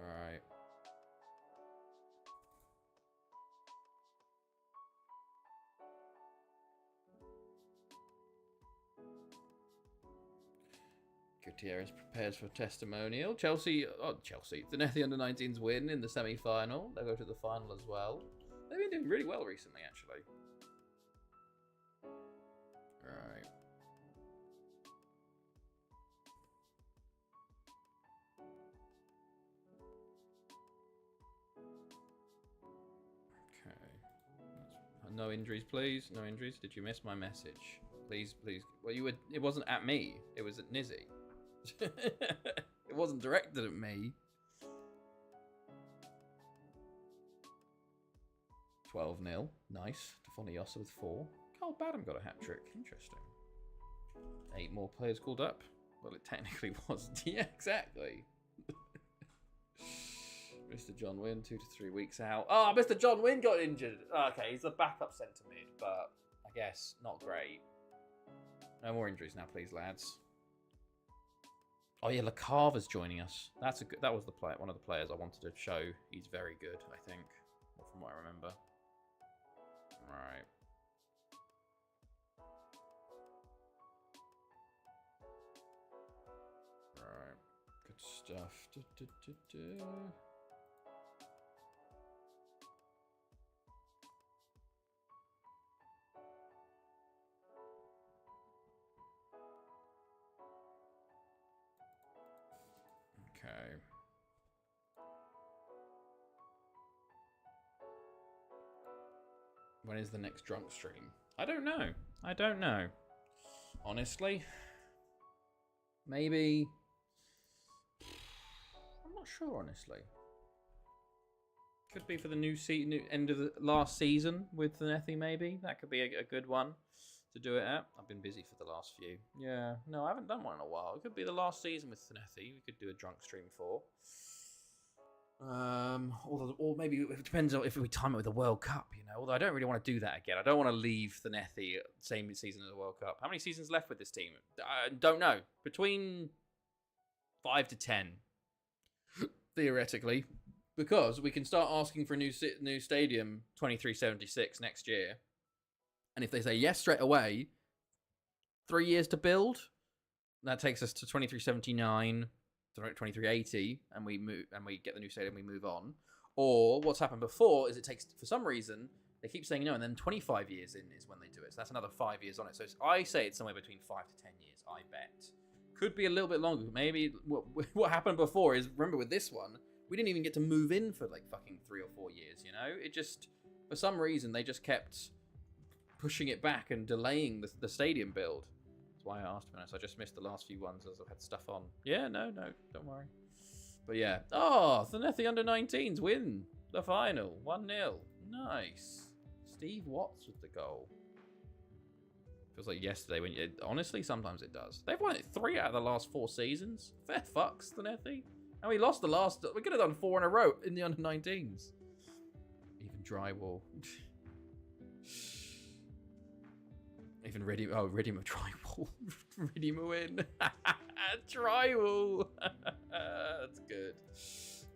Right. Gutierrez prepares for testimonial. Chelsea. Zanetти under 19s win in the semi-final. They'll go to the final as well. They've been doing really well recently, actually. Right. Okay. No injuries, please. No injuries. Did you miss my message? Please, please. Well, you were. It wasn't at me. It was at Nizzy. It wasn't directed at me. 12-0. Nice. Tafoni-Yossa with 4. Carl Badham got a hat-trick. Interesting. 8 more players called up. Well, it technically was. Yeah, exactly. Mr. John Wynn, 2 to 3 weeks out. Oh, Mr. John Wynn got injured. Okay, he's a backup centre mid, but I guess not great. No more injuries now, please, lads. Oh yeah, Lacava's joining us. That's a good. That was the player, one of the players I wanted to show. He's very good, I think, from what I remember. All right. Right. Good stuff. Okay. When is the next drunk stream? I don't know. I don't know. Honestly. Maybe. I'm not sure, honestly. Could be for the new end of the last season with Thanethi, maybe. That could be a good one to do it at. I've been busy for the last few. Yeah, no, I haven't done one in a while. It could be the last season with Thanethi. We could do a drunk stream for. Or maybe it depends on if we time it with the World Cup, you know. Although I don't really want to do that again. I don't want to leave Thanethi same season as the World Cup. How many seasons left with this team? I don't know. Between 5 to 10, theoretically, because we can start asking for a new stadium 2376 next year. And if they say yes straight away, 3 years to build, that takes us to 2379, 2380, and we get the new stadium, we move on. Or what's happened before is it takes, for some reason, they keep saying no, and then 25 years in is when they do it. So that's another 5 years on it. So I say it's somewhere between 5 to 10 years, I bet. Could be a little bit longer. Maybe what happened before is, remember with this one, we didn't even get to move in for like fucking 3 or 4 years, you know? It just, for some reason, they just kept pushing it back and delaying the stadium build. That's why I asked him, so I just missed the last few ones as I've had stuff on. Yeah, no, don't worry. But yeah. Oh, Thanethi under-19s win the final. 1-0. Nice. Steve Watts with the goal. Feels like yesterday when you... Honestly, sometimes it does. They've won it 3 out of the last 4 seasons. Fair fucks, Thanethi. And we lost the last... We could have done 4 in a row in the under-19s. Even drywall. Even Redeem a drywall. Redeem a win. Drywall. That's good.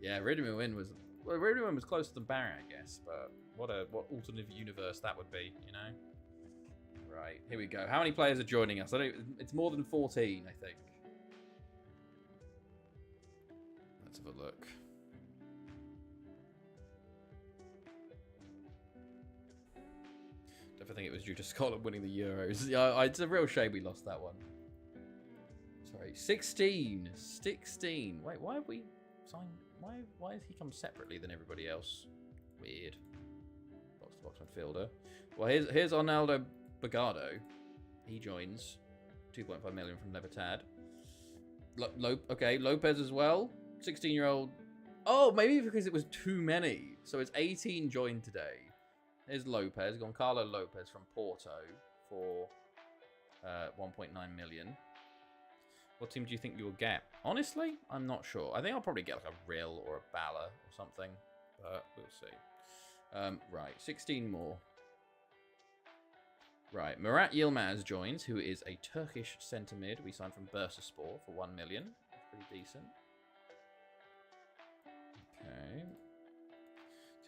Yeah, Redeem a win was... Well, Redeem a win was closer than Barrett, I guess. But what alternative universe that would be, you know? Right, here we go. How many players are joining us? I don't... It's more than 14, I think. Let's have a look. I think it was due to Scotland winning the Euros. Yeah, it's a real shame we lost that one. Sorry, 16. Wait, why have we signed? Why has he come separately than everybody else? Weird. Box midfielder. Well, here's Arnaldo Bagado. He joins. 2.5 million from Levertad. Okay, Lopez as well. 16-year-old. Oh, maybe because it was too many. So it's 18 joined today. Here's Lopez, Goncalo Lopez from Porto for 1.9 million. What team do you think you'll get? Honestly, I'm not sure. I think I'll probably get like a Rill or a Bala or something, but we'll see. Right, 16 more. Right, Murat Yilmaz joins, who is a Turkish centre mid. We signed from Bursaspor for 1 million. Pretty decent. Okay.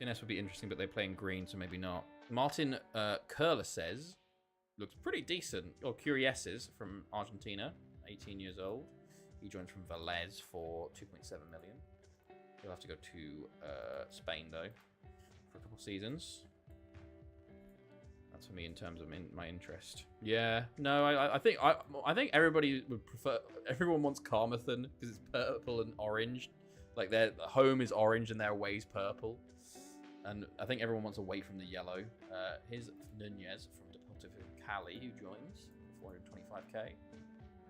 TNS would be interesting, but they play in green, so maybe not. Martin Curlises looks pretty decent. Or Curieses from Argentina, 18 years old. He joins from Velez for 2.7 million. He'll have to go to Spain, though, for a couple seasons. That's for me in terms of my interest. Yeah, no, I think everybody would prefer... Everyone wants Carmarthen because it's purple and orange. Like, their home is orange and their away is purple. And I think everyone wants away from the yellow. Here's Nunez from Deportivo Cali, who joins for 425k.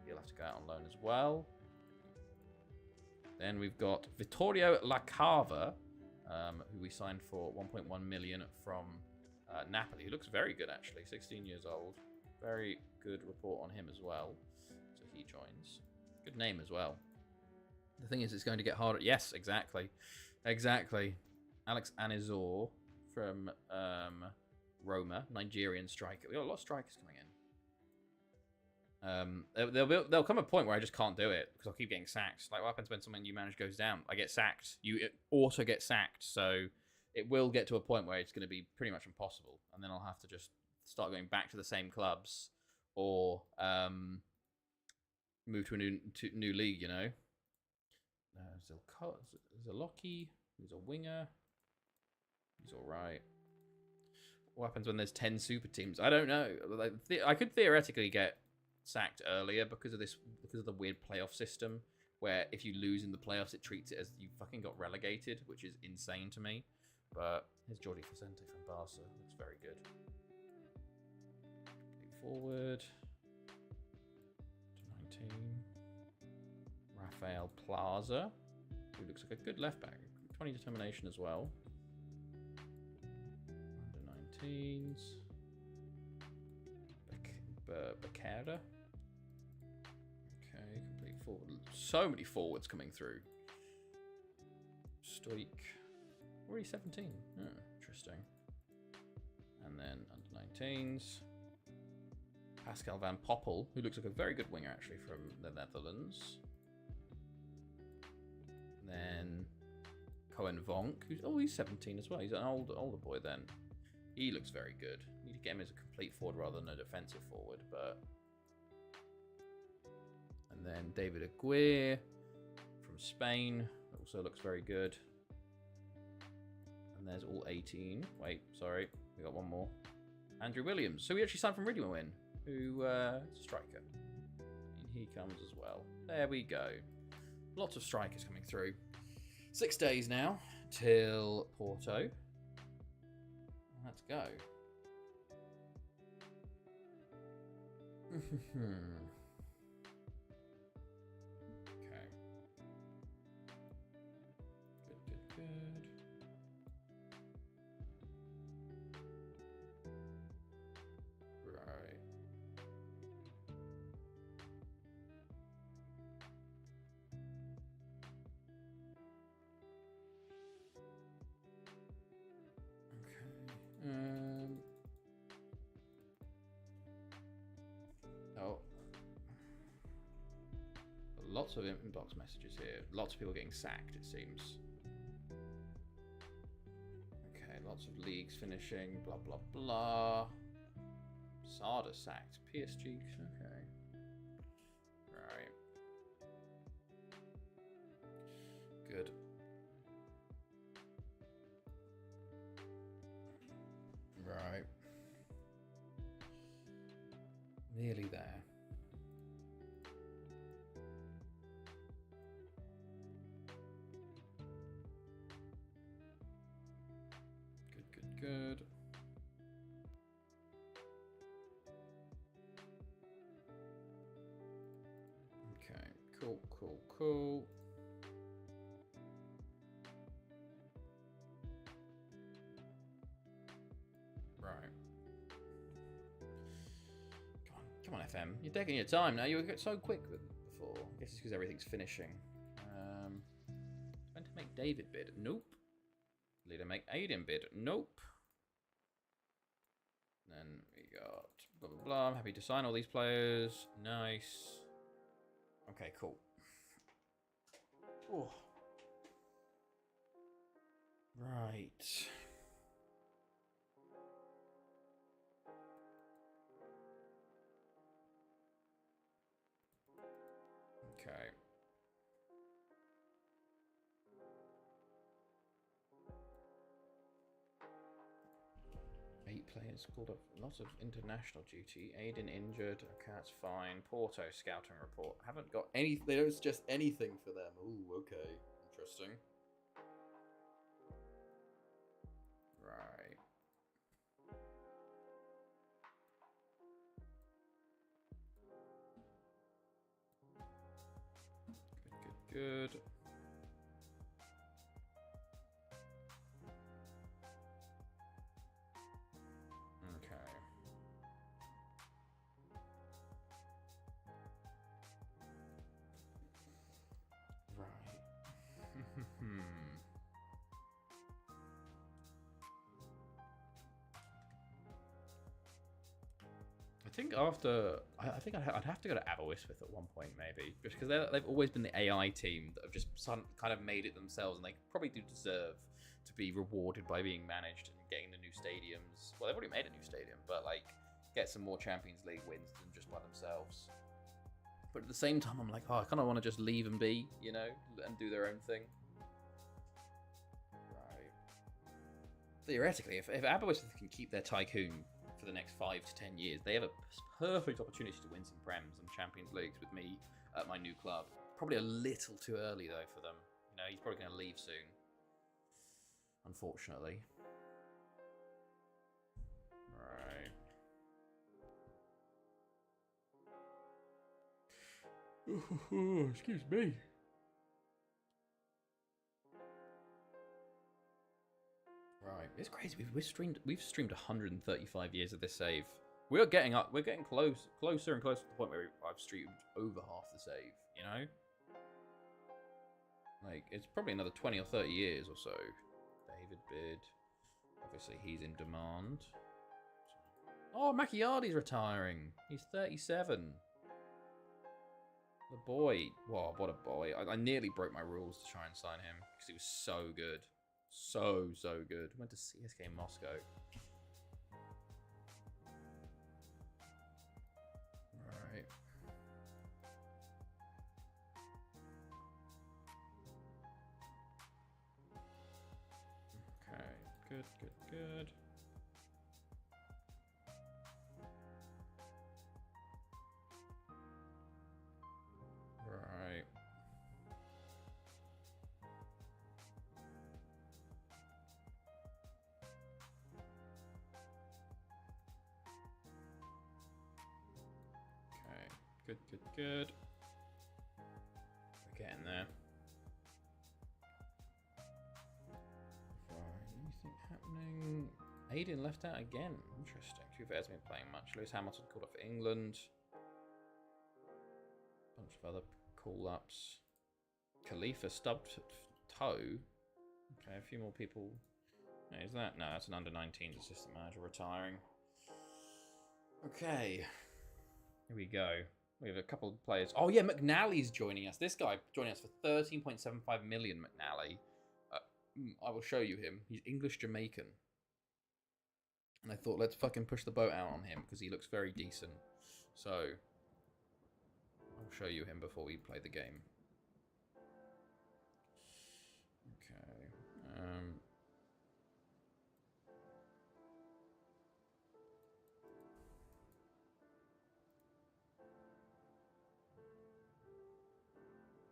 He'll have to go out on loan as well. Then we've got Vittorio Lacava, who we signed for 1.1 million from Napoli. He looks very good, actually. 16 years old. Very good report on him as well. So he joins. Good name as well. The thing is, it's going to get harder. Yes, exactly. Exactly. Alex Anizor from Roma, Nigerian striker. We got a lot of strikers coming in. There'll come a point where I just can't do it because I'll keep getting sacked. Like what happens when someone you manage goes down? I get sacked. You auto get sacked. So it will get to a point where it's going to be pretty much impossible, and then I'll have to just start going back to the same clubs or move to a new league. You know, Zaloki, who's a winger. He's all right. What happens when there's 10 super teams? I don't know. I could theoretically get sacked earlier because of the weird playoff system where if you lose in the playoffs, it treats it as you fucking got relegated, which is insane to me. But here's Jordi Vicente from Barca. Looks very good. Forward to 19. Rafael Plaza, who looks like a good left back. 20 determination as well. Under 19s. Becerra. Okay, complete forward. So many forwards coming through. Stoik. Already 17. Oh, interesting. And then under 19s. Pascal Van Poppel, who looks like a very good winger actually from the Netherlands. And then Cohen Vonk, he's 17 as well. He's an older boy then. He looks very good. Need to get him as a complete forward rather than a defensive forward, but. And then David Aguirre from Spain also looks very good. And there's all 18. Wait, sorry, we got one more. Andrew Williams. So we actually signed from Ridley, who is a striker. And he comes as well. There we go. Lots of strikers coming through. 6 days now till Porto. Let's go. Okay. Good. Right. Oh. Lots of inbox messages here. Lots of people getting sacked, it seems. Okay, lots of leagues finishing. Blah, blah, blah. Sada sacked. PSG. Okay. Right. Good. Right. Nearly there. Good. Okay, cool. Right. Come on, FM. You're taking your time now. You were so quick before. I guess it's because everything's finishing. Meant to make David bid. Nope. Leader make Aiden bid. Nope. Then we got blah, blah, blah. I'm happy to sign all these players. Nice. Okay, cool. Oh. Right. Okay. Players called up. Lots of international duty. Aiden injured. Okay, that's fine. Porto scouting report. Haven't got any. They don't suggest anything for them. Ooh, okay. Interesting. Right. Good. think after, I think I'd have to go to Aberystwyth at one point, maybe, just because they've always been the AI team that have just kind of made it themselves, and they probably do deserve to be rewarded by being managed and getting the new stadiums. Well, they've already made a new stadium, but like get some more Champions League wins than just by themselves. But at the same time, I'm like, oh, I kind of want to just leave them be, you know, and do their own thing. Right. Theoretically, if Aberystwyth can keep their tycoon for the next 5 to 10 years, they have a perfect opportunity to win some Prems and Champions Leagues with me at my new club. Probably a little too early, though, for them. You know, he's probably going to leave soon. Unfortunately. Right. Excuse me. Right, it's crazy. We've streamed 135 years of this save. We're getting up. We're getting closer and closer to the point where I've streamed over half the save. You know, like it's probably another 20 or 30 years or so. David Bid, obviously he's in demand. Oh, Macchiardi's retiring. He's 37. The boy. Wow, what a boy. I nearly broke my rules to try and sign him because he was so good. So good. Went to CSK Moscow. Right. Okay. Good. Right. Good. We're getting there. Right, anything happening? Aiden left out again. Interesting. Cuvert's been playing much. Lewis Hamilton called up for England. Bunch of other call-ups. Khalifa stubbed toe. Okay, a few more people. No, is that? No, that's an under-19s assistant manager retiring. Okay. Here we go. We have a couple of players. Oh, yeah, McNally's joining us. This guy joining us for 13.75 million, McNally. I will show you him. He's English-Jamaican. And I thought, let's fucking push the boat out on him because he looks very decent. So, I'll show you him before we play the game. Okay.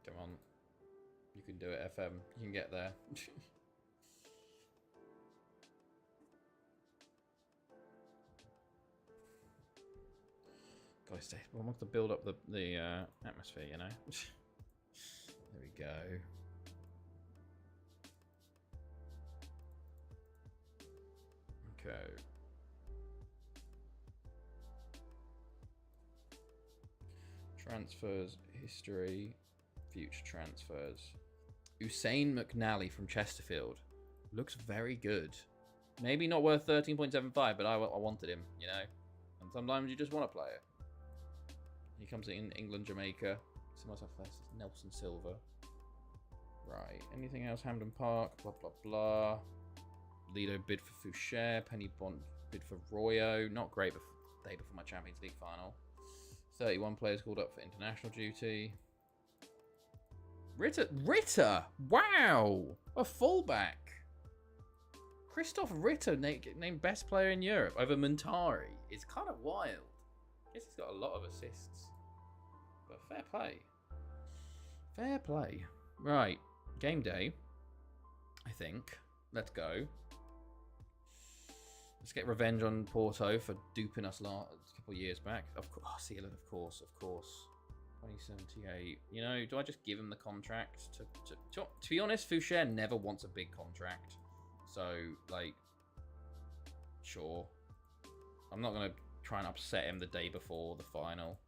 Come on. You can do it, FM. You can get there. Guys, we want to build up the atmosphere, you know? There we go. Okay. Transfers, history, future transfers. Usain McNally from Chesterfield. Looks very good. Maybe not worth 13.75, but I wanted him, you know? And sometimes you just want to play it. He comes in England, Jamaica. Nelson Silva. Right. Anything else? Hampden Park. Blah, blah, blah. Lido bid for Foucher. Penny Bond bid for Royo. Not great day before my Champions League final. 31 players called up for international duty. Ritter! Wow! A fullback. Christoph Ritter named best player in Europe over Montari. It's kind of wild. I guess he's got a lot of assists. But fair play. Fair play. Right. Game day. I think. Let's go. Let's get revenge on Porto for duping us a couple of years back. Of course. Oh, Sealand, of course. 2078. You know, do I just give him the contract? To be honest, Foucher never wants a big contract. So, like, sure. I'm not going to try and upset him the day before the final.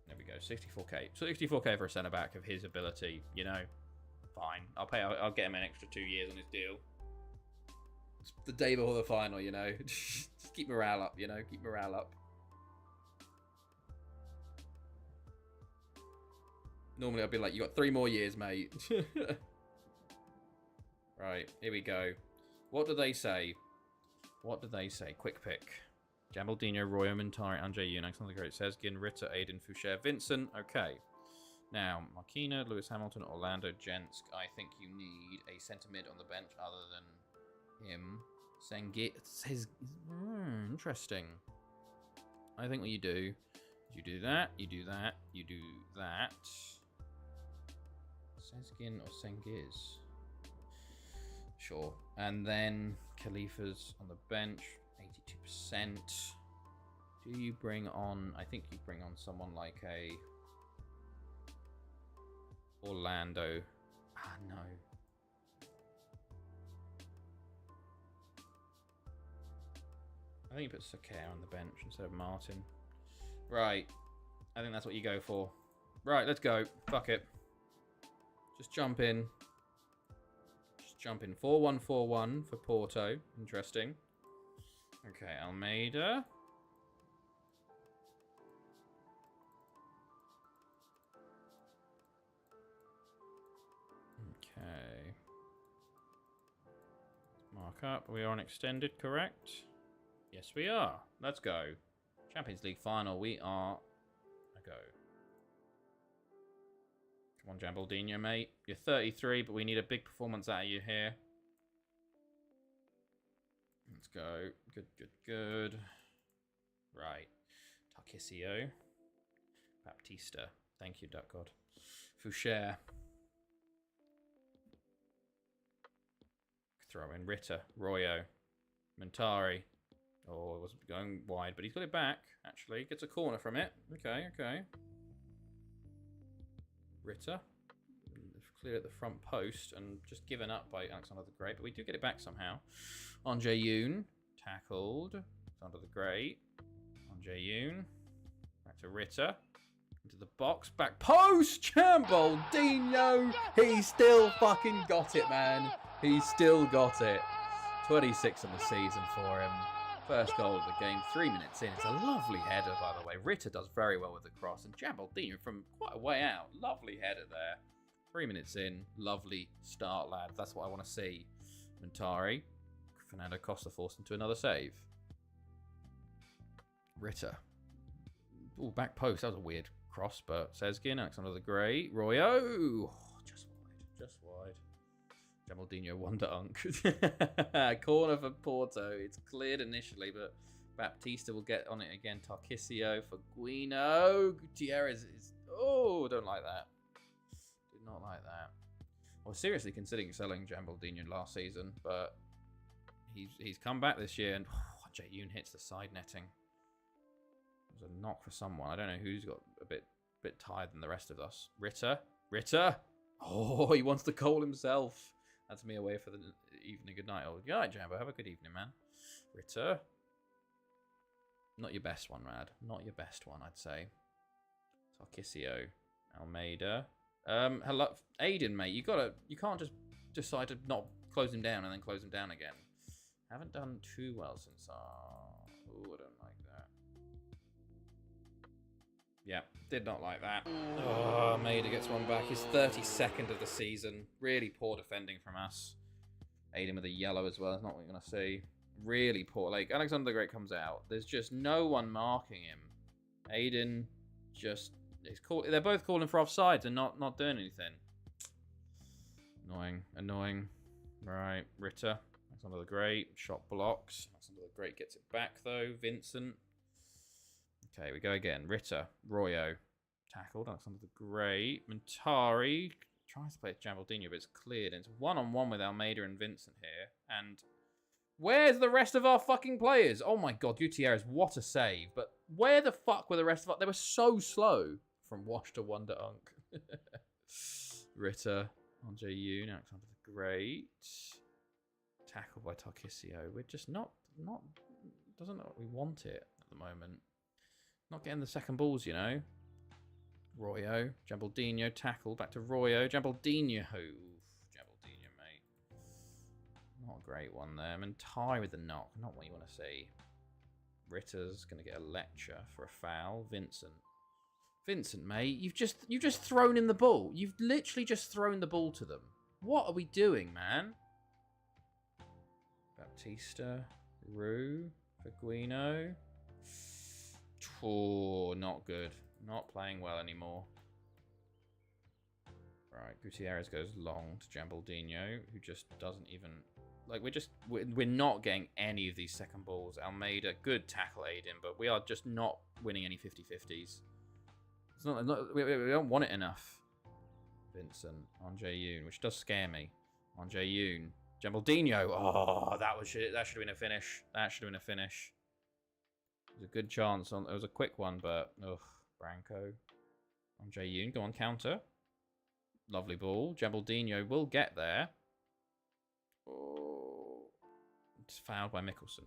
There we go, 64k. 64k for a centre-back of his ability, you know. Fine. I'll get him an extra 2 years on his deal. It's the day before the final, you know. Just keep morale up, you know, keep morale up. Normally I'd be like, you got 3 more years, mate. Right, here we go. What do they say? What do they say? Quick pick. Gambaldino, Royo, Mintari, Anjay Yun, Alexander the Great, Sezgin, Ritter, Aiden, Foucher, Vincent. Okay. Now, Marquina, Lewis Hamilton, Orlando, Jensk. I think you need a centre mid on the bench other than him. Sengit says, interesting. I think what you do is you do that, you do that, you do that. Sezgin or Sengiz? Sure. And then Khalifa's on the bench, 82%. Do you bring on, I think you bring on someone like a Orlando. Ah, no. I think you put Sakir on the bench instead of Martin. Right. I think that's what you go for. Right, let's go. Fuck it. Just jump in. Just jump in. 4-1-4-1 for Porto. Interesting. Okay, Almeida. Okay. Mark up. We are on extended, correct? Yes, we are. Let's go. Champions League final. We are a go. Come on, Gambaldino, mate. You're 33, but we need a big performance out of you here. Let's go. Good, good, good. Right. Tarkisio. Baptista. Thank you, Duck God. Foucher. Throw in Ritter. Royo. Mentari. Oh, it wasn't going wide, but he's got it back, actually. Gets a corner from it. Okay, okay. Ritter. Clear at the front post and just given up by Alexander the Great, but we do get it back somehow. Anjay Yun. Tackled. Alexander the Great. Anjay Yun. Back to Ritter. Into the box. Back post! Gambaldino! He still fucking got it, man. He still got it. 26 in the season for him. First goal of the game, 3 minutes in. It's a lovely header, by the way. Ritter does very well with the cross. And Gambaldino from quite a way out. Lovely header there. 3 minutes in. Lovely start, lads. That's what I want to see. Mentari. Fernando Costa forced into another save. Ritter. Ooh, back post. That was a weird cross, but Sezgin, Alexander the Great. Royo. Oh, just wide. Just wide. Gambaldino wonder unk. Corner for Porto. It's cleared initially, but Baptista will get on it again. Tarkisio for Guino. Gutierrez is... Oh, don't like that. Did not like that. I was seriously considering selling Gambaldino last season, but he's come back this year, and Jay Yoon hits the side netting. It was a knock for someone. I don't know who's got a bit tired than the rest of us. Ritter. Oh, he wants to goal himself. That's me away for the evening. Good night. Oh, good night, Jambo. Have a good evening, man. Ritter. Not your best one, Rad. Not your best one, I'd say. Tarkisio. Almeida. Hello, Aiden, mate. You can't just decide to not close him down and then close him down again. Haven't done too well since oh, I don't like that. Yeah, did not like that. Oh, Almeida gets one back. His 32nd of the season. Really poor defending from us. Aiden with a yellow as well. That's not what you're going to see. Really poor. Like, Alexander the Great comes out. There's just no one marking him. Aiden just... They're both calling for offsides and not doing anything. Annoying. Right, Ritter. Alexander the Great. Shot blocks. Alexander the Great gets it back, though. Vincent. Okay, we go again. Ritter. Royo. Tackled. Alexander the Great. Mentari. Tries to play Gambaldino, but it's cleared. And it's one-on-one with Almeida and Vincent here. And where's the rest of our fucking players? Oh my god, Gutierrez, what a save. But where the fuck were the rest of our... They were so slow. From wash to wonder unk. Ritter. Anjay Yoon. Alexander the Great. Tackled by Tarkisio. We're just not... Doesn't look like we want it at the moment. Not getting the second balls, you know. Royo. Gambaldino. Tackle. Back to Royo. Gambaldino. Oof. Gambaldino, mate. Not a great one there. Mentari with the knock. Not what you want to see. Ritter's going to get a lecture for a foul. Vincent, mate, you've just thrown in the ball. You've literally just thrown the ball to them. What are we doing, man? Baptista, Rue, Figuino. Oh, not good. Not playing well anymore. Right, Gutierrez goes long to Jambaldino, who just doesn't even... Like, we're not getting any of these second balls. Almeida, good tackle, Aiden, but we are just not winning any 50-50s. It's not we don't want it enough. Vincent, on Yoon, which does scare me. On Yoon, Jambaldino. Oh, that should have been a finish. That should have been a finish. It was a good chance. It was a quick one, but ugh, Branco. On Yoon, go on counter. Lovely ball. Jambaldino will get there. Oh, it's fouled by Mickelson.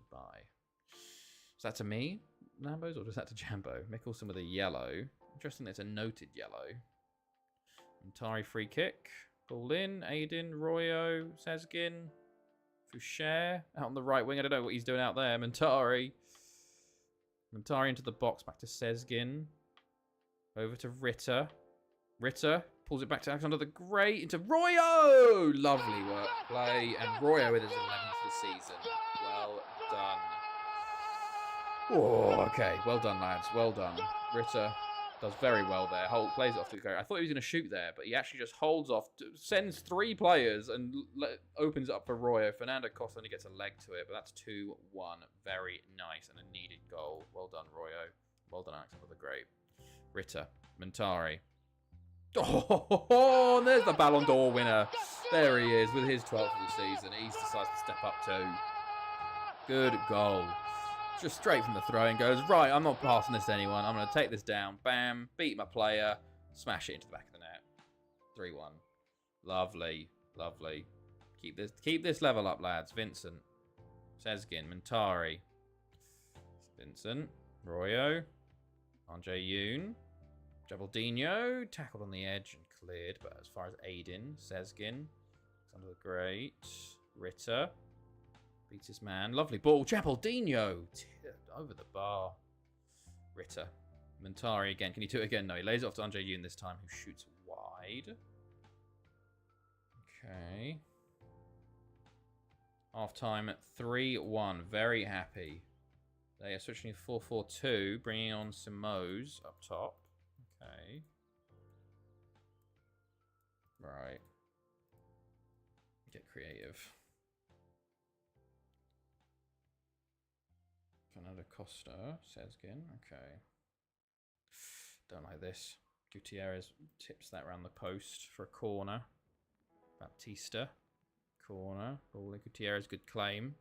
Is that to me, Lambos, or is that to Jambo? Mickelson with a yellow. Interesting, it's a noted yellow. Montari free kick. Ball in. Aiden, Royo, Sezgin, Foucher out on the right wing. I don't know what he's doing out there. Montari into the box. Back to Sezgin. Over to Ritter. Ritter pulls it back to Alexander the Great. Into Royo! Lovely work play. And Royo with his 11th for the season. Well done. Oh, okay. Well done, lads. Well done. Ritter does very well there. Plays it off to the go. I thought he was going to shoot there, but he actually just holds off, sends 3 players, and opens it up for Royo. Fernando Costa only gets a leg to it, but that's 2-1. Very nice and a needed goal. Well done, Royo. Well done, Alexander the Great. Ritter. Montari. Oh, and there's the Ballon d'Or winner. There he is with his 12th of the season. He decides to step up too. Good goal. Just straight from the throw and goes, right, I'm not passing this to anyone. I'm going to take this down. Bam. Beat my player. Smash it into the back of the net. 3-1. Lovely. Lovely. Keep this level up, lads. Vincent. Sezgin. Montari. Vincent. Royo. Anjay Yoon. Jabaldinho. Tackled on the edge and cleared. But as far as Aiden. Sezgin. Alexander the Great. Ritter. Beats his man. Lovely ball. Jabaldinho. Over the bar. Ritter. Montari again. Can he do it again? No, he lays it off to Anjay Yoon this time, who shoots wide. Okay. Half time at 3-1. Very happy. They are switching to 4-4-2, bringing on Simoes up top. Okay. Right. Get creative. Fernando Costa, Sezgin, okay. Don't like this. Gutierrez tips that around the post for a corner. Baptista, corner. Ball in. Gutierrez, good claim.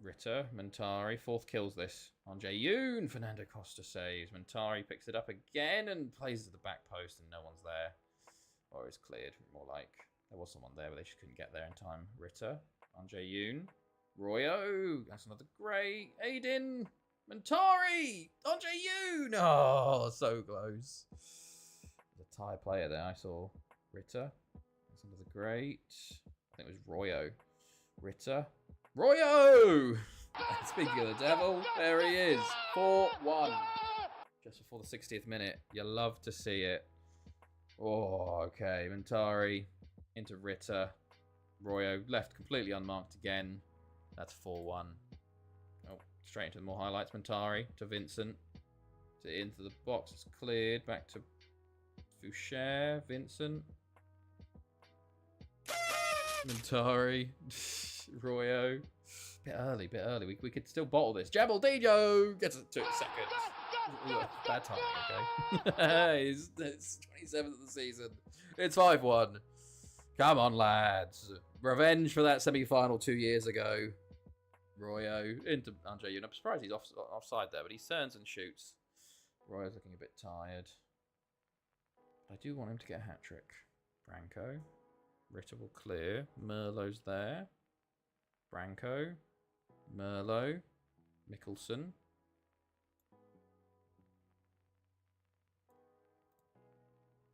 Ritter, Montari, 4th kills this. Anjay Yoon, Fernando Costa saves. Montari picks it up again and plays to the back post and no one's there. Or it's cleared, more like. There was someone there, but they just couldn't get there in time. Ritter, Anjay Yoon. Royo, that's another great. Aiden, Montari, Anjay Yoon. Oh, so close. There's a tie player there. I saw Ritter. That's another great. I think it was Royo. Ritter. Royo! Speaking of the devil, there he is. 4-1. Just before the 60th minute. You love to see it. Oh, okay. Montari into Ritter. Royo left completely unmarked again. That's 4-1. Oh, straight into more highlights. Montari to Vincent. Into the box. It's cleared. Back to Foucher. Vincent. Montari. Royo. Bit early. We could still bottle this. Jabaldinho gets it 2 seconds. Bad timing, okay? It's 27th of the season. It's 5-1. Come on, lads. Revenge for that semi-final 2 years ago. Royo into Anjay Yoon. I'm surprised he's offside there, but he turns and shoots. Royo's looking a bit tired. But I do want him to get a hat-trick. Branco. Ritter will clear. Merlot's there. Branco. Merlot. Mickelson.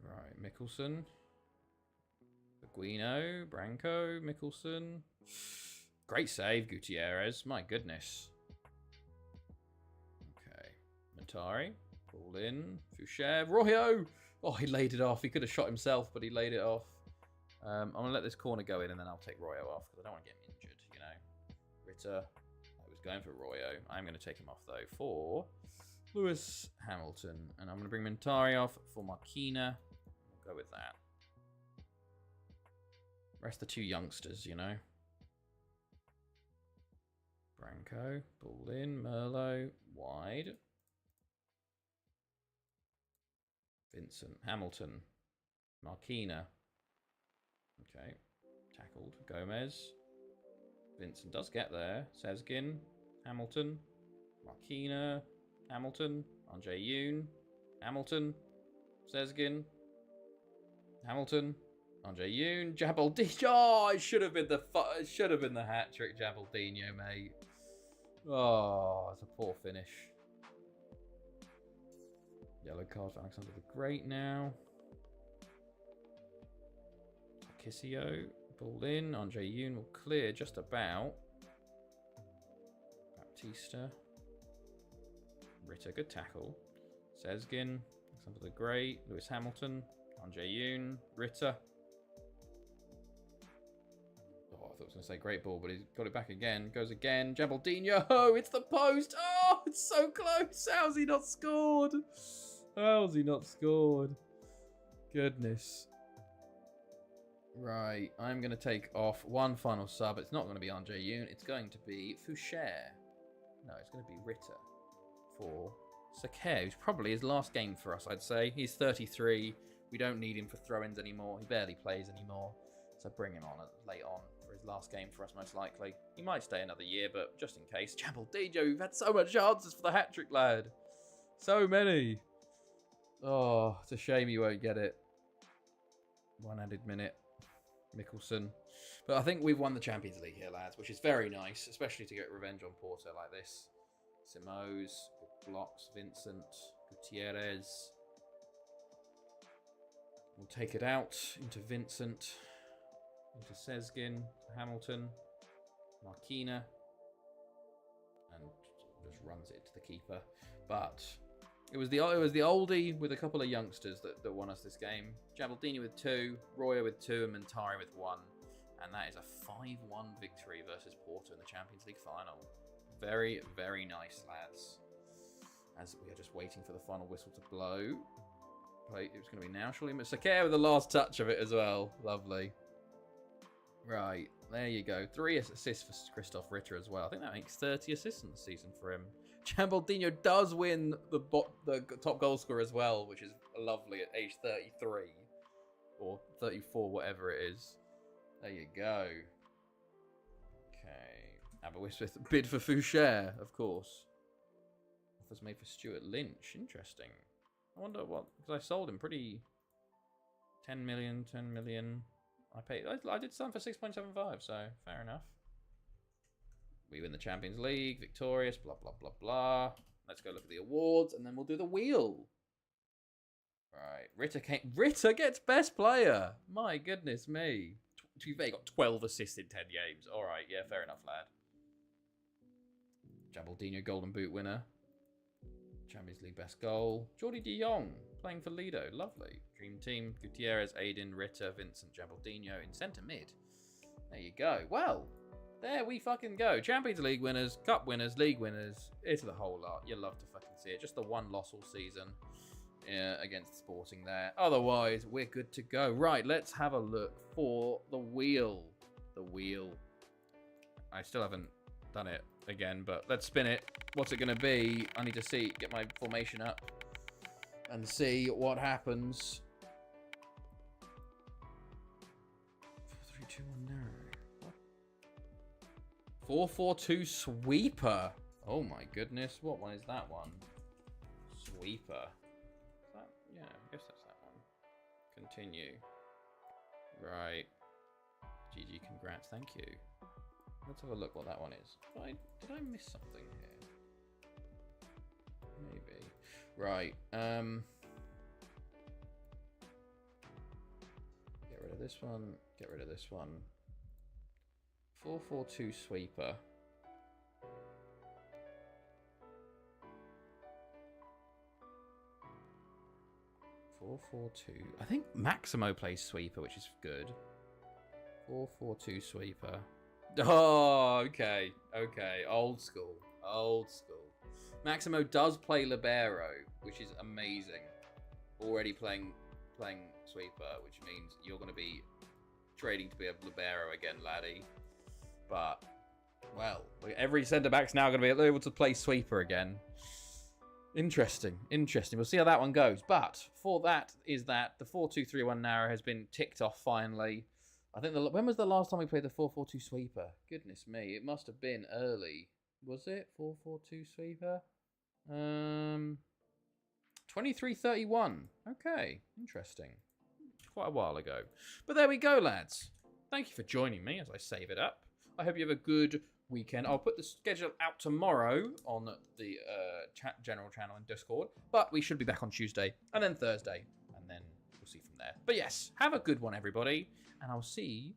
Right, Mickelson. Figuino. Branco. Mickelson. great save, Gutierrez. My goodness. Okay. Matari. Ball in. Foucher. Royo! Oh, he laid it off. He could have shot himself, but he laid it off. I'm going to let this corner go in, and then I'll take Royo off, because I don't want to get him injured, you know. Ritter. I was going for Royo. I'm going to take him off, though, for Lewis Hamilton. And I'm going to bring Matari off for Marquina. We'll go with that. Rest the two youngsters, you know. Branco, ball in, Merlot, wide. Vincent, Hamilton, Marquina. Okay, tackled, Gomez. Vincent does get there. Sezgin, Hamilton, Marquina, Hamilton, Andre Yoon, Hamilton, Sezgin, Hamilton, Andre Yoon, Jabaldinho. Oh, it should have been the hat trick, Jabaldinho, mate. Oh, it's a poor finish. Yellow card for Alexander the Great now. Kissio, ball in. Andre Yoon will clear just about. Baptista. Ritter, good tackle. Sezgin, Alexander the Great, Lewis Hamilton, Andre Yoon, Ritter. Oh, I thought I was going to say great ball, but he's got it back again. Goes again. Jabaldinho. Oh, it's the post. Oh, it's so close. How's he not scored? How's he not scored? Goodness. Right, I'm going to take off one final sub. It's not going to be Andre Yoon. It's going to be Foucher. No, it's going to be Ritter for Sakir, who's probably his last game for us, I'd say. He's 33. We don't need him for throw-ins anymore. He barely plays anymore. So bring him on late on for his last game for us, most likely. He might stay another year, but just in case. Jabaldinho, we've had so much chances for the hat-trick, lad. So many. Oh, it's a shame you won't get it. One added minute. Mickelson. But I think we've won the Champions League here, lads, which is very nice, especially to get revenge on Porto like this. Simoes, blocks, Vincent, Gutierrez. We'll take it out into Vincent, into Sezgin, Hamilton, Marquina, and just runs it to the keeper. But it was the oldie with a couple of youngsters that won us this game. Jabaldini with 2, Roya with 2, and Mentari with 1. And that is a 5-1 victory versus Porto in the Champions League final. Very, very nice, lads. As we are just waiting for the final whistle to blow. Right, it was going to be now, surely. Sakir with the last touch of it as well. Lovely. Right, there you go. 3 assists for Christoph Ritter as well. I think that makes 30 assists in the season for him. Jabaldinho does win the top goal scorer as well, which is lovely at age 33. Or 34, whatever it is. There you go. Okay. Aberystwyth bid for Foucher, of course. Offers made for Stuart Lynch. Interesting. I wonder what, because I sold him pretty. 10 million. I did sell him for 6.75, so fair enough. We win the Champions League, victorious, blah, blah, blah, blah. Let's go look at the awards, and then we'll do the wheel. Right, Ritter gets best player. My goodness me. To be fair, he got 12 assists in 10 games. All right, yeah, fair enough, lad. Jabaldinho, Golden Boot winner. Champions League best goal. Jordi de Jong playing for Lido. Lovely. Dream team. Gutierrez, Aiden, Ritter, Vincent, Jabaldinho in centre mid. There you go. Well, there we fucking go. Champions League winners, Cup winners, League winners. It's the whole lot. You love to fucking see it. Just the one loss all season against Sporting there. Otherwise, we're good to go. Right, let's have a look for the wheel. The wheel. I still haven't done it again, but let's spin it. What's it going to be? I need to get my formation up and see what happens. 4, 3, 2, 1, no. 4-4-2 sweeper. Oh my goodness. What one is that one? Sweeper. Yeah, I guess that's that one. Continue. Right. GG, congrats. Thank you. Let's have a look what that one is. Did I miss something here? Maybe. Right. Get rid of this one. Get rid of this one. 4-4-2 sweeper. I think Maximo plays sweeper, which is good. 4-4-2 sweeper. Oh, okay. Okay. Old school. Old school. Maximo does play libero, which is amazing. Already playing sweeper, which means you're going to be trading to be a libero again, laddie. But, well, every centre-back's now going to be able to play sweeper again. Interesting. We'll see how that one goes. But for that is that the 4-2-3-1 narrow has been ticked off finally. I think when was the last time we played the 4-4-2 sweeper? Goodness me, it must have been early. Was it 4-4-2 sweeper? 23-31. Okay, interesting. Quite a while ago. But there we go, lads. Thank you for joining me as I save it up. I hope you have a good weekend. I'll put the schedule out tomorrow on the general channel in Discord, but we should be back on Tuesday and then Thursday, and then we'll see from there. But yes, have a good one, everybody, and I'll see